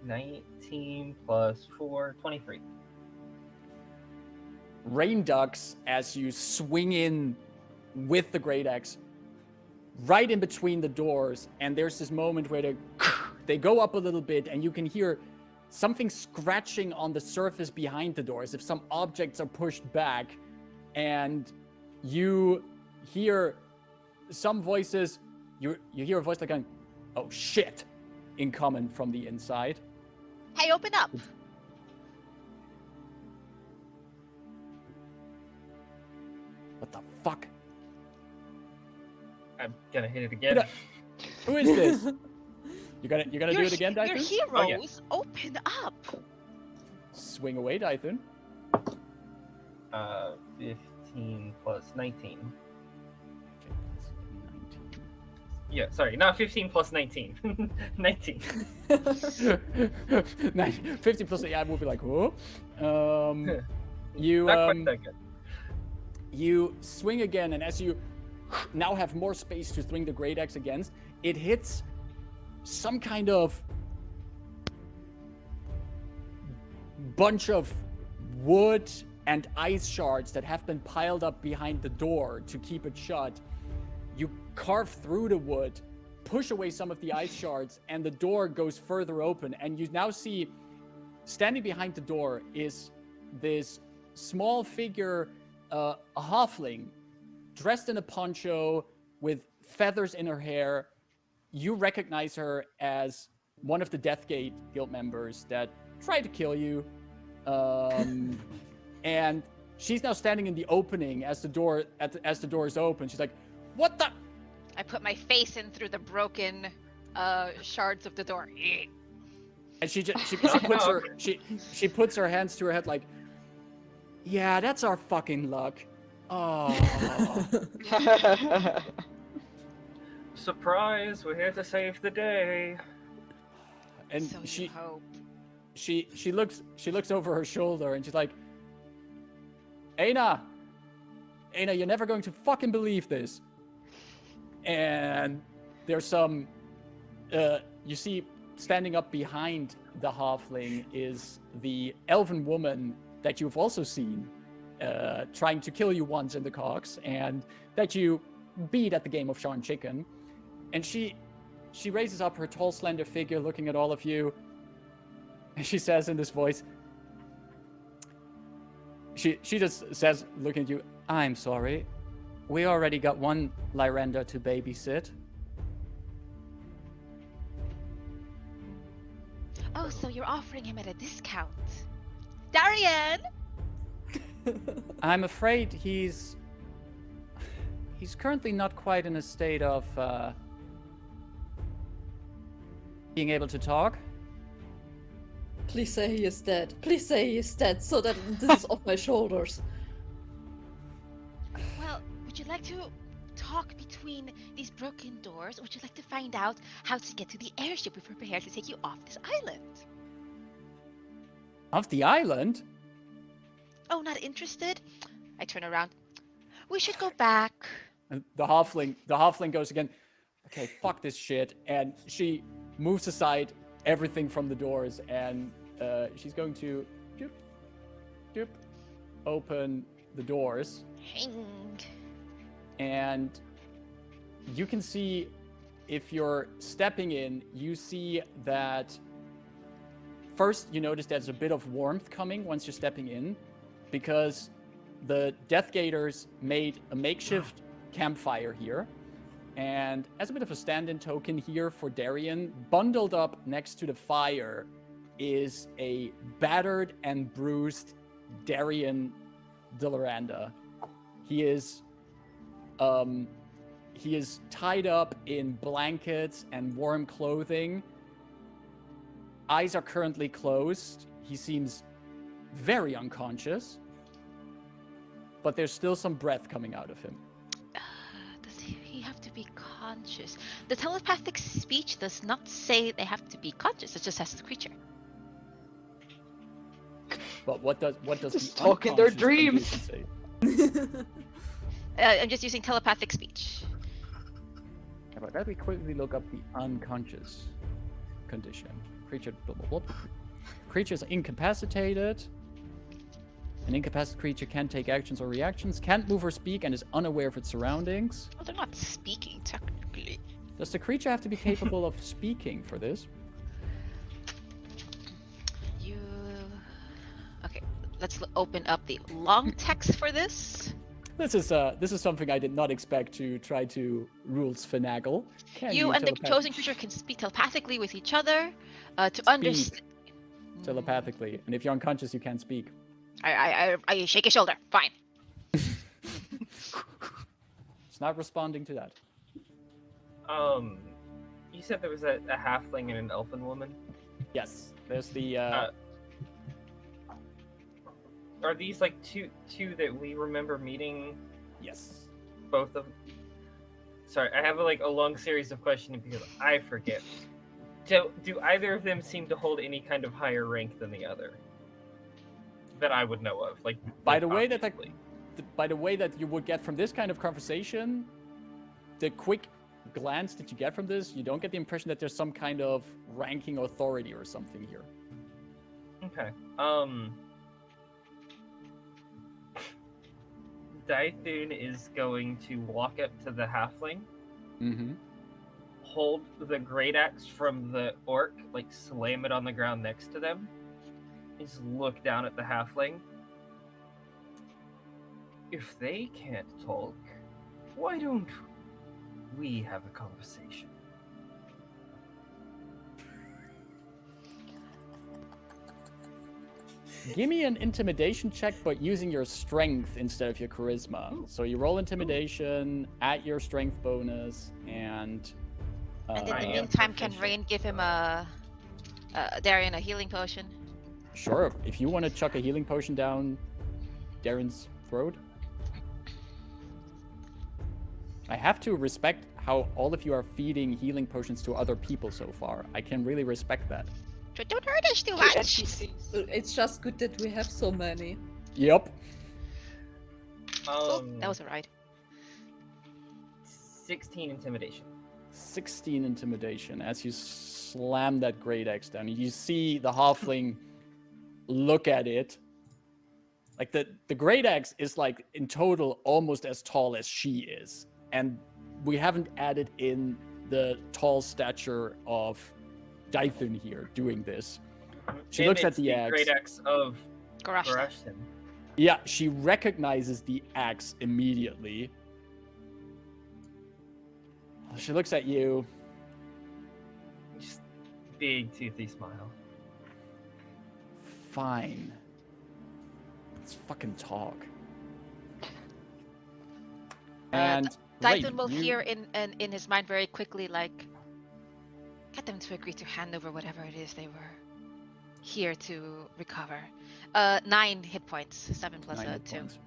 19 plus 4, 23. Rayn ducks as you swing in with the great axe right in between the doors, and there's this moment where they go up a little bit, and you can hear something scratching on the surface behind the doors, if some objects are pushed back, and you hear some voices. You hear a voice like going, "Oh shit," incoming from the inside. Hey, open up! What the fuck? I'm gonna hit it again. Who is this? You're gonna do it again, Your Dythun? heroes, Oh, open up! Swing away, Dythun. 15 15 plus 19. Okay, that's 19. Yeah, sorry, not 15 plus 19. 19. 50 plus, yeah, I will be like, whoa. You Not quite that good. you swing again, and as you now have more space to swing the great axe against, it hits some kind of bunch of wood and ice shards that have been piled up behind the door to keep it shut. You carve through the wood, push away some of the ice shards, and the door goes further open. And you now see, standing behind the door is this small figure, a halfling, dressed in a poncho with feathers in her hair. You recognize her as one of the Deathgate Guild members that tried to kill you. And she's now standing in the opening as the door is open. She's like, "What the?" I put my face in through the broken shards of the door. And she puts her hands to her head like, "Yeah, that's our fucking luck." Oh. Surprise, we're here to save the day. And So you hope. she looks over her shoulder and she's like, Aina, you're never going to fucking believe this. And there's some, you see, standing up behind the halfling is the elven woman that you've also seen trying to kill you once in the cogs, and that you beat at the game of Sean Chicken. And she raises up her tall, slender figure looking at all of you, and she says in this voice, she just says, looking at you, "I'm sorry. We already got one Lyrander to babysit." Oh, so you're offering him at a discount. Darian! I'm afraid he's currently not quite in a state of being able to talk. Please say he is dead. Please say he is dead so that this is off my shoulders. Well, would you like to talk between these broken doors, or would you like to find out how to get to the airship if we're prepared to take you off this island? Off the island? Oh, not interested? I turn around. We should go back. And the halfling goes again, "Okay, fuck this shit." And she moves aside everything from the doors, and she's going to open the doors. Hang. And you can see, if you're stepping in, you see that first you notice there's a bit of warmth coming once you're stepping in, because the Deathgaters made a makeshift campfire here. And as a bit of a stand-in token here for Darian, bundled up next to the fire is a battered and bruised Darian de Lyrander. He is tied up in blankets and warm clothing. Eyes are currently closed. He seems very unconscious, but there's still some breath coming out of him. Does he have to be conscious? The telepathic speech does not say they have to be conscious. It just says the creature. But what does Just the talk in their unconscious dreams. condition say? I'm just using telepathic speech. How about that? We quickly look up the unconscious condition. Creature, blah, blah, blah. Creature is incapacitated. An incapacitated creature can't take actions or reactions, can't move or speak, and is unaware of its surroundings. Well, they're not speaking technically. Does the creature have to be capable of speaking for this? Okay, let's open up the long text for this. This is something I did not expect to try to rules finagle. Can You and the telepath- chosen creature can speak telepathically with each other to understand. telepathically, and if you're unconscious, you can't speak. I shake his shoulder. Fine. It's not responding to that. You said there was a halfling and an elfin woman. Yes, there's the. are these like two that we remember meeting? Yes. Both of. Sorry, I have a long series of questions because I forget. Do either of them seem to hold any kind of higher rank than the other that I would know of? By the way obviously. by the way that you would get from this kind of conversation, the quick glance that you get from this, you don't get the impression that there's some kind of ranking authority or something here. Okay. Dythun is going to walk up to the halfling, Mm-hmm. hold the great axe from the orc, slam it on the ground next to them, and just look down at the halfling. If they can't talk, why don't we have a conversation? Give me an intimidation check, but using your strength instead of your charisma. Ooh. So you roll intimidation, add your strength bonus, and... And in I the am meantime, can proficient. Rayn give him Darian a healing potion? Sure, if you want to chuck a healing potion down Darren's throat. I have to respect how all of you are feeding healing potions to other people so far. I can really respect that. Don't hurt us too To much. NPCs. It's just good that we have so many. Yep. Oh, that was alright. 16 intimidation. 16 intimidation. As you slam that great axe down, you see the halfling look at it. Like the great axe is in total almost as tall as she is. And we haven't added in the tall stature of Dythun here doing this. She And looks at it's the axe. great axe of Gorash. Garashton. Yeah, she recognizes the axe immediately. She looks at you. Just big toothy smile. Fine. Let's fucking talk. And Dythun Rayn, will you- hear in his mind very quickly, get them to agree to hand over whatever it is they were here to recover. 9 hit points, 7 plus 9 hit 2. points.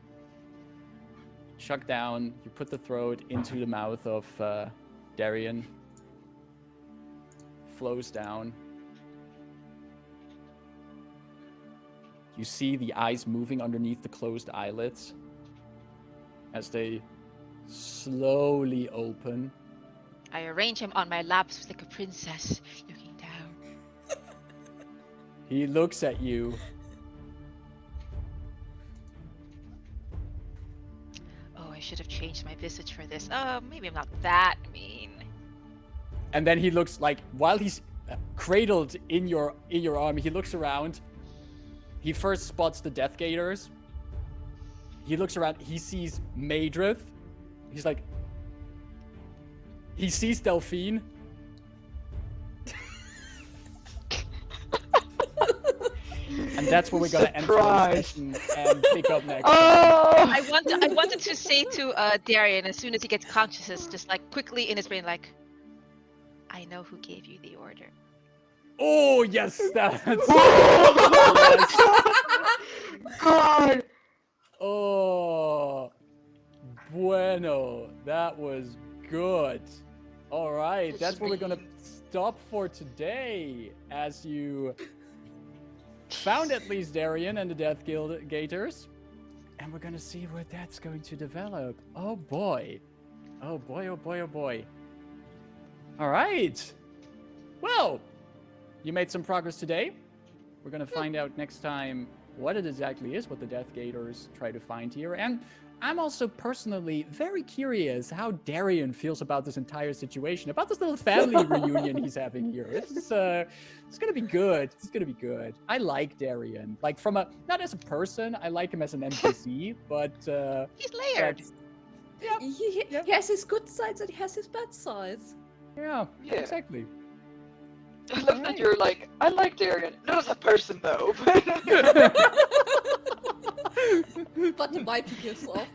Chuck down. You put the throat into the mouth of Darian. Flows down. You see the eyes moving underneath the closed eyelids as they slowly open. I arrange him on my lap so like a princess looking down. He looks at you. Oh, I should have changed my visage for this. Oh, maybe I'm not that mean. And then he looks while he's cradled in your arm, he looks around. He first spots the Death Gators. He looks around. He sees Madrith. He's like, he sees Delphine. And that's where we're gonna end today's Surprise. session and pick up next. Oh! I wanted to say to Darian as soon as he gets consciousness, just quickly in his brain, I know who gave you the order. Oh yes, that's God! oh bueno. That was good. All right, that's where we're gonna stop for today. As you found at least Darian and the Death Guild Gators, and we're gonna see where that's going to develop. Oh boy, oh boy, oh boy, oh boy. All right. Well, you made some progress today. We're gonna find out next time what it exactly is what the Death Gators try to find here, and I'm also personally very curious how Darian feels about this entire situation, about this little family reunion he's having here. It's gonna be good. It's gonna be good. I like Darian, from not as a person. I like him as an NPC, but He's layered. that's- He has his good sides and he has his bad sides. yeah, Yeah. exactly. I love that you're like, I like Darian. Not as a person, though. But the vibe he gives off.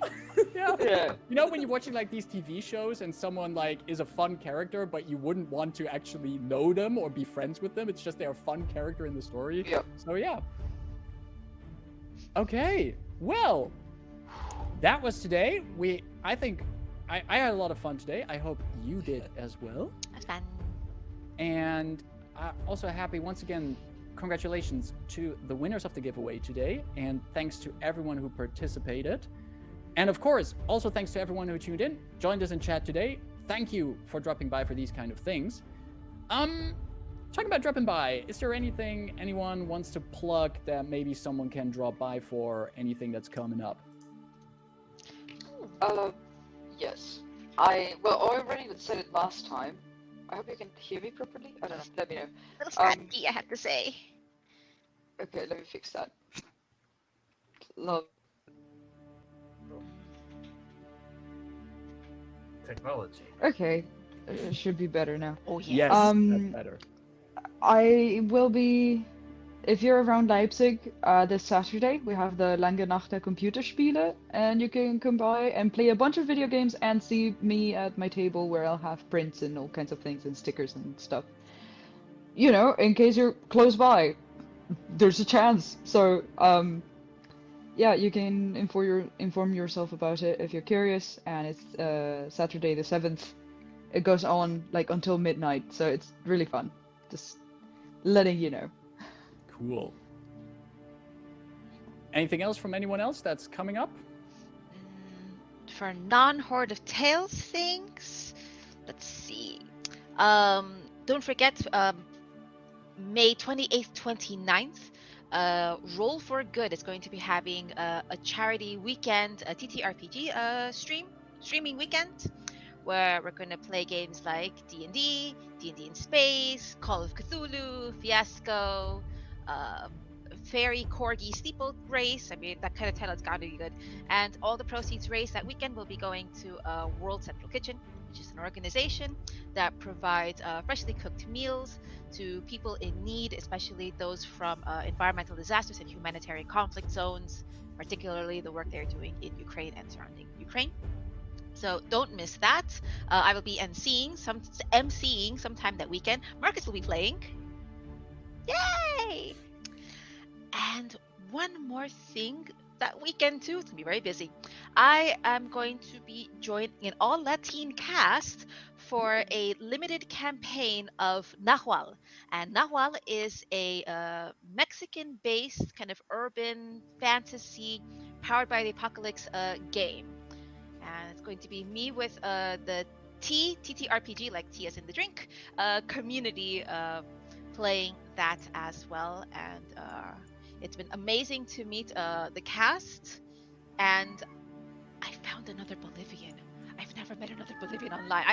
Yeah. Yeah. You know when you're watching these TV shows and someone is a fun character, but you wouldn't want to actually know them or be friends with them. It's just they're a fun character in the story. Yep. So yeah. Okay, well, that was today. I think I had a lot of fun today. I hope you did as well. That's fun. And also happy once again. Congratulations to the winners of the giveaway today, and thanks to everyone who participated. And of course, also thanks to everyone who tuned in, joined us in chat today. Thank you for dropping by for these kind of things. Talking about dropping by, is there anything anyone wants to plug that maybe someone can drop by for, anything that's coming up? Yes. I already said it last time. I hope you can hear me properly. I don't know. Let me know. Little scratchy, I have to say. Okay, let me fix that. Love. Technology. Okay, it should be better now. Oh yeah. Yes, that's better. I will be, if you're around Leipzig, this Saturday, we have the Lange Nacht der Computerspiele, and you can come by and play a bunch of video games and see me at my table where I'll have prints and all kinds of things and stickers and stuff. You know, in case you're close by, there's a chance. So, yeah, you can inform yourself about it if you're curious, and it's Saturday the 7th. It goes on like until midnight, so it's really fun. Just letting you know. Cool. Anything else from anyone else that's coming up? For non-Horde of Tales things, let's see. Don't forget, May 28th, 29th, Roll for Good is going to be having a charity weekend, a TTRPG streaming weekend, where we're going to play games like D&D, D&D in Space, Call of Cthulhu, Fiasco, Fairy Corgi Steeple Race. I mean, that kind of title has got to be good. And all the proceeds raised that weekend will be going to World Central Kitchen, which is an organization that provides freshly cooked meals to people in need, especially those from environmental disasters and humanitarian conflict zones, particularly the work they're doing in Ukraine and surrounding Ukraine. So don't miss that. I will be emceeing sometime that weekend. Marcus will be playing. Yay! And one more thing, that weekend too, it's gonna be very busy. I am going to be joining an all Latin cast for a limited campaign of Nahual. And Nahual is a Mexican-based kind of urban fantasy powered by the apocalypse game. And it's going to be me with the TTRPG, like T as in the drink, community playing that as well. And it's been amazing to meet the cast. And I found another Bolivian. I've never met another Bolivian online.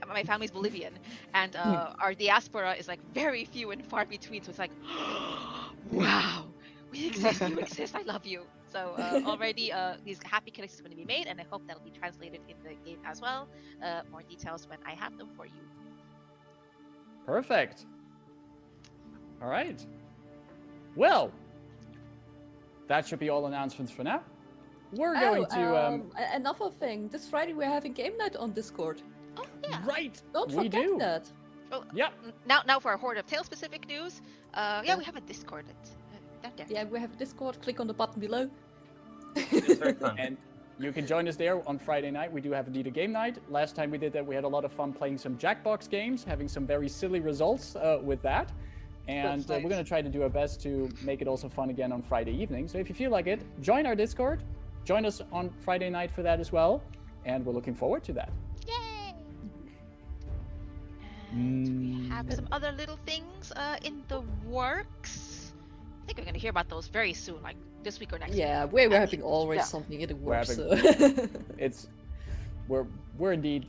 My family's Bolivian, and our diaspora is like very few and far between. So it's like, wow, we exist. You exist. I love you. So already these happy connections are going to be made, and I hope that'll be translated in the game as well. More details when I have them for you. Perfect. All right. Well, that should be all announcements for now. We're going to another thing. This Friday we're having game night on Discord. Oh yeah. Right. Don't we forget do. that. Oh, Yep. Now for our Horde of Tales specific news. Yeah, we have a Discord. Yeah, we have a Discord. Click on the button below. It's very fun. And you can join us there on Friday night. We do have indeed a game night. Last time we did that, we had a lot of fun playing some Jackbox games, having some very silly results with that. And That's nice. we're going to try to do our best to make it also fun again on Friday evening. So if you feel like it, join our Discord. Join us on Friday night for that as well. And we're looking forward to that. Yay! And we have some other little things in the works. I think we're gonna hear about those very soon, like this week or next. Yeah, week. we're having always yeah. something in the We're works. We're indeed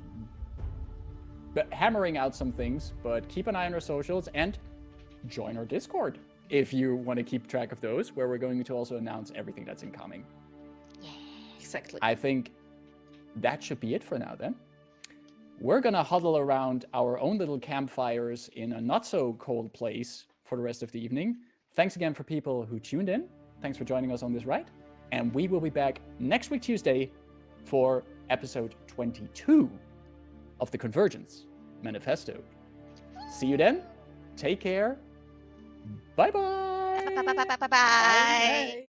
hammering out some things, but keep an eye on our socials and join our Discord if you want to keep track of those, where we're going to also announce everything that's incoming. Exactly. I think that should be it for now then. We're gonna huddle around our own little campfires in a not so cold place for the rest of the evening. Thanks again for people who tuned in. Thanks for joining us on this ride. And we will be back next week Tuesday for episode 22 of the Convergence Manifesto. See you then. Take care. Bye-bye. Bye.